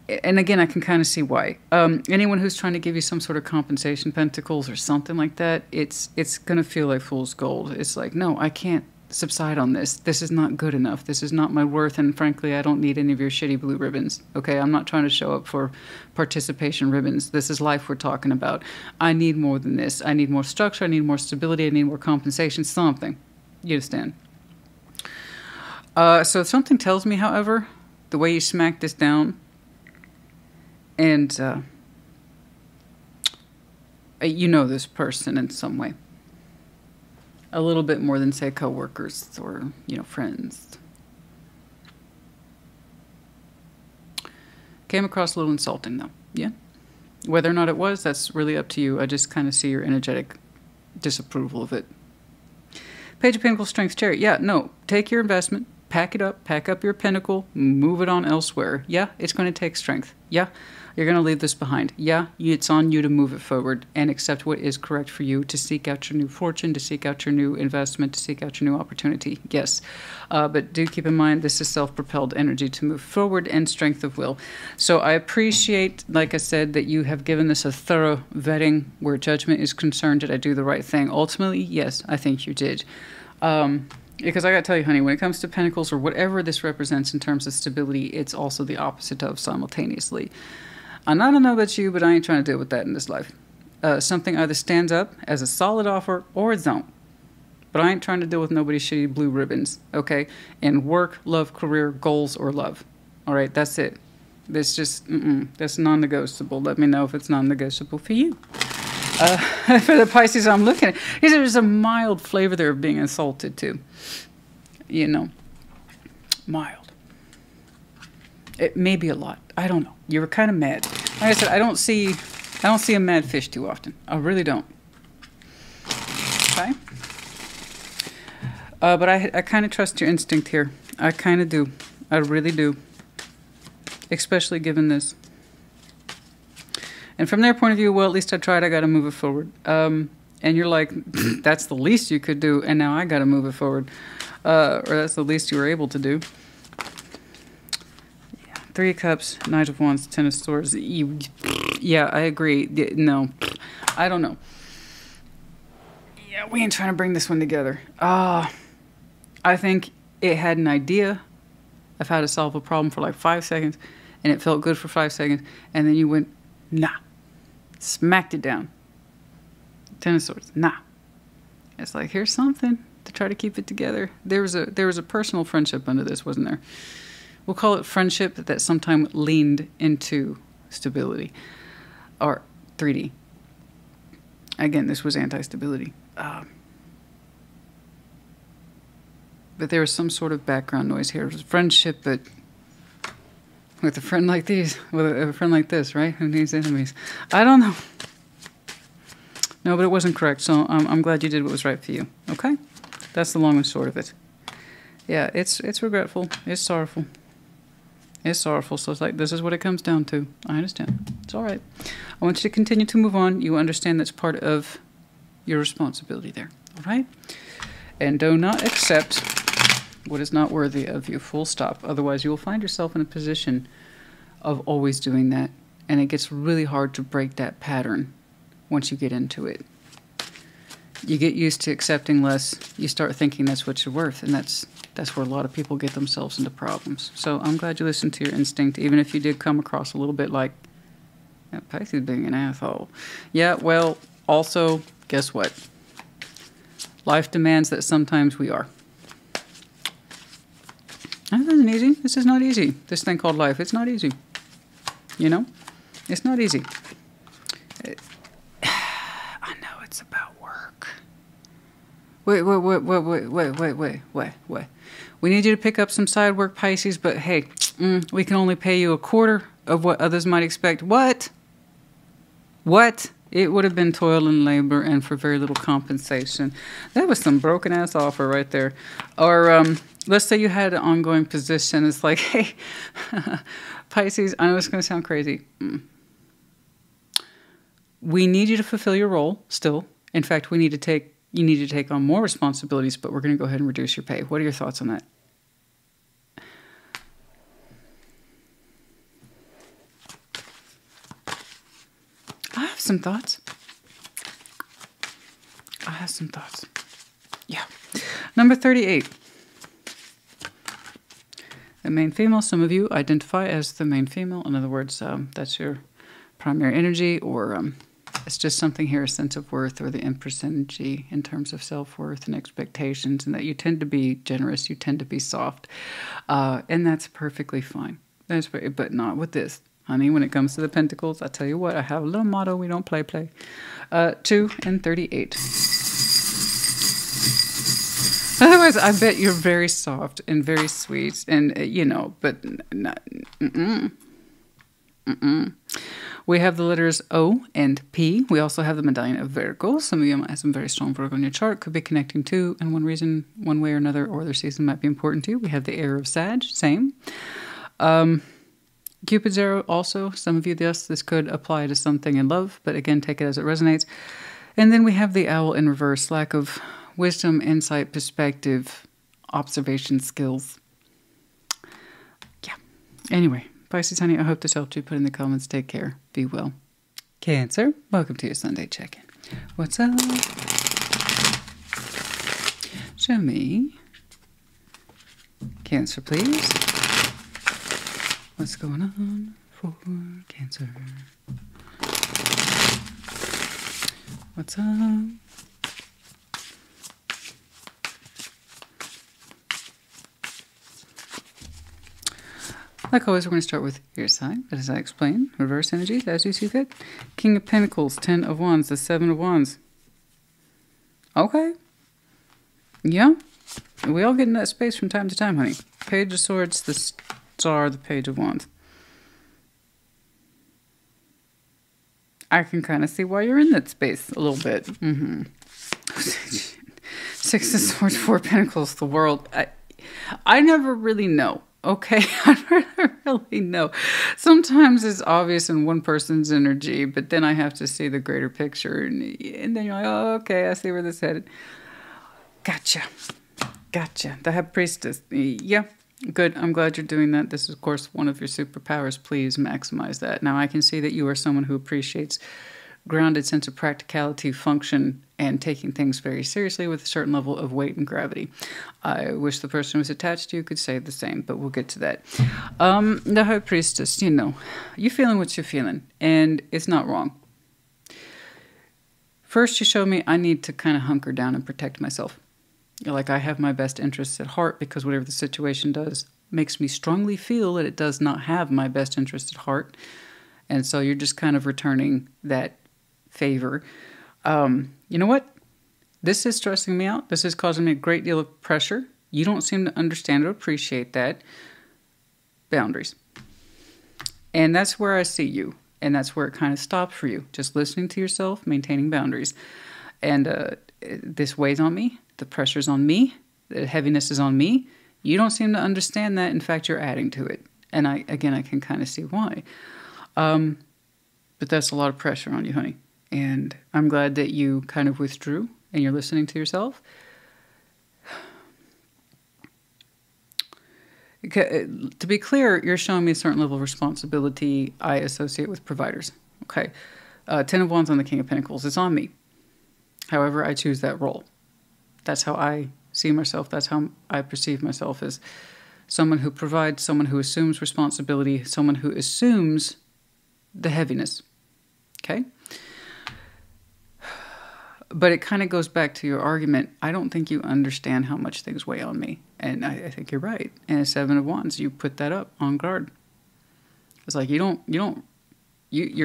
And again, I can kind of see why. Anyone who's trying to give you some sort of compensation, pentacles or something like that, it's going to feel like fool's gold. It's like, no, I can't subside on this. This is not good enough. This is not my worth. And frankly, I don't need any of your shitty blue ribbons. Okay, I'm not trying to show up for participation ribbons. This is life we're talking about. I need more than this. I need more structure. I need more stability. I need more compensation. Something. You understand? So something tells me, however, the way you smacked this down, and You know this person in some way. A little bit more than, say, co-workers or, you know, friends. Came across a little insulting, though. Yeah. Whether or not it was, that's really up to you. I just kind of see your energetic disapproval of it. Page of Pentacles, Strength, Chariot. Yeah, no. Take your investment. Pack it up. Pack up your pentacle. Move it on elsewhere. Yeah, it's going to take strength. Yeah. You're going to leave this behind. Yeah, it's on you to move it forward and accept what is correct for you, to seek out your new fortune, to seek out your new investment, to seek out your new opportunity. Yes, but do keep in mind this is self-propelled energy to move forward and strength of will. So I appreciate, like I said, that you have given this a thorough vetting where judgment is concerned. Did I do the right thing? Ultimately, yes, I think you did. Because I got to tell you, honey, when it comes to pentacles or whatever this represents in terms of stability, it's also the opposite of simultaneously. And I don't know about you, but I ain't trying to deal with that in this life. Something either stands up as a solid offer or it don't. But I ain't trying to deal with nobody's shitty blue ribbons, okay? In work, love, career, goals, or love. All right, that's it. That's just, that's non-negotiable. Let me know if it's non-negotiable for you. For the Pisces I'm looking at, there's a mild flavor there of being insulted, too. You know, mild. It may be a lot. I don't know. You were kind of mad. Like I said, I don't see a mad fish too often. I really don't. Okay. But I kind of trust your instinct here. I kind of do. I really do. Especially given this. And from their point of view, well, at least I tried. I got to move it forward. And you're like, that's the least you could do, and now I got to move it forward. Or that's the least you were able to do. Three of Cups, Knight of Wands, Ten of Swords. Yeah, I agree. No, I don't know. Yeah, we ain't trying to bring this one together. I think it had an idea of how to solve a problem for like 5 seconds, and it felt good for 5 seconds, and then you went, nah. Smacked it down. Ten of Swords, nah. It's like, here's something to try to keep it together. There was a personal friendship under this, wasn't there? We'll call it friendship that sometime leaned into stability. Or 3D. Again, this was anti-stability. But there was some sort of background noise here. It was friendship, but with a friend like these, with a friend like this, right? Who needs enemies? I don't know. No, but it wasn't correct, so I'm glad you did what was right for you. Okay? That's the long and short of it. Yeah, it's regretful. It's sorrowful. It's sorrowful, so it's like, this is what it comes down to. I understand. It's all right. I want you to continue to move on. You understand that's part of your responsibility there. All right? And do not accept what is not worthy of you, full stop. Otherwise, you will find yourself in a position of always doing that. And it gets really hard to break that pattern once you get into it. You get used to accepting less. You start thinking that's what you're worth. And that's where a lot of people get themselves into problems. So I'm glad you listened to your instinct, even if you did come across a little bit like, Pisces being an asshole. Yeah, well, also, guess what? Life demands that sometimes we are. That isn't easy. This is not easy. This thing called life, it's not easy. You know? It's not easy. I know it's about work. Wait. We need you to pick up some side work, Pisces, but hey, we can only pay you a quarter of what others might expect. What? What? It would have been toil and labor and for very little compensation. That was some broken-ass offer right there. Or let's say you had an ongoing position. It's like, hey, Pisces, I know it's going to sound crazy. We need you to fulfill your role still. In fact, you need to take on more responsibilities, but we're going to go ahead and reduce your pay. What are your thoughts on that? I have some thoughts. Yeah. Number 38. The main female. Some of you identify as the main female. In other words, that's your primary energy, or it's just something here, a sense of worth, or the Empress energy in terms of self-worth and expectations, and that you tend to be generous, you tend to be soft, and that's perfectly fine. But not with this. Honey, when it comes to the pentacles, I tell you what, I have a little motto. We don't play. 2 and 38. Otherwise, I bet you're very soft and very sweet and, you know, but not, We have the letters O and P. We also have the medallion of Virgo. Some of you might have some very strong Virgo in your chart. Could be connecting to, and one reason, one way or another, or their season might be important to you. We have the air of Sag, same. Cupid's arrow also. Some of you, yes, this could apply to something in love, but again, take it as it resonates. And then we have the owl in reverse, lack of wisdom, insight, perspective, observation skills. Yeah. Anyway, Pisces, honey, I hope this helped you. Put in the comments. Take care. Be well. Cancer, welcome to your Sunday check-in. What's up? Show me. Cancer, please. What's going on for Cancer? What's up? Like always, we're going to start with your sign, but as I explained, reverse energies as you see fit. King of Pentacles, 10 of Wands, the 7 of Wands. Okay. Yeah. We all get in that space from time to time, honey. Page of Swords, the Star, the Page of Wands. I can kind of see why you're in that space a little bit. 6 of Swords, 4 Pentacles, the World. I never really know. Okay, I don't really know. Sometimes it's obvious in one person's energy, but then I have to see the greater picture. And then you're like, oh, okay, I see where this is headed. Gotcha. The High Priestess. Yeah, good. I'm glad you're doing that. This is, of course, one of your superpowers. Please maximize that. Now, I can see that you are someone who appreciates grounded sense of practicality, function, and taking things very seriously with a certain level of weight and gravity. I wish the person who was attached to you could say the same, but we'll get to that. The High Priestess, you know, you're feeling what you're feeling, and it's not wrong. First, you show me I need to kind of hunker down and protect myself. Like I have my best interests at heart because whatever the situation does makes me strongly feel that it does not have my best interest at heart. And so you're just kind of returning that favor. You know what? This is stressing me out. This is causing me a great deal of pressure. You don't seem to understand or appreciate that. Boundaries. And that's where I see you. And that's where it kind of stops for you. Just listening to yourself, maintaining boundaries. And this weighs on me. The pressure's on me. The heaviness is on me. You don't seem to understand that. In fact, you're adding to it. And I can kind of see why. But that's a lot of pressure on you, honey. And I'm glad that you kind of withdrew and you're listening to yourself. To be clear, you're showing me a certain level of responsibility I associate with providers. Okay. 10 of Wands on the King of Pentacles. It's on me. However, I choose that role. That's how I see myself. That's how I perceive myself as someone who provides, someone who assumes responsibility, someone who assumes the heaviness. Okay? But it kind of goes back to your argument. I don't think you understand how much things weigh on me. And I think you're right. And a 7 of Wands, you put that up on guard. It's like you're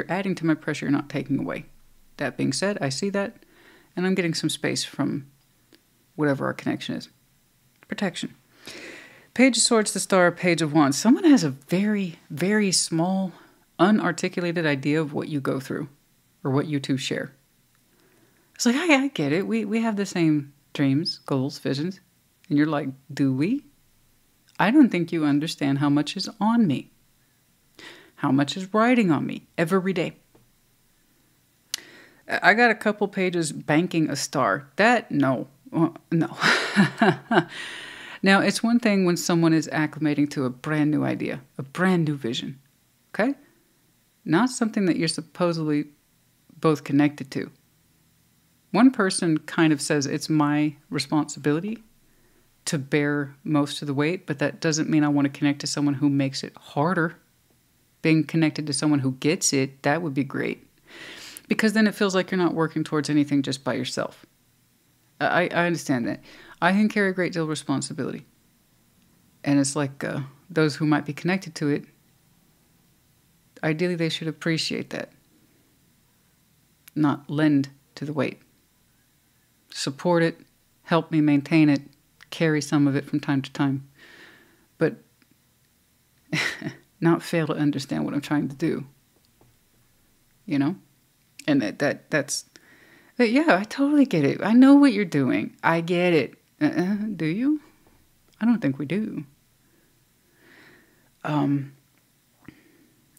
adding to my pressure, you're not taking away. That being said, I see that, and I'm getting some space from whatever our connection is. Protection. Page of Swords, the Star, Page of Wands. Someone has a very, very small, unarticulated idea of what you go through or what you two share. It's like, I get it. We have the same dreams, goals, visions. And you're like, do we? I don't think you understand how much is on me. How much is riding on me every day. I got a couple pages banking a star. No. Now, it's one thing when someone is acclimating to a brand new idea, a brand new vision. Okay? Not something that you're supposedly both connected to. One person kind of says it's my responsibility to bear most of the weight, but that doesn't mean I want to connect to someone who makes it harder. Being connected to someone who gets it, that would be great. Because then it feels like you're not working towards anything just by yourself. I understand that. I can carry a great deal of responsibility. And it's like those who might be connected to it, Ideally, they should appreciate that, not lend to the weight. Support it, help me maintain it, carry some of it from time to time, but not fail to understand what I'm trying to do. You know? And that's yeah, I totally get it. I know what you're doing. I get it. Do you? I don't think we do. And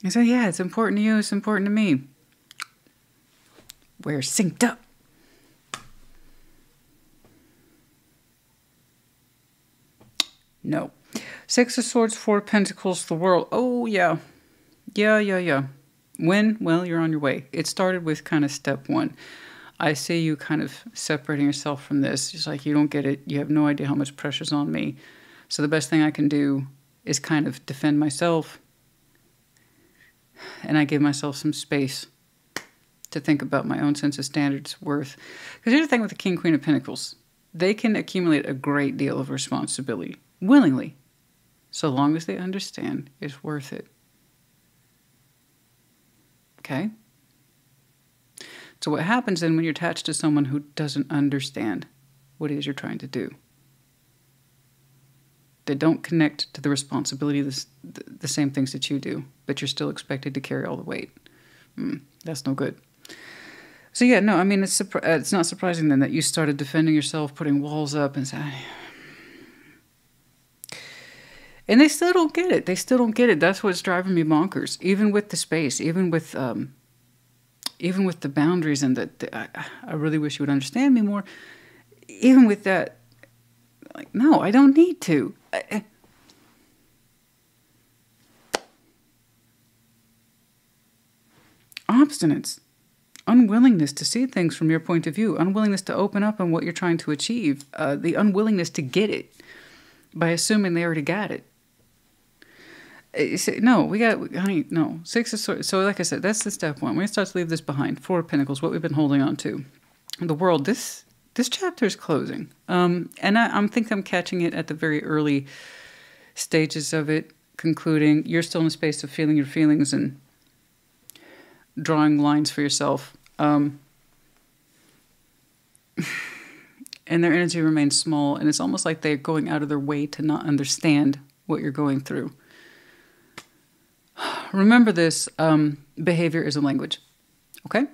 so yeah, it's important to you, it's important to me. We're synced up. No. Six of Swords, Four of Pentacles, the World. Oh, yeah. Yeah. When? Well, you're on your way. It started with kind of step one. I see you kind of separating yourself from this. It's like, you don't get it. You have no idea how much pressure's on me. So the best thing I can do is kind of defend myself. And I give myself some space to think about my own sense of standards, worth. Because here's the thing with the King, Queen of Pentacles. They can accumulate a great deal of responsibility willingly, so long as they understand it's worth it. Okay? So what happens then when you're attached to someone who doesn't understand what it is you're trying to do? They don't connect to the responsibility of the same things that you do, but you're still expected to carry all the weight. That's no good. So yeah, no, I mean, it's not surprising then that you started defending yourself, putting walls up and saying... And they still don't get it. They still don't get it. That's what's driving me bonkers. Even with the space, even with the boundaries, and I really wish you would understand me more. Even with that, like, no, I don't need to. Obstinance, unwillingness to see things from your point of view, unwillingness to open up on what you're trying to achieve, the unwillingness to get it by assuming they already got it. No, honey, no. Six of Swords. So like I said, that's the step one. We're going to start to leave this behind. Four of Pentacles, what we've been holding on to. The World, this chapter is closing. And I think I'm catching it at the very early stages of it, concluding. You're still in a space of feeling your feelings and drawing lines for yourself. And their energy remains small, and it's almost like they're going out of their way to not understand what you're going through. Remember this, behavior is a language, okay?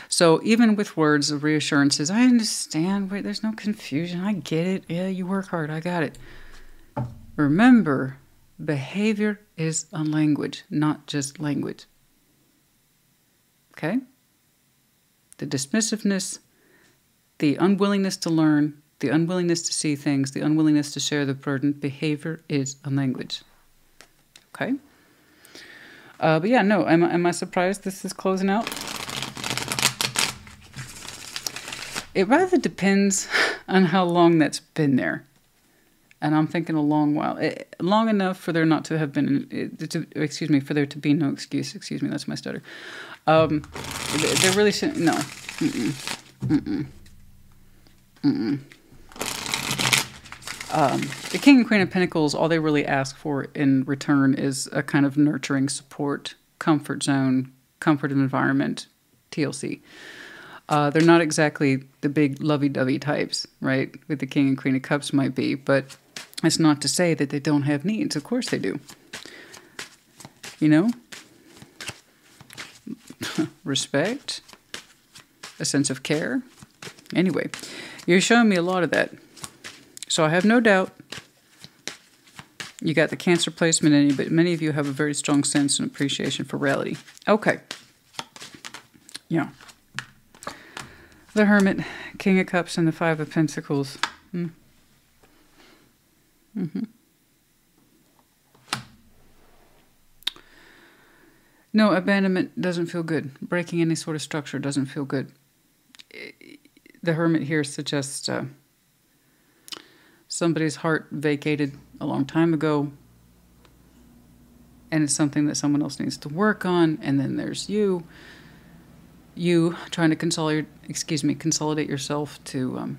So even with words of reassurances, I understand, wait, there's no confusion, I get it, yeah, you work hard, I got it. Remember, behavior is a language, not just language, okay? The dismissiveness, the unwillingness to learn, the unwillingness to see things, the unwillingness to share the burden, behavior is a language, okay? But yeah, no, am I surprised this is closing out? It rather depends on how long that's been there. And I'm thinking a long while. Long enough for there not to have been, for there to be no excuse. Excuse me, that's my stutter. There really shouldn't, no. The King and Queen of Pentacles, all they really ask for in return is a kind of nurturing support, comfort zone, comfortive environment, TLC. They're not exactly the big lovey-dovey types, right? With the King and Queen of Cups might be, but it's not to say that they don't have needs. Of course they do. You know? Respect, a sense of care. Anyway, you're showing me a lot of that. So I have no doubt you got the Cancer placement in you, but many of you have a very strong sense and appreciation for reality. Okay. Yeah. The Hermit, King of Cups, and the Five of Pentacles. No, abandonment doesn't feel good. Breaking any sort of structure doesn't feel good. The Hermit here suggests somebody's heart vacated a long time ago, and it's something that someone else needs to work on. And then there's you trying to consolidate yourself to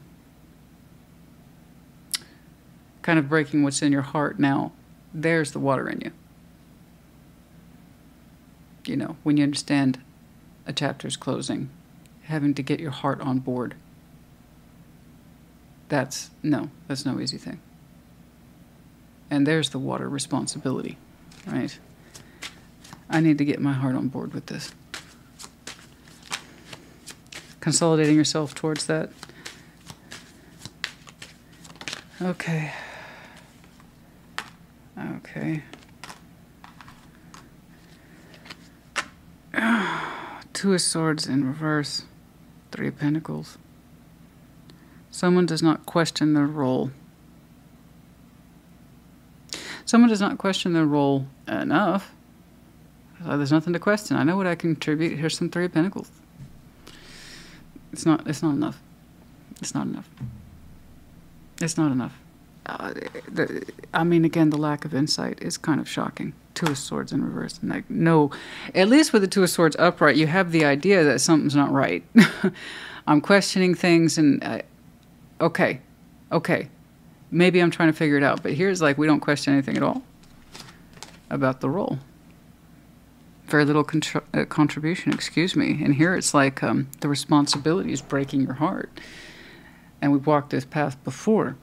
kind of breaking what's in your heart. Now, there's the water in you. You know, when you understand a chapter's closing, having to get your heart on board. That's no easy thing. And there's the water responsibility, right? I need to get my heart on board with this. Consolidating yourself towards that. Okay. Okay. Two of Swords in reverse. Three of Pentacles. Someone does not question their role. Someone does not question their role enough. There's nothing to question. I know what I contribute. Here's some Three of Pentacles. It's not enough. It's not enough. It's not enough. I mean, again, the lack of insight is kind of shocking. Two of Swords in reverse. And like, no, at least with the Two of Swords upright, you have the idea that something's not right. I'm questioning things and, okay, maybe I'm trying to figure it out. But here's like, we don't question anything at all about the role. Very little contribution, excuse me. And here it's like the responsibility is breaking your heart. And we've walked this path before.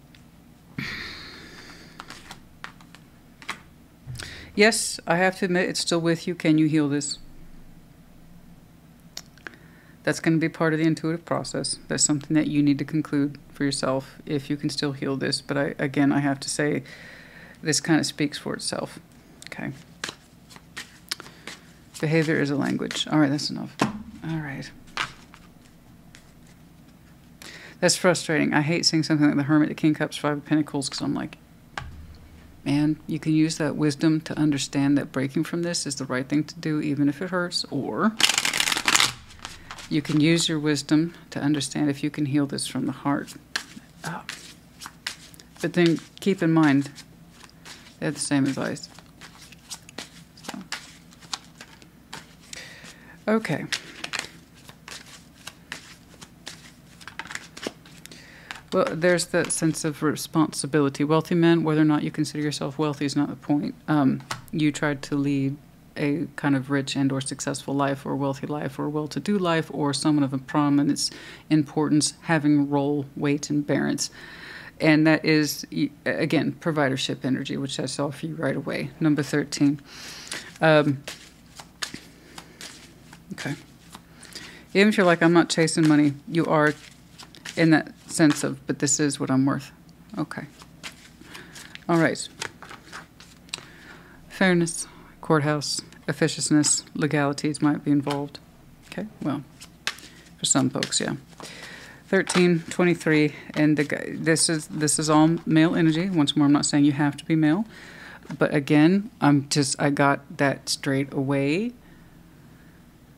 Yes, I have to admit, it's still with you. Can you heal this? That's going to be part of the intuitive process. That's something that you need to conclude for yourself if you can still heal this. But again, I have to say, this kind of speaks for itself. Okay. Behavior is a language. All right, that's enough. All right. That's frustrating. I hate seeing something like the Hermit, the King of Cups, Five of Pentacles, because I'm like, man, you can use that wisdom to understand that breaking from this is the right thing to do, even if it hurts. Or you can use your wisdom to understand if you can heal this from the heart. Oh. But then keep in mind, they have the same advice. So. Okay. Well, there's that sense of responsibility. Wealthy men, whether or not you consider yourself wealthy is not the point. You tried to lead a kind of rich and or successful life or wealthy life or well-to-do life or someone of a prominence, importance, having role, weight, and bearance. And that is, again, providership energy, which I saw for you right away. Number 13. Okay. Even if you're like, I'm not chasing money, you are in that sense of, but this is what I'm worth. Okay. All right. Fairness, courthouse, officiousness, legalities might be involved. Okay, well, for some folks, yeah. 13, 23, and the guy, this is all male energy. Once more, I'm not saying you have to be male, but again, I got that straight away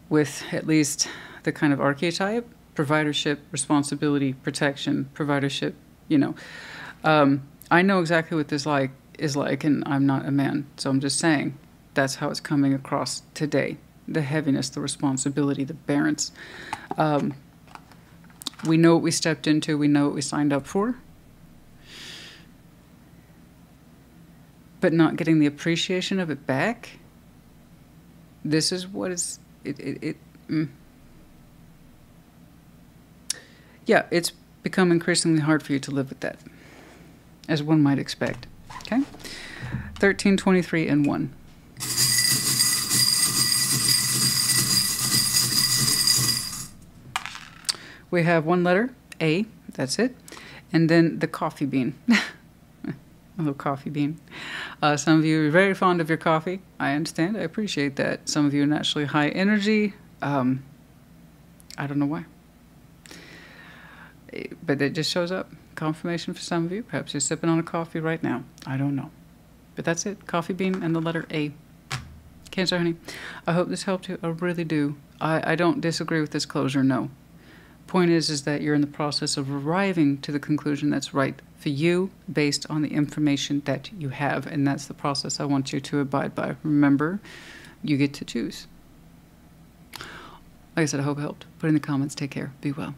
with at least the kind of archetype, providership, responsibility, protection, providership, you know. I know exactly what this is like, and I'm not a man, so I'm just saying that's how it's coming across today. The heaviness, the responsibility, the bearance. We know what we stepped into. We know what we signed up for. But not getting the appreciation of it back. This is what is... Yeah, it's become increasingly hard for you to live with that, as one might expect. Okay? 13, 23, and 1. We have one letter, A, that's it, and then the coffee bean. A little coffee bean. Some of you are very fond of your coffee. I understand. I appreciate that. Some of you are naturally high energy. I don't know why. But it just shows up. Confirmation for some of you. Perhaps you're sipping on a coffee right now. I don't know. But that's it. Coffee bean and the letter A. Cancer, honey. I hope this helped you. I really do. I don't disagree with this closure, no. Point is that you're in the process of arriving to the conclusion that's right for you based on the information that you have. And that's the process I want you to abide by. Remember, you get to choose. Like I said, I hope it helped. Put it in the comments. Take care. Be well.